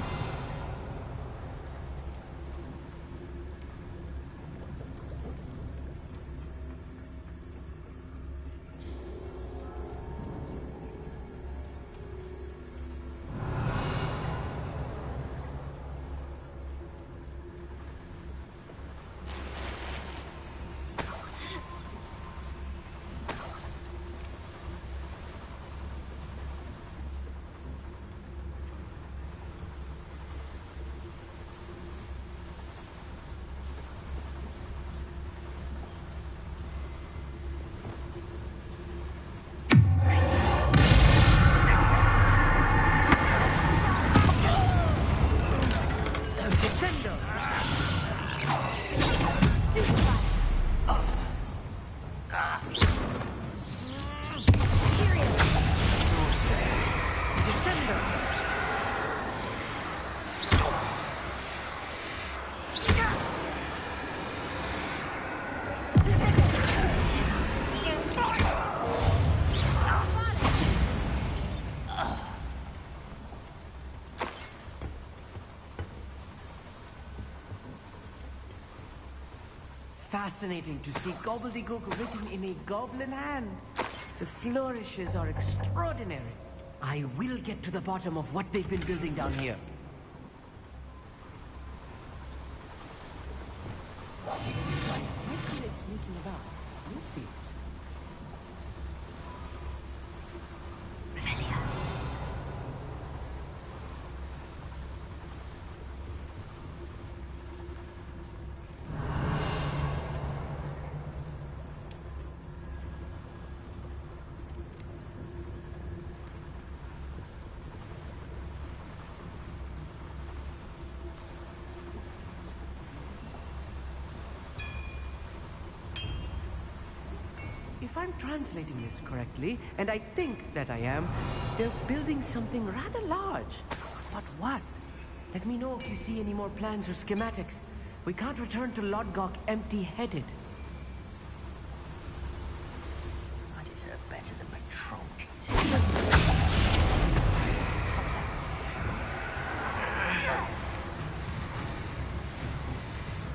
M: Fascinating to see gobbledygook written in a goblin hand. The flourishes are extraordinary. I will get to the bottom of what they've been building down here. Maybe it's sneaking about. We'll see.
C: Revelio.
M: If I'm translating this correctly, and I think that I am, they're building something rather large. But what? Let me know if you see any more plans or schematics. We can't return to Lodgok empty-headed.
E: I deserve better than patrol duty.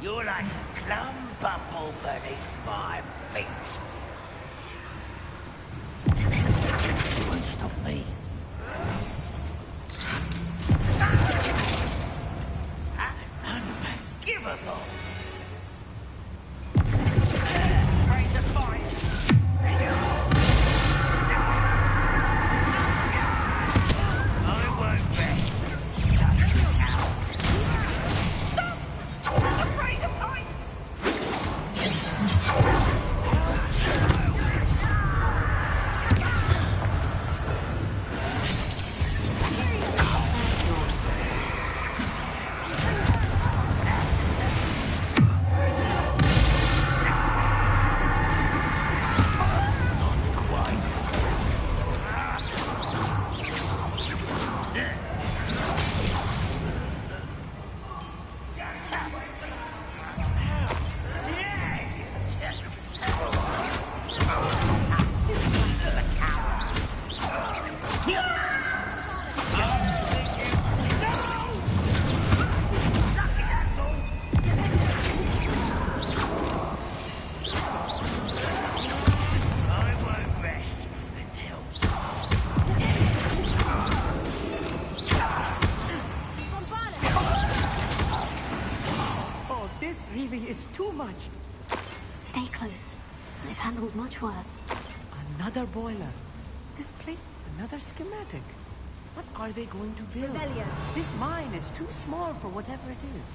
E: You're like a clump bubble beneath my feet. You won't stop me. Unforgivable. Afraid to fight. I won't rest. Such a coward. Stop! I'm afraid of heights.
M: Too much.
C: Stay close. I've handled much worse.
M: Another boiler. This plate, another schematic. What are they going to build?
L: Rebellion.
M: This mine is too small for whatever it is.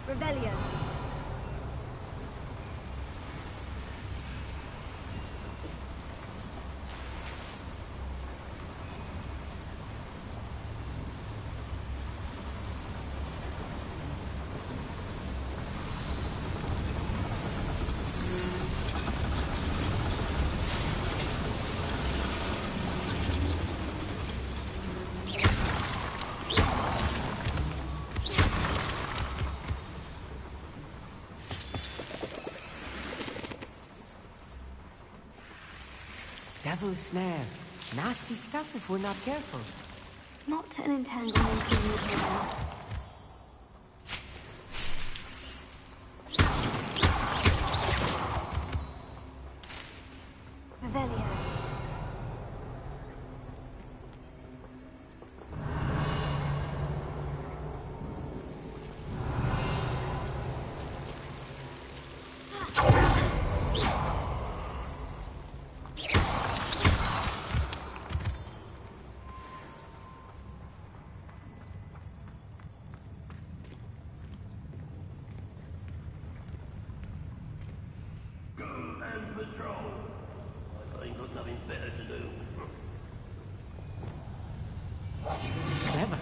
L: Rebellion.
M: Devil's snare. Nasty stuff if we're not careful.
C: Not an entanglement in the Revelio.
E: Patrol. I ain't got nothing better to do.
M: Clever.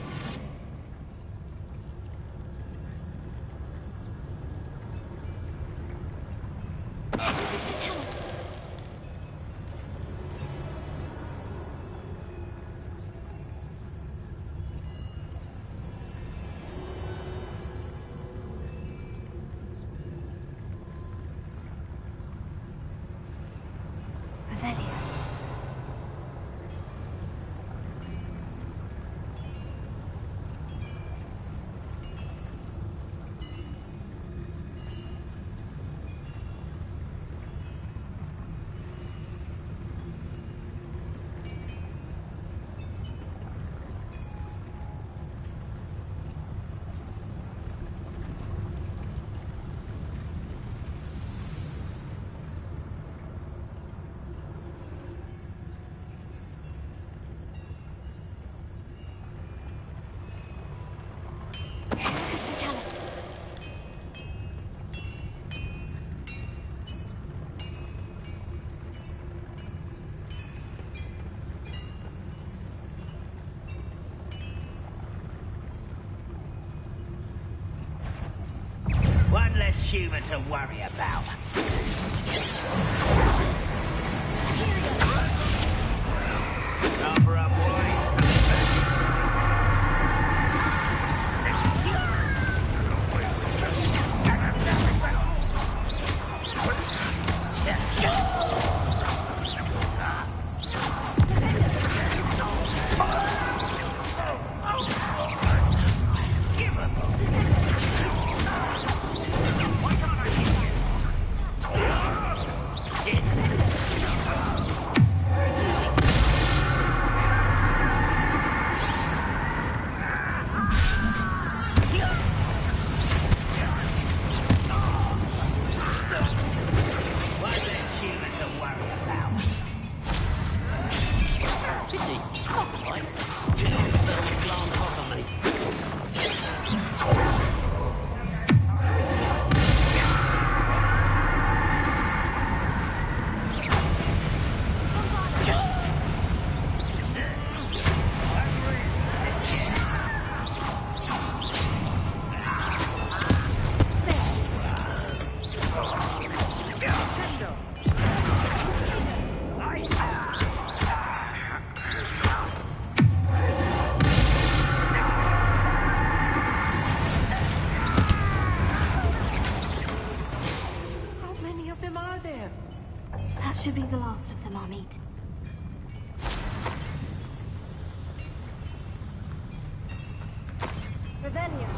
E: One less human to worry about. Cover up, boys.
C: Should be the last of them I'll meet.
L: Revelio.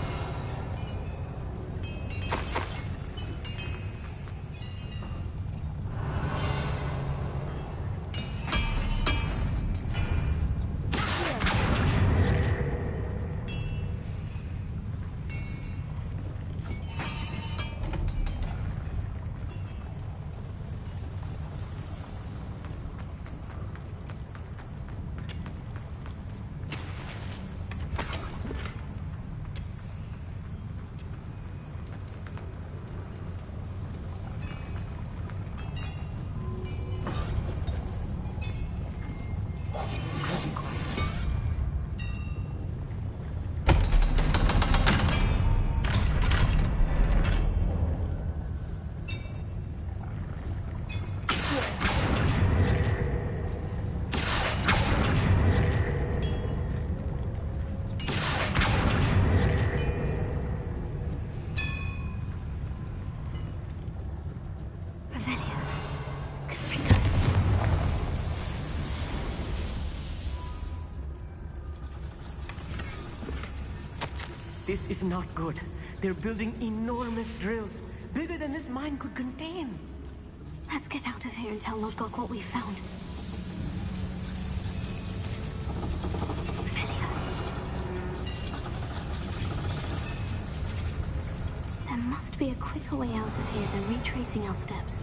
M: This is not good. They're building enormous drills, bigger than this mine could contain.
C: Let's get out of here and tell Lodgok what we found. There must be a quicker way out of here than retracing our steps.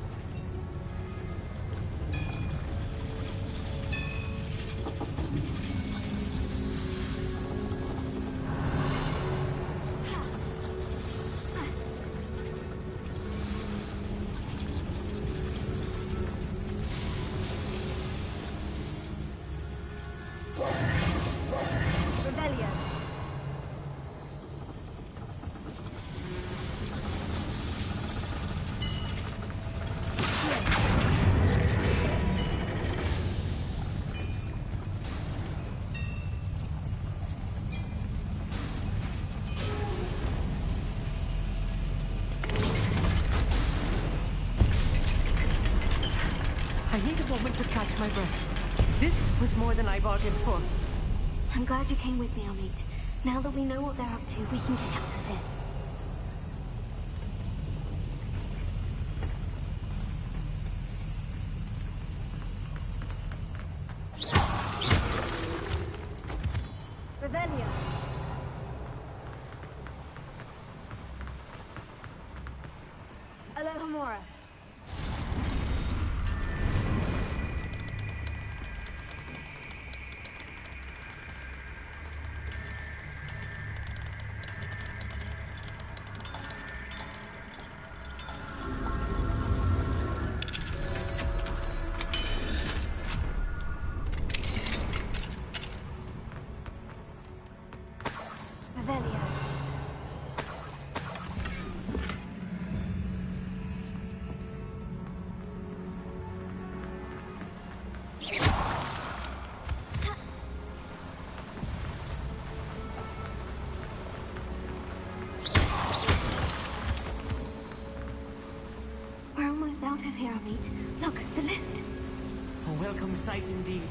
M: I need a moment to catch my breath. This was more than I bargained for.
C: I'm glad you came with me, Amit. Now that we know what they're up to, we can get out of here.
L: Revelio. Alohomora.
C: here, Amit. Look, the lift.
M: A welcome sight indeed.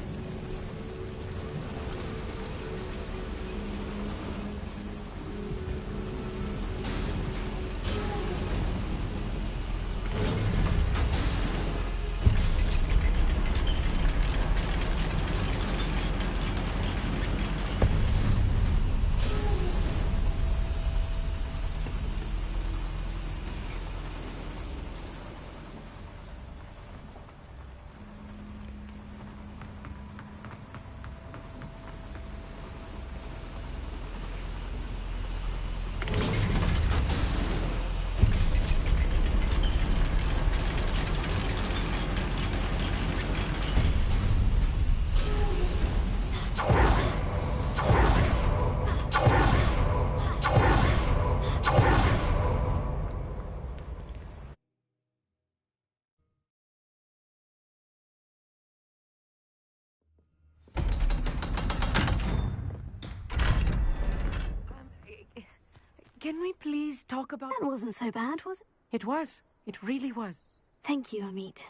M: Can we please talk about...
C: That wasn't so bad, was it?
M: It was. It really was.
C: Thank you, Amit.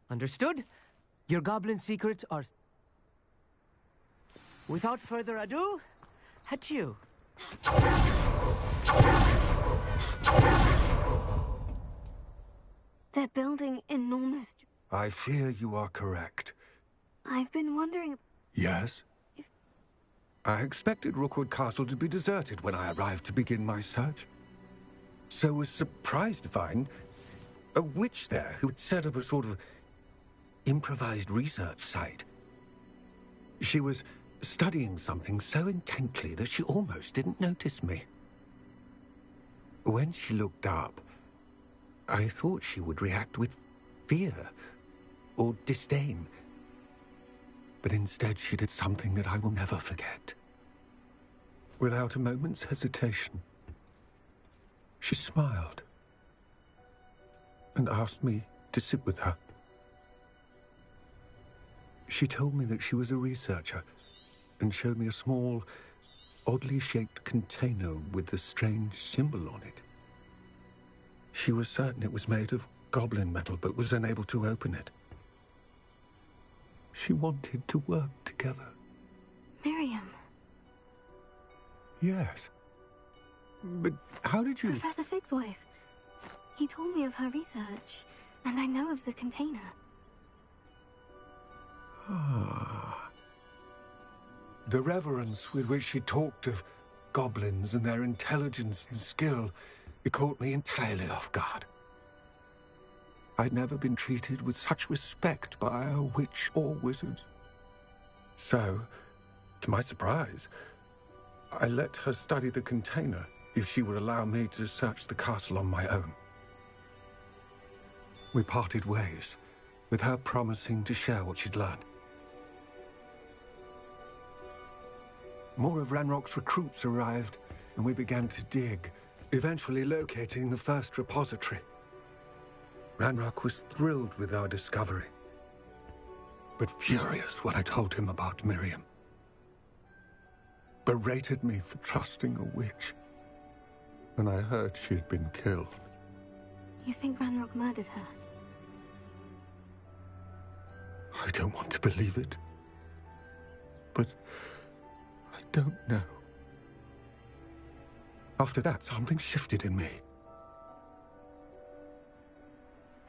M: Understood? Your goblin secrets are... Without further ado, adieu.
C: They're building enormous...
F: I fear you are correct.
C: I've been wondering...
F: Yes? I expected Rookwood Castle to be deserted when I arrived to begin my search. So was surprised to find a witch there who had set up a sort of improvised research site. She was studying something so intently that she almost didn't notice me. When she looked up, I thought she would react with fear or disdain. But instead she did something that I will never forget. Without a moment's hesitation, she smiled and asked me to sit with her. She told me that she was a researcher and showed me a small, oddly shaped container with a strange symbol on it. She was certain it was made of goblin metal, but was unable to open it. She wanted to work together.
C: Miriam.
F: Yes. But how did you...
C: Professor Fig's wife. He told me of her research, and I know of the container.
F: Ah. The reverence with which she talked of goblins and their intelligence and skill, it caught me entirely off guard. I'd never been treated with such respect by a witch or wizard. So, to my surprise, I let her study the container if she would allow me to search the castle on my own. We parted ways, with her promising to share what she'd learned. More of Ranrock's recruits arrived, and we began to dig, eventually locating the first repository. Ranrock was thrilled with our discovery, but furious when I told him about Miriam. Berated me for trusting a witch when I heard she had been killed.
C: You think Ranrock murdered her?
F: I don't want to believe it, but I don't know. After that, something shifted in me.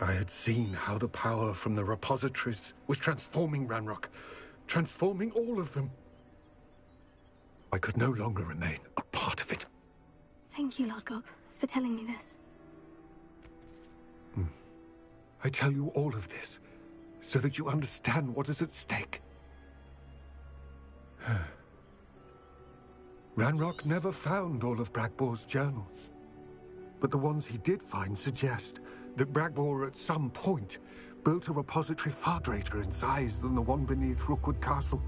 F: I had seen how the power from the repositories was transforming Ranrock, transforming all of them. I could no longer remain a part of it.
C: Thank you, Lord Gog, for telling me this.
F: I tell you all of this so that you understand what is at stake. Ranrock never found all of Bragbor's journals, but the ones he did find suggest that Bragbor at some point built a repository far greater in size than the one beneath Rookwood Castle.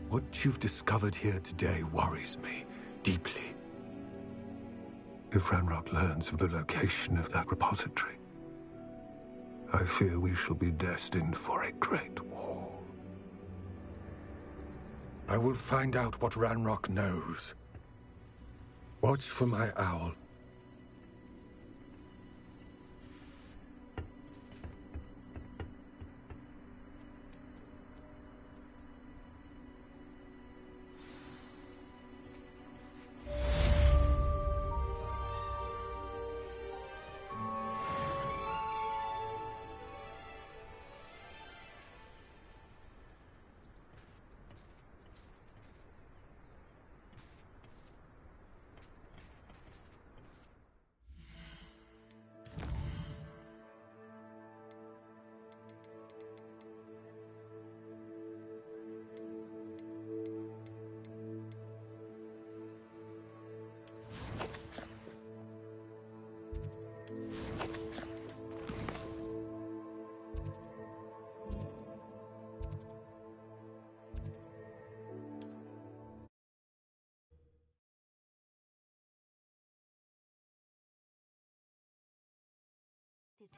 F: What you've discovered here today worries me deeply. If Ranrock learns of the location of that repository, I fear we shall be destined for a great war. I will find out what Ranrock knows. Watch for my owl.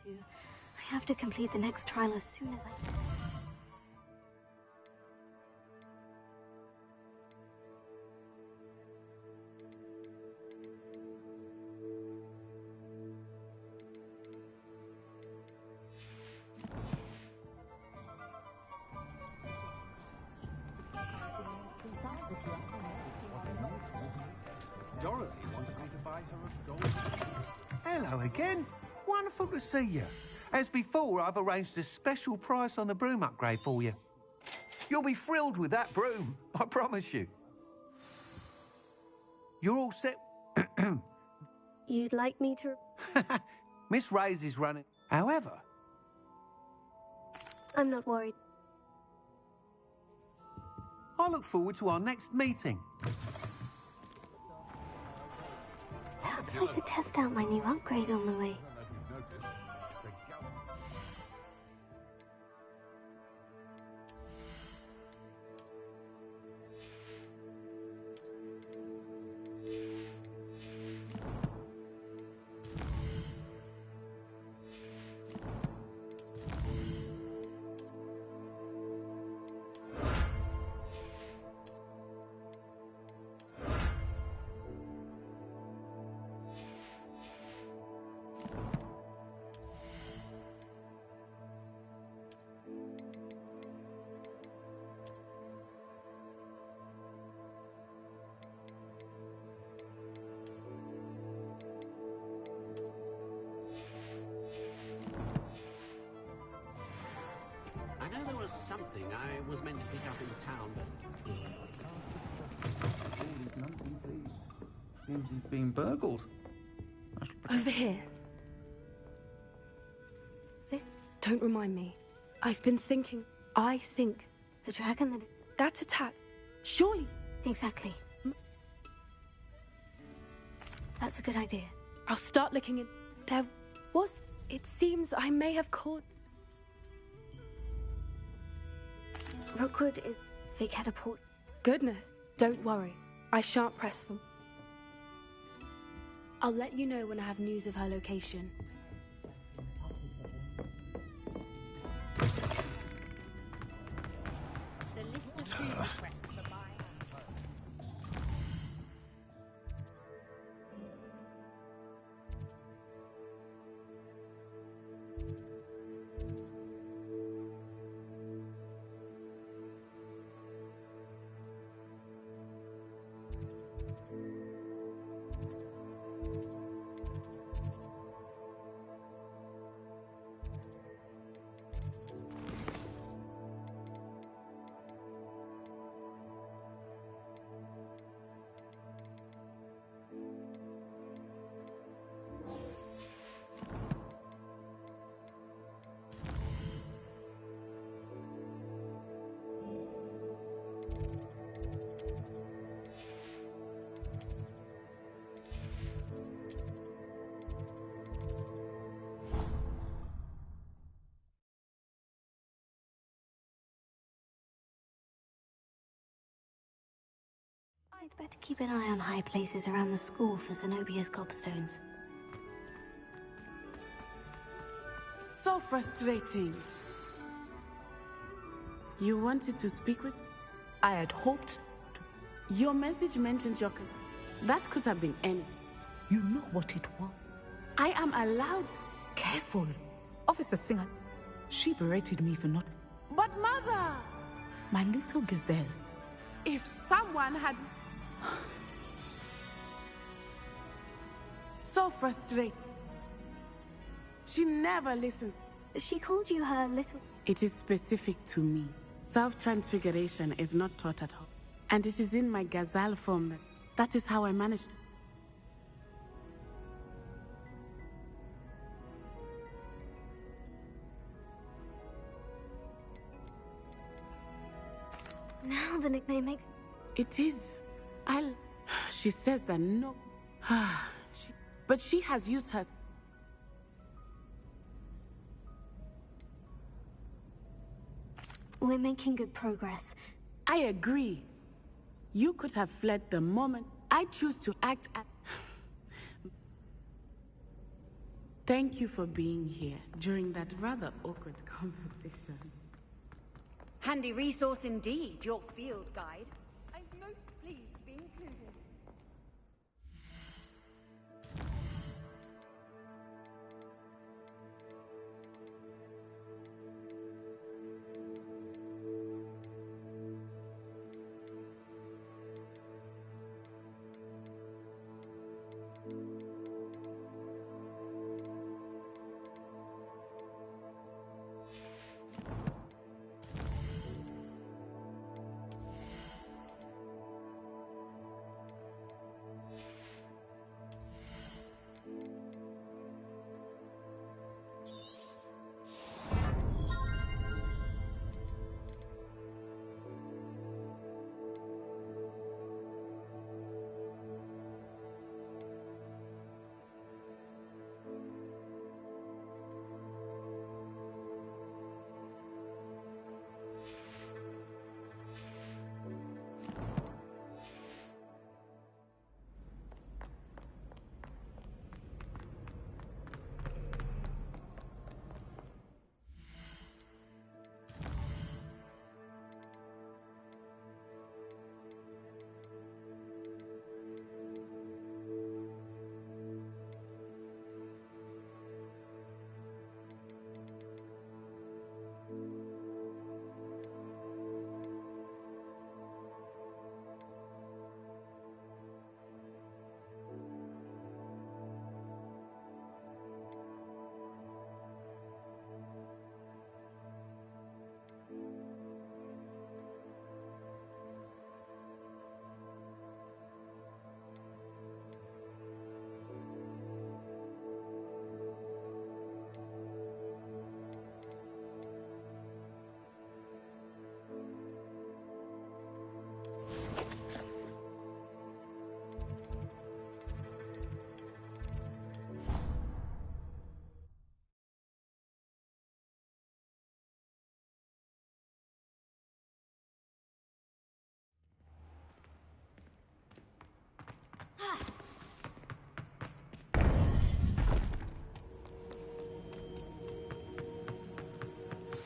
C: I have to complete the next trial as soon as I can.
O: Dorothy wanted me to buy her a gold. Hello again. Wonderful to see you. As before, I've arranged a special price on the broom upgrade for you. You'll be thrilled with that broom, I promise you. You're all set.
C: You'd like me to...
O: Miss Ray's is running. However...
C: I'm not worried.
O: I look forward to our next meeting.
C: Perhaps I could test out my new upgrade on the way.
A: Something I was meant to pick up in town, but...
B: Seems he's being burgled.
P: Over here.
C: This...
P: Don't remind me. I've been thinking... I think...
C: The dragon that...
P: That attack... Surely...
C: Exactly. That's a good idea.
P: I'll start looking in... There was... It seems I may have caught...
C: Rookwood is fake catapult.
P: Goodness, don't worry. I shan't press them. I'll let you know when I have news of her location.
U: The list of food requests for buying.
C: I'd better keep an eye on high places around the school for Zenobia's gobstones.
M: So frustrating. You wanted to speak with? I had hoped to. Your message mentioned your... That could have been any.
Q: You know what it was.
M: I am allowed.
Q: Careful. Officer Singer, she berated me for not...
M: But mother!
Q: My little gazelle.
M: If someone had... So frustrated. She never listens.
C: She called you her little...
M: It is specific to me. Self-transfiguration is not taught at home. And it is in my gazelle form that is how I managed.
C: Now the nickname makes...
M: It is. She says that no... But she has used her...
C: We're making good progress.
M: I agree. You could have fled the moment I choose to act at...
B: Thank you for being here during that rather awkward conversation.
L: Handy resource indeed, your field guide. I'm most pleased to be included.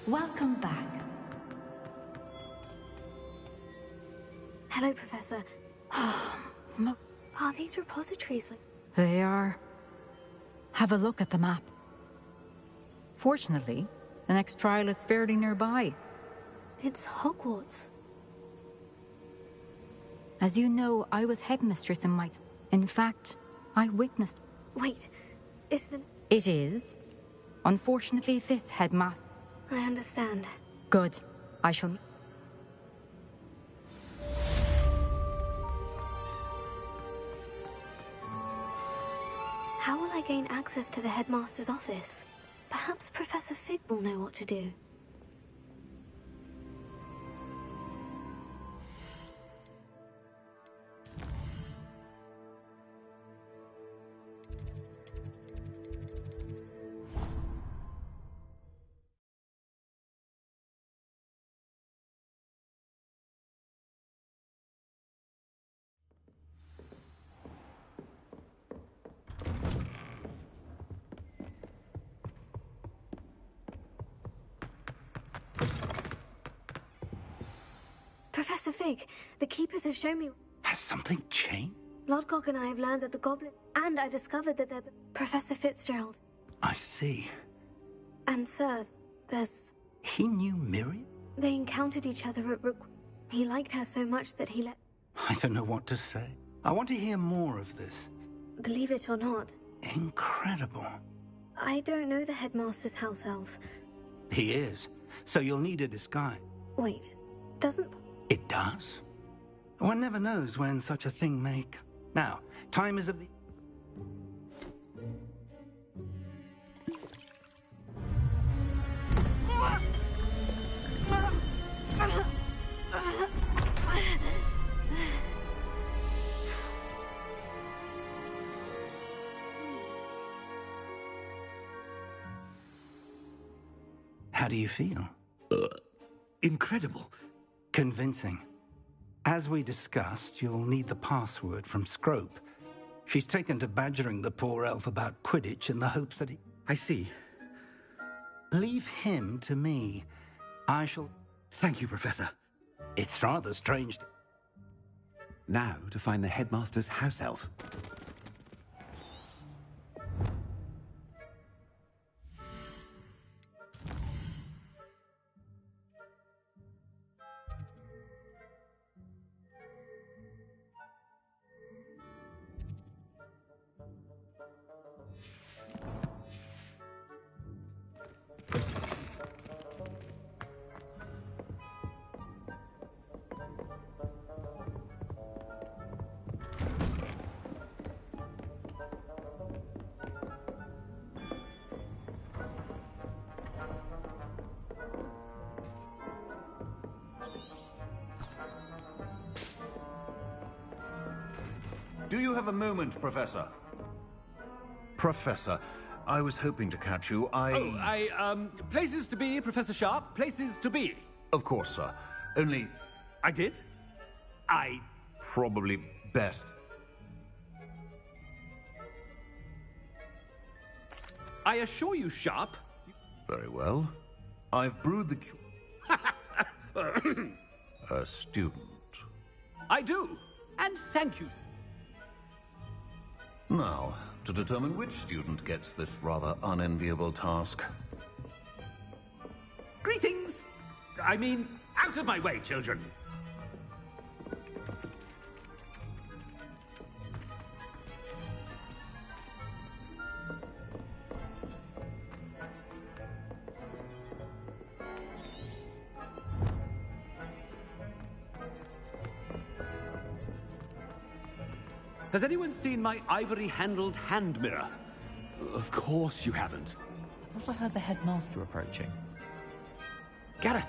D: Welcome back.
C: Hello, Professor. Are these repositories like...
D: They are. Have a look at the map. Fortunately, the next trial is fairly nearby.
C: It's Hogwarts.
D: As you know, I was headmistress in my... In fact, I witnessed...
C: Wait, is the...
D: It is. Unfortunately, this headmaster...
C: I understand.
D: Good. I shall...
C: How will I gain access to the headmaster's office? Perhaps Professor Fig will know what to do. Professor Fig, the Keepers have shown me...
H: Has something changed?
C: Lodgok and I have learned that the Goblin... And I discovered that they're... Professor Fitzgerald.
H: I see.
C: And sir, there's...
H: He knew Miriam?
C: They encountered each other at Rook. He liked her so much that he let...
H: I don't know what to say. I want to hear more of this.
C: Believe it or not.
H: Incredible.
C: I don't know the headmaster's house elf.
H: He is. So you'll need a disguise.
C: Wait, doesn't...
H: It does? One never knows when such a thing may... Now, time is of the... How do you feel?
A: Incredible.
H: Convincing. As we discussed, you'll need the password from Scrope. She's taken to badgering the poor elf about Quidditch in the hopes that he... I see. Leave him to me. I shall... Thank you, Professor. It's rather strange.
S: Now to find the headmaster's house elf.
T: Do you have a moment, Professor? Professor, I was hoping to catch you.
S: Places to be, Professor Sharp. Places to be.
T: Of course, sir. Only...
S: I did?
T: Probably best.
S: I assure you, Sharp.
T: Very well. I've brewed the a student.
S: I do, and thank you.
T: Now, to determine which student gets this rather unenviable task.
S: Greetings! I mean, out of my way, children. Has anyone seen my ivory-handled hand mirror? Of course you haven't.
J: I thought I heard the headmaster approaching.
S: Gareth!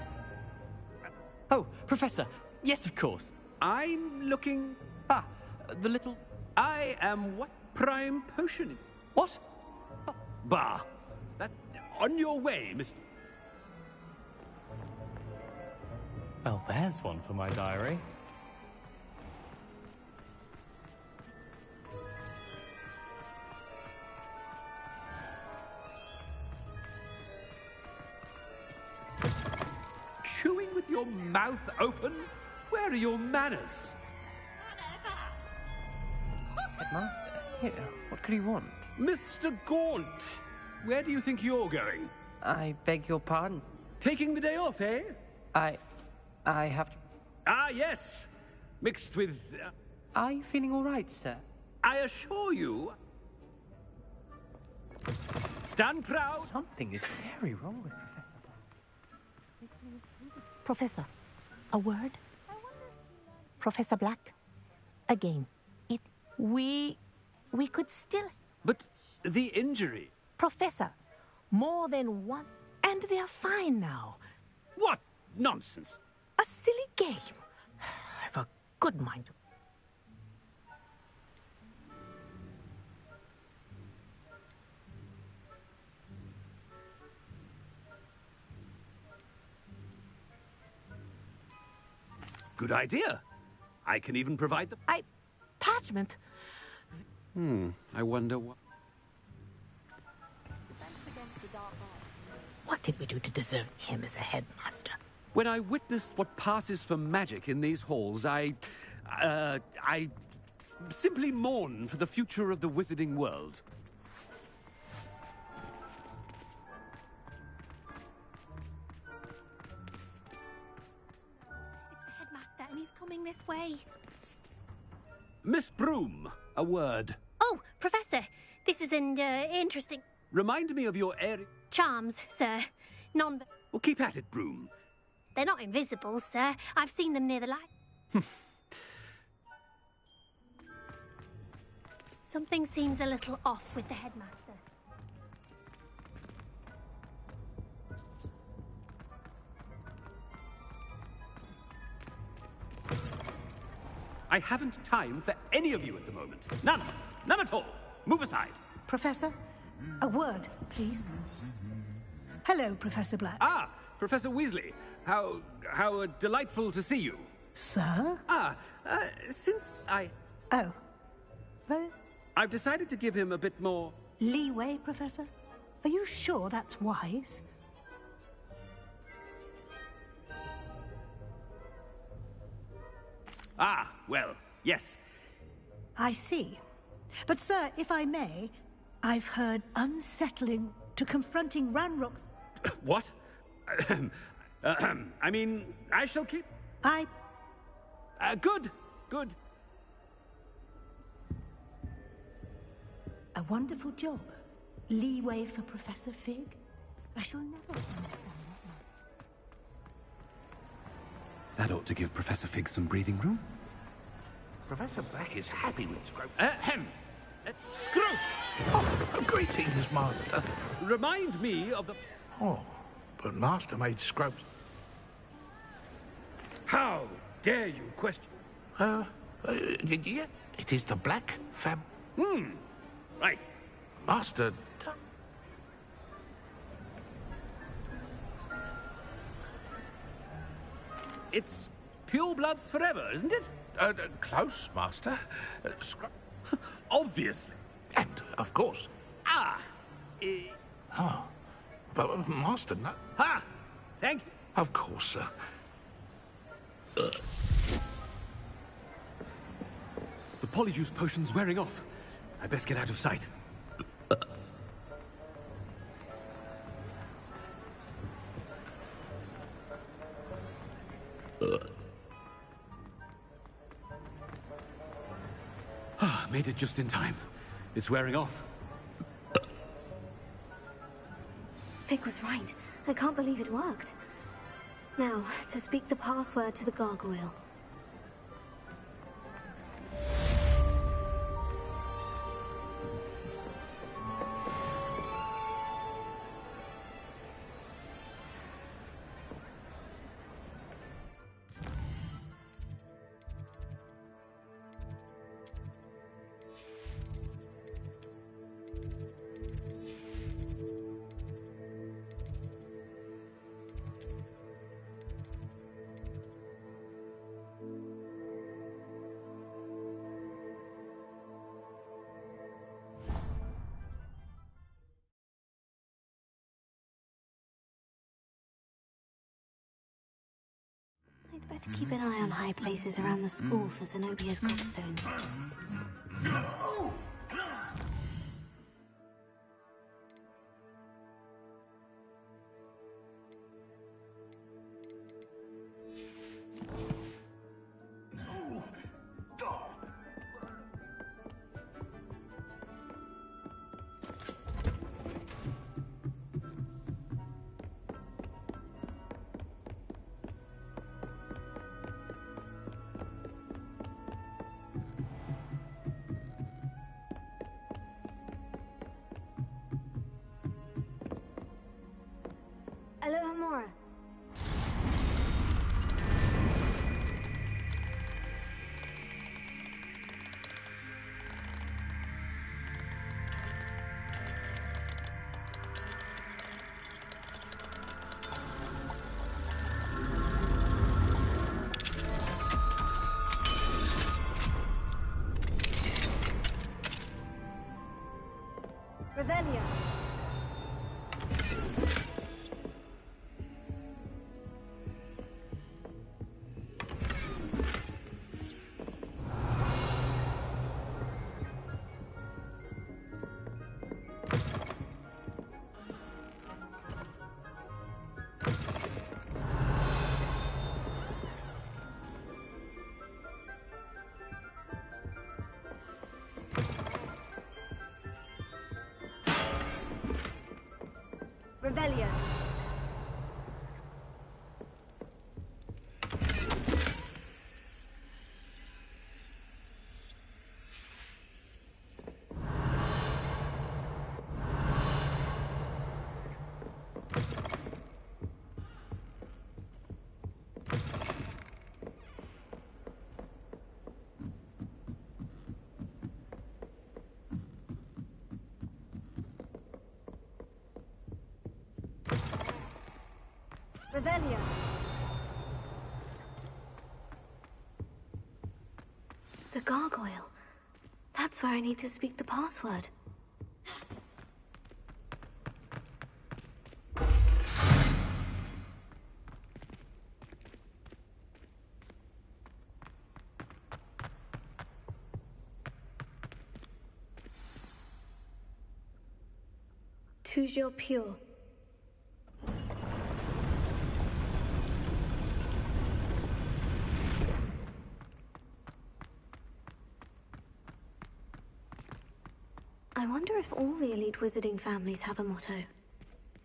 J: Oh, Professor! Yes, of course.
S: I'm looking...
J: the little...
S: I am what prime potion?
J: What?
S: Bah! That... on your way, Mr...
J: Well, there's one for my diary.
S: Chewing with your mouth open? Where are your manners?
J: Headmaster? Here, what could he want?
S: Mr. Gaunt, where do you think you're going?
J: I beg your pardon?
S: Taking the day off, eh?
J: I have to...
S: Ah, yes! Mixed with...
J: Are you feeling all right, sir?
S: I assure you... Stand proud!
J: Something is very wrong with me.
W: Professor, a word? Professor Black? Again, we could still...
S: But the injury...
W: Professor, more than one... And they're fine now.
S: What nonsense!
W: A silly game. I've a good mind to...
S: Good idea. I can even provide the...
W: Parchment?
S: I wonder what...
W: What did we do to deserve him as a headmaster?
S: When I witness what passes for magic in these halls, I simply mourn for the future of the wizarding world.
V: And he's coming this way.
S: Miss Broom, a word.
V: Oh, Professor, this is interesting.
S: Remind me of your area...
V: Charms, sir. Non...
S: Well, keep at it, Broom.
V: They're not invisible, sir. I've seen them near the light. Something seems a little off with the headmaster.
S: I haven't time for any of you at the moment. None. None at all. Move aside.
W: Professor, a word, please. Hello, Professor Black.
S: Ah, Professor Weasley. How delightful to see you.
W: Sir?
S: Since I...
W: Oh. Very...
S: I've decided to give him a bit more...
W: Leeway, Professor?
I: Are you sure that's wise?
S: Ah, well, yes.
I: I see. But, sir, if I may, I've heard unsettling to confronting Ranrock's...
S: What? I mean, I shall keep... Good, good.
I: A wonderful job. Leeway for Professor Fig? I shall never understand
S: That ought to give Professor Fig some breathing room.
J: Professor Black is happy with Scrope.
S: Scrope!
J: Oh, greetings, Master.
S: Remind me of the...
J: Oh, but Master made Scrope's...
S: How dare you question...
J: Yeah, it is the Black Fam...
S: Right.
J: Master...
S: It's pure bloods forever, isn't it?
J: Close, Master.
S: Obviously.
J: And, of course.
S: Ah!
J: Oh, but Master... No...
S: Ha! Thank you.
J: Of course, sir.
S: The polyjuice potion's wearing off. I best get out of sight. Made it just in time. It's wearing off.
C: Fig was right. I can't believe it worked. Now, to speak the password to the gargoyle. I'd better keep an eye on high places around the school for Zenobia's gobstones. Hello, Hamora. Revelia. Revelia. Revelia. The gargoyle. That's where I need to speak the password. Toujours pure. I wonder if all the elite wizarding families have a motto.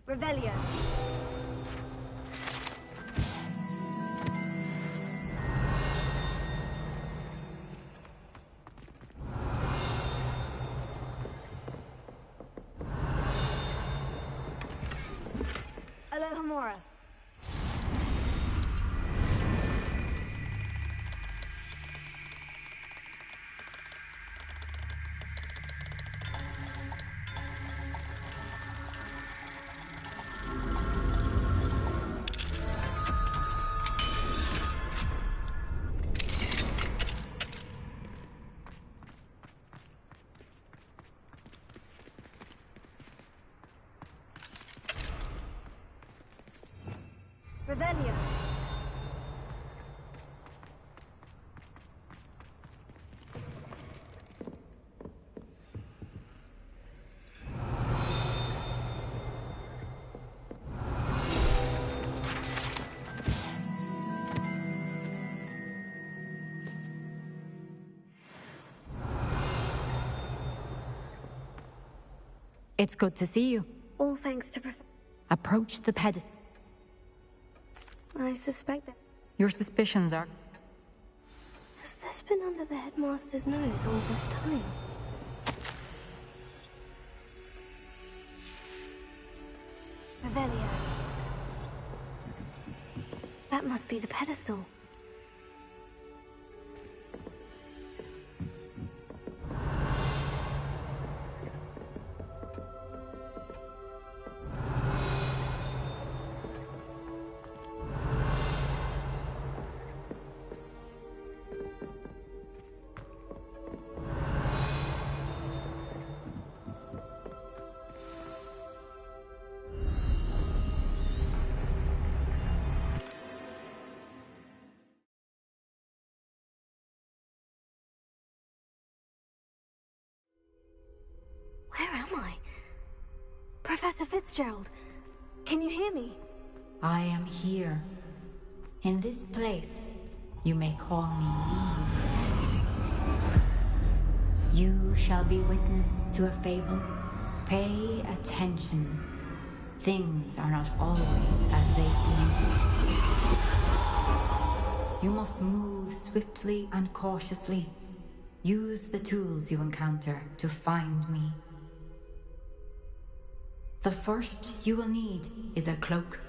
C: Revelio. Alohomora. Revelio.
D: It's good to see you.
C: All thanks to
D: Approach the pedestal.
C: I suspect that...
D: Your suspicions are...
C: Has this been under the headmaster's nose all this time? Revelio. That must be the pedestal. Where am I? Professor Fitzgerald, can you hear me?
D: I am here. In this place, you may call me Eve. You shall be witness to a fable. Pay attention. Things are not always as they seem. You must move swiftly and cautiously. Use the tools you encounter to find me. The first you will need is a cloak.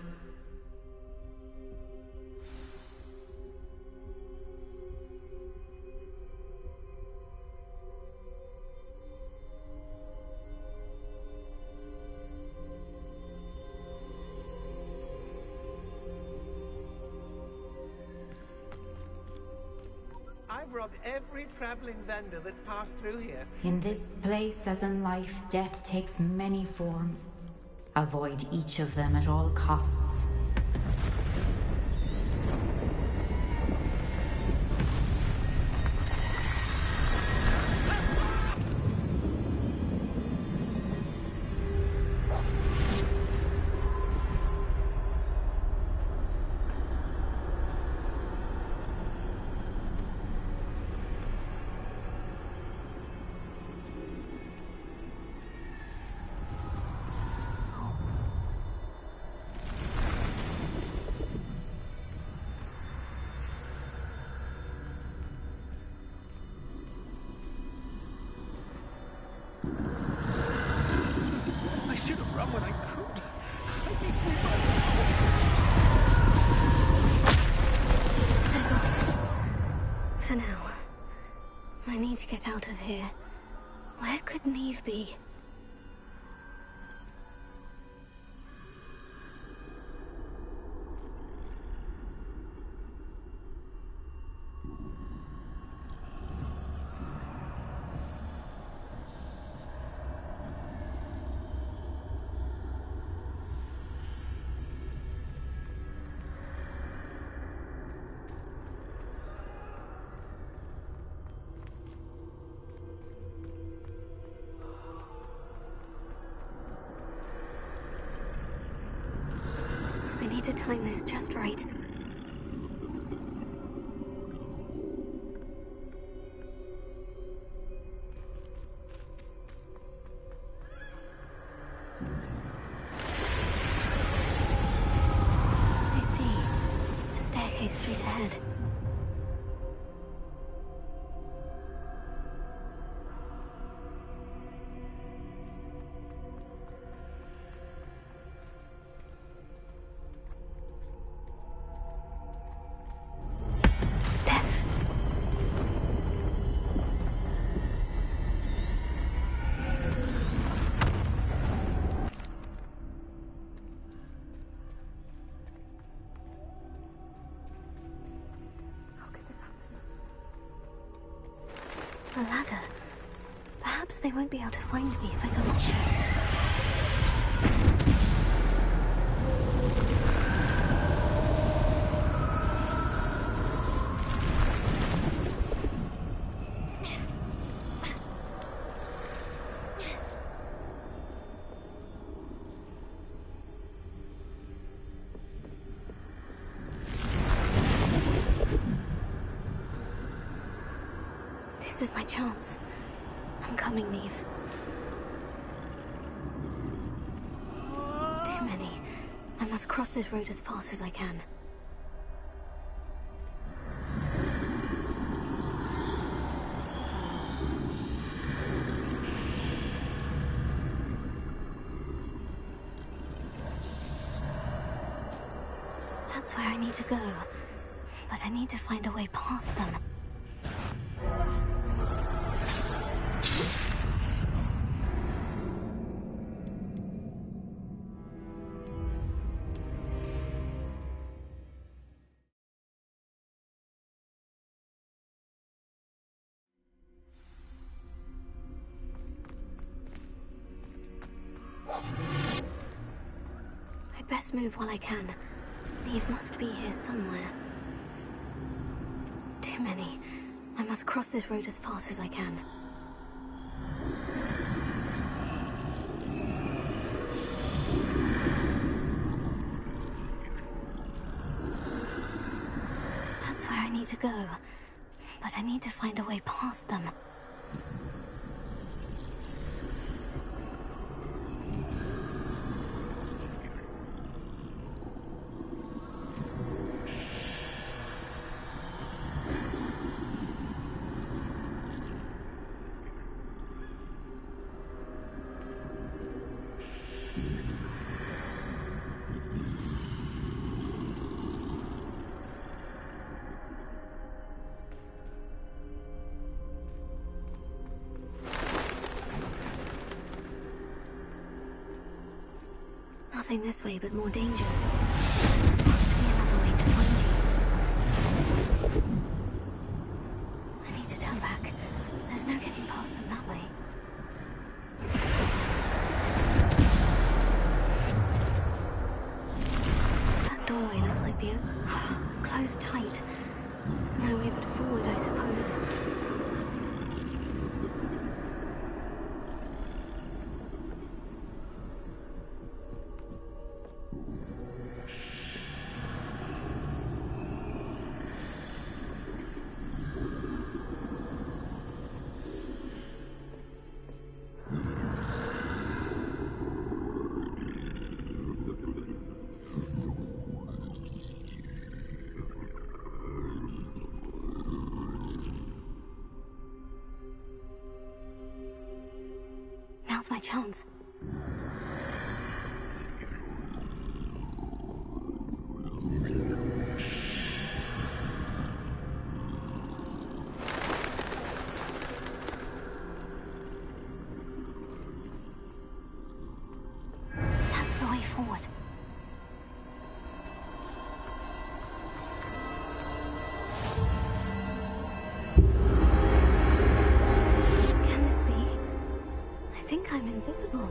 M: I've robbed every traveling vendor that's passed through here.
D: In this place, as in life, death takes many forms. Avoid each of them at all costs.
O: I should have run when I could. I'd be free by
C: For now, I need to get out of here. Where could Neve be? need to time this just right. I see. A staircase straight ahead. A ladder. Perhaps they won't be able to find me if I go up there. This is my chance. I'm coming, Neve. Too many. I must cross this road as fast as I can. That's where I need to go. But I need to find a way past them. I'd best move while I can. Neve must be here somewhere. Too many. I must cross this road as fast as I can. That's where I need to go. But I need to find a way past them. Nothing this way, but more danger. Must be another way to find you. I need to turn back. There's no getting past them that way. That doorway looks like the... closed tight. No way but forward, I suppose. Now's my chance. That's the way forward. Can this be? I think I'm invisible.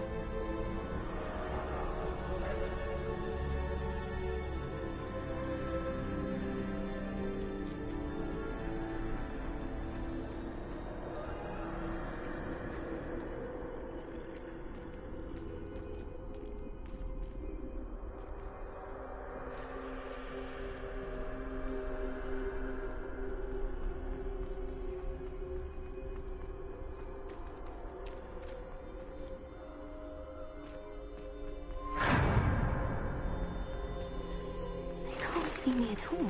C: see me at all,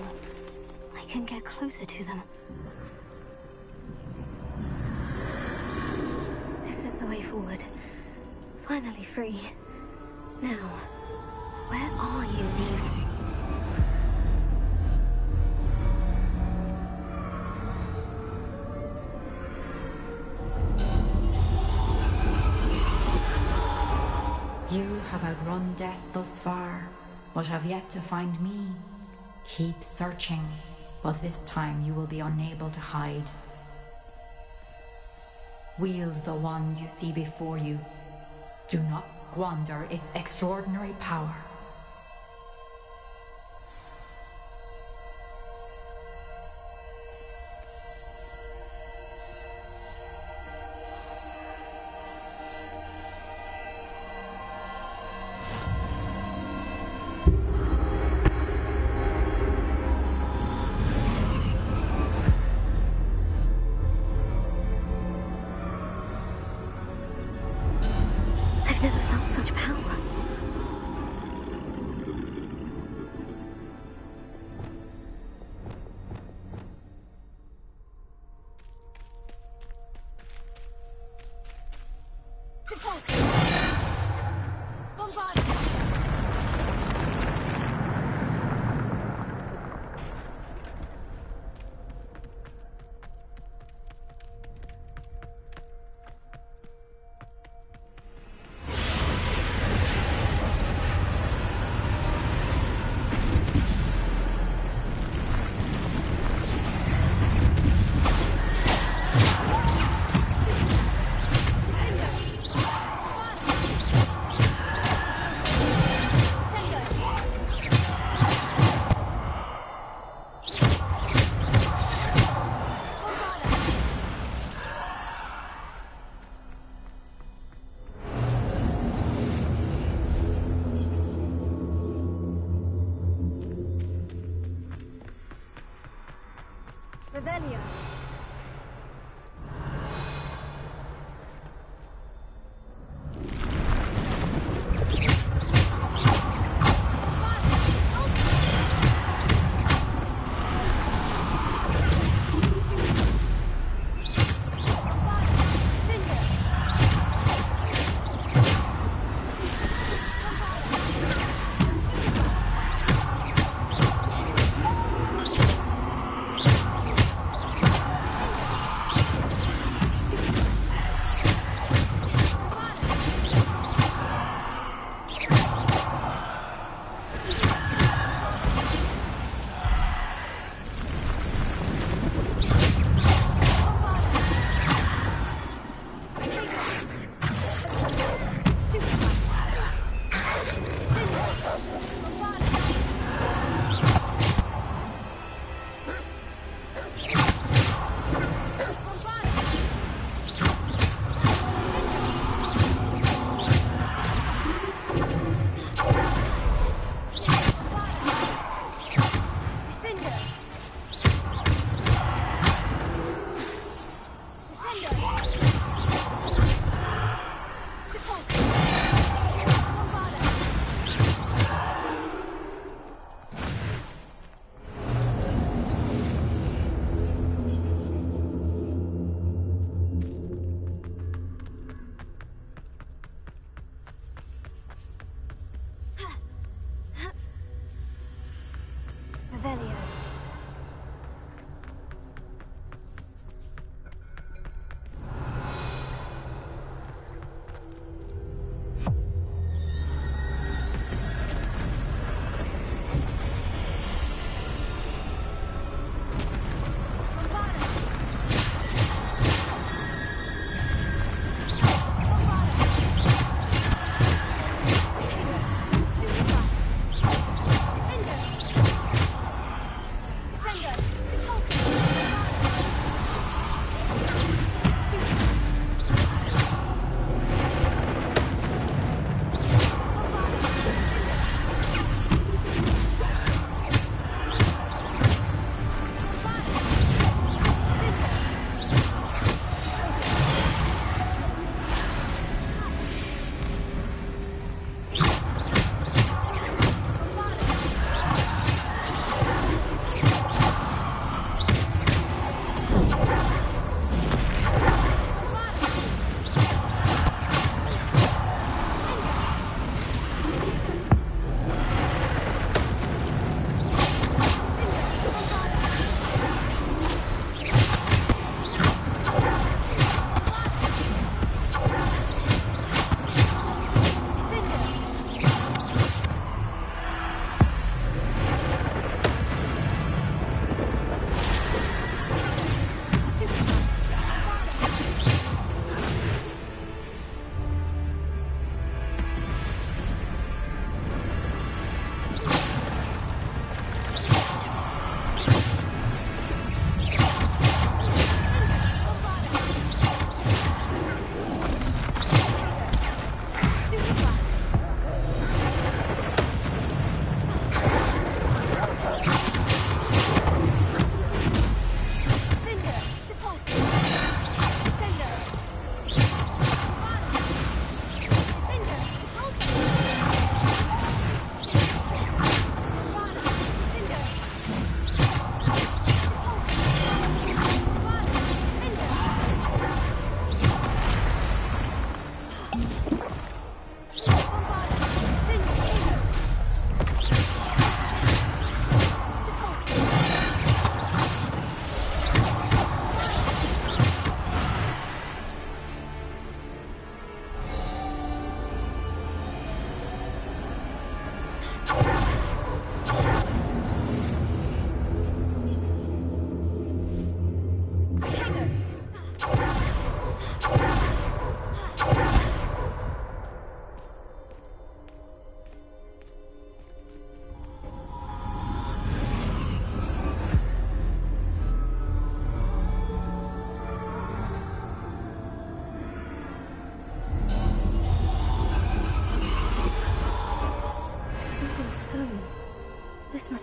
C: I can get closer to them. This is the way forward. Finally free. Now, where are you, Neve?
D: You have outrun death thus far, but have yet to find me. Keep searching, but this time you will be unable to hide. Wield the wand you see before you. Do not squander its extraordinary power.
C: I've never felt such power.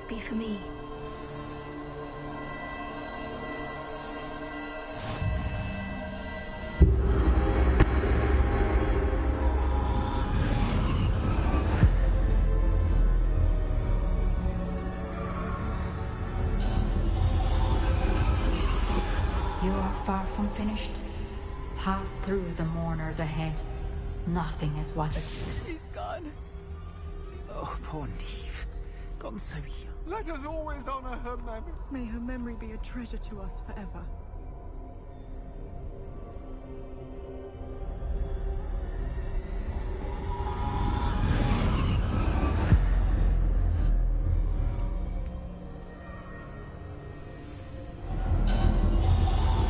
C: be for me.
D: You are far from finished. Pass through the mourners ahead. Nothing is what it...
B: She's gone.
J: Oh, poor Neve. Gone so young.
O: Let us always honor her memory.
B: May her memory be a treasure to us forever.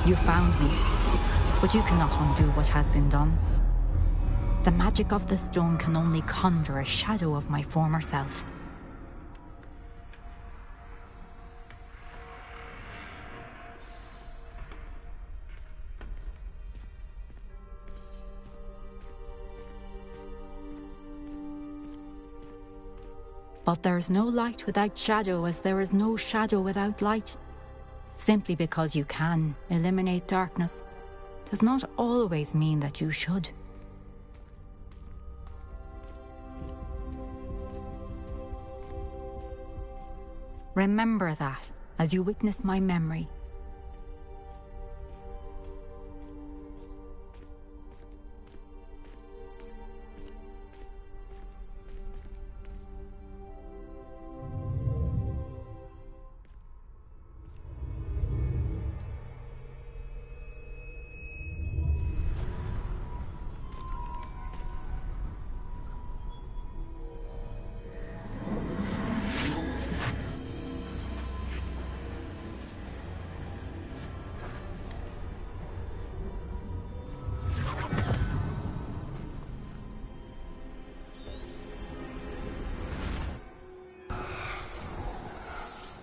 D: You found me, but you cannot undo what has been done. The magic of the stone can only conjure a shadow of my former self. But there is no light without shadow, as there is no shadow without light. Simply because you can eliminate darkness does not always mean that you should. Remember that as you witness my memory.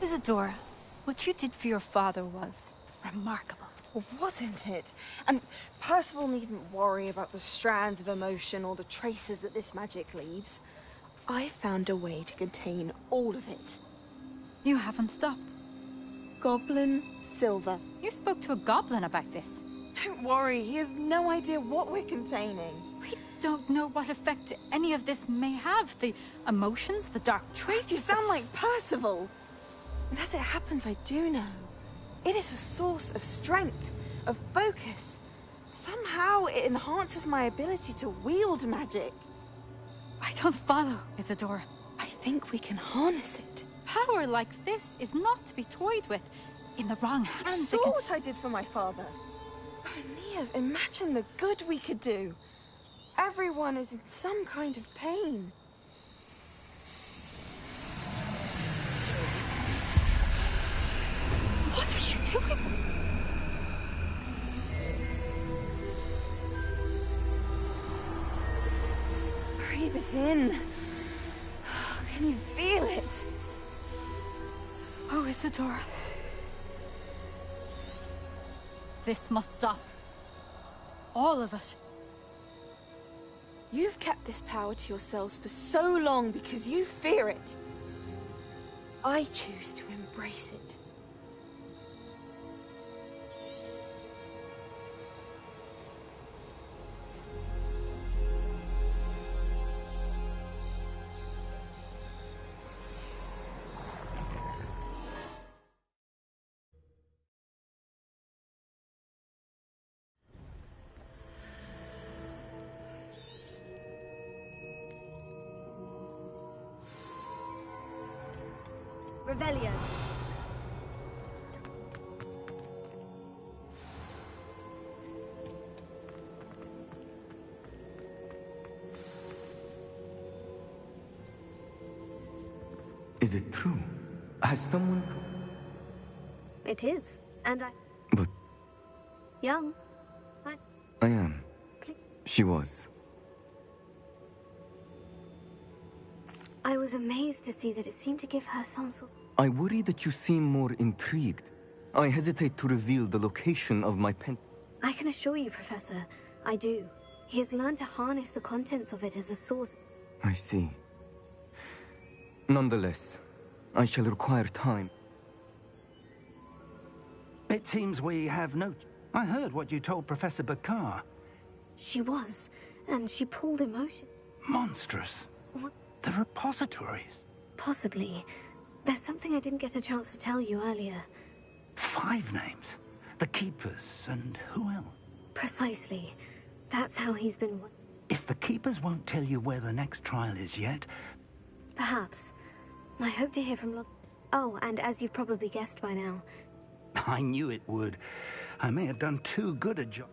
K: Isadora, what you did for your father was remarkable.
N: Well, wasn't it? And Percival needn't worry about the strands of emotion or the traces that this magic leaves. I found a way to contain all of it.
K: You haven't stopped.
N: Goblin Silver.
K: You spoke to a goblin about this.
N: Don't worry, he has no idea what we're containing.
K: We don't know what effect any of this may have. The emotions, the dark traits.
N: You sound like Percival. And as it happens, I do know. It is a source of strength, of focus. Somehow it enhances my ability to wield magic.
K: I don't follow, Isadora.
N: I think we can harness it.
K: Power like this is not to be toyed with. In the wrong hands,
N: You saw what I did for my father. Oh, Neve, imagine the good we could do. Everyone is in some kind of pain.
K: What are you doing?
N: Breathe it in. Can you feel it?
K: Oh, Isadora. This must stop. All of it.
N: You've kept this power to yourselves for so long because you fear it. I choose to embrace it.
C: Revelio.
R: Is it true? Has someone...
C: It is, and I...
R: But
C: Young.
R: I am. She was.
C: I was amazed to see that it seemed to give her some sort...
R: I worry that you seem more intrigued. I hesitate to reveal the location of my pen...
C: I can assure you, Professor, I do. He has learned to harness the contents of it as a source.
R: I see. Nonetheless, I shall require time.
H: It seems we have no... I heard what you told Professor Bakar.
C: She was, and she pulled emotion.
H: Monstrous.
C: What?
H: The repositories.
C: Possibly. There's something I didn't get a chance to tell you earlier.
H: 5 names. The Keepers, and who else?
C: Precisely. That's how he's been...
H: If the Keepers won't tell you where the next trial is yet...
C: Perhaps. I hope to hear from Oh, and as you've probably guessed by now...
H: I knew it would. I may have done too good a job.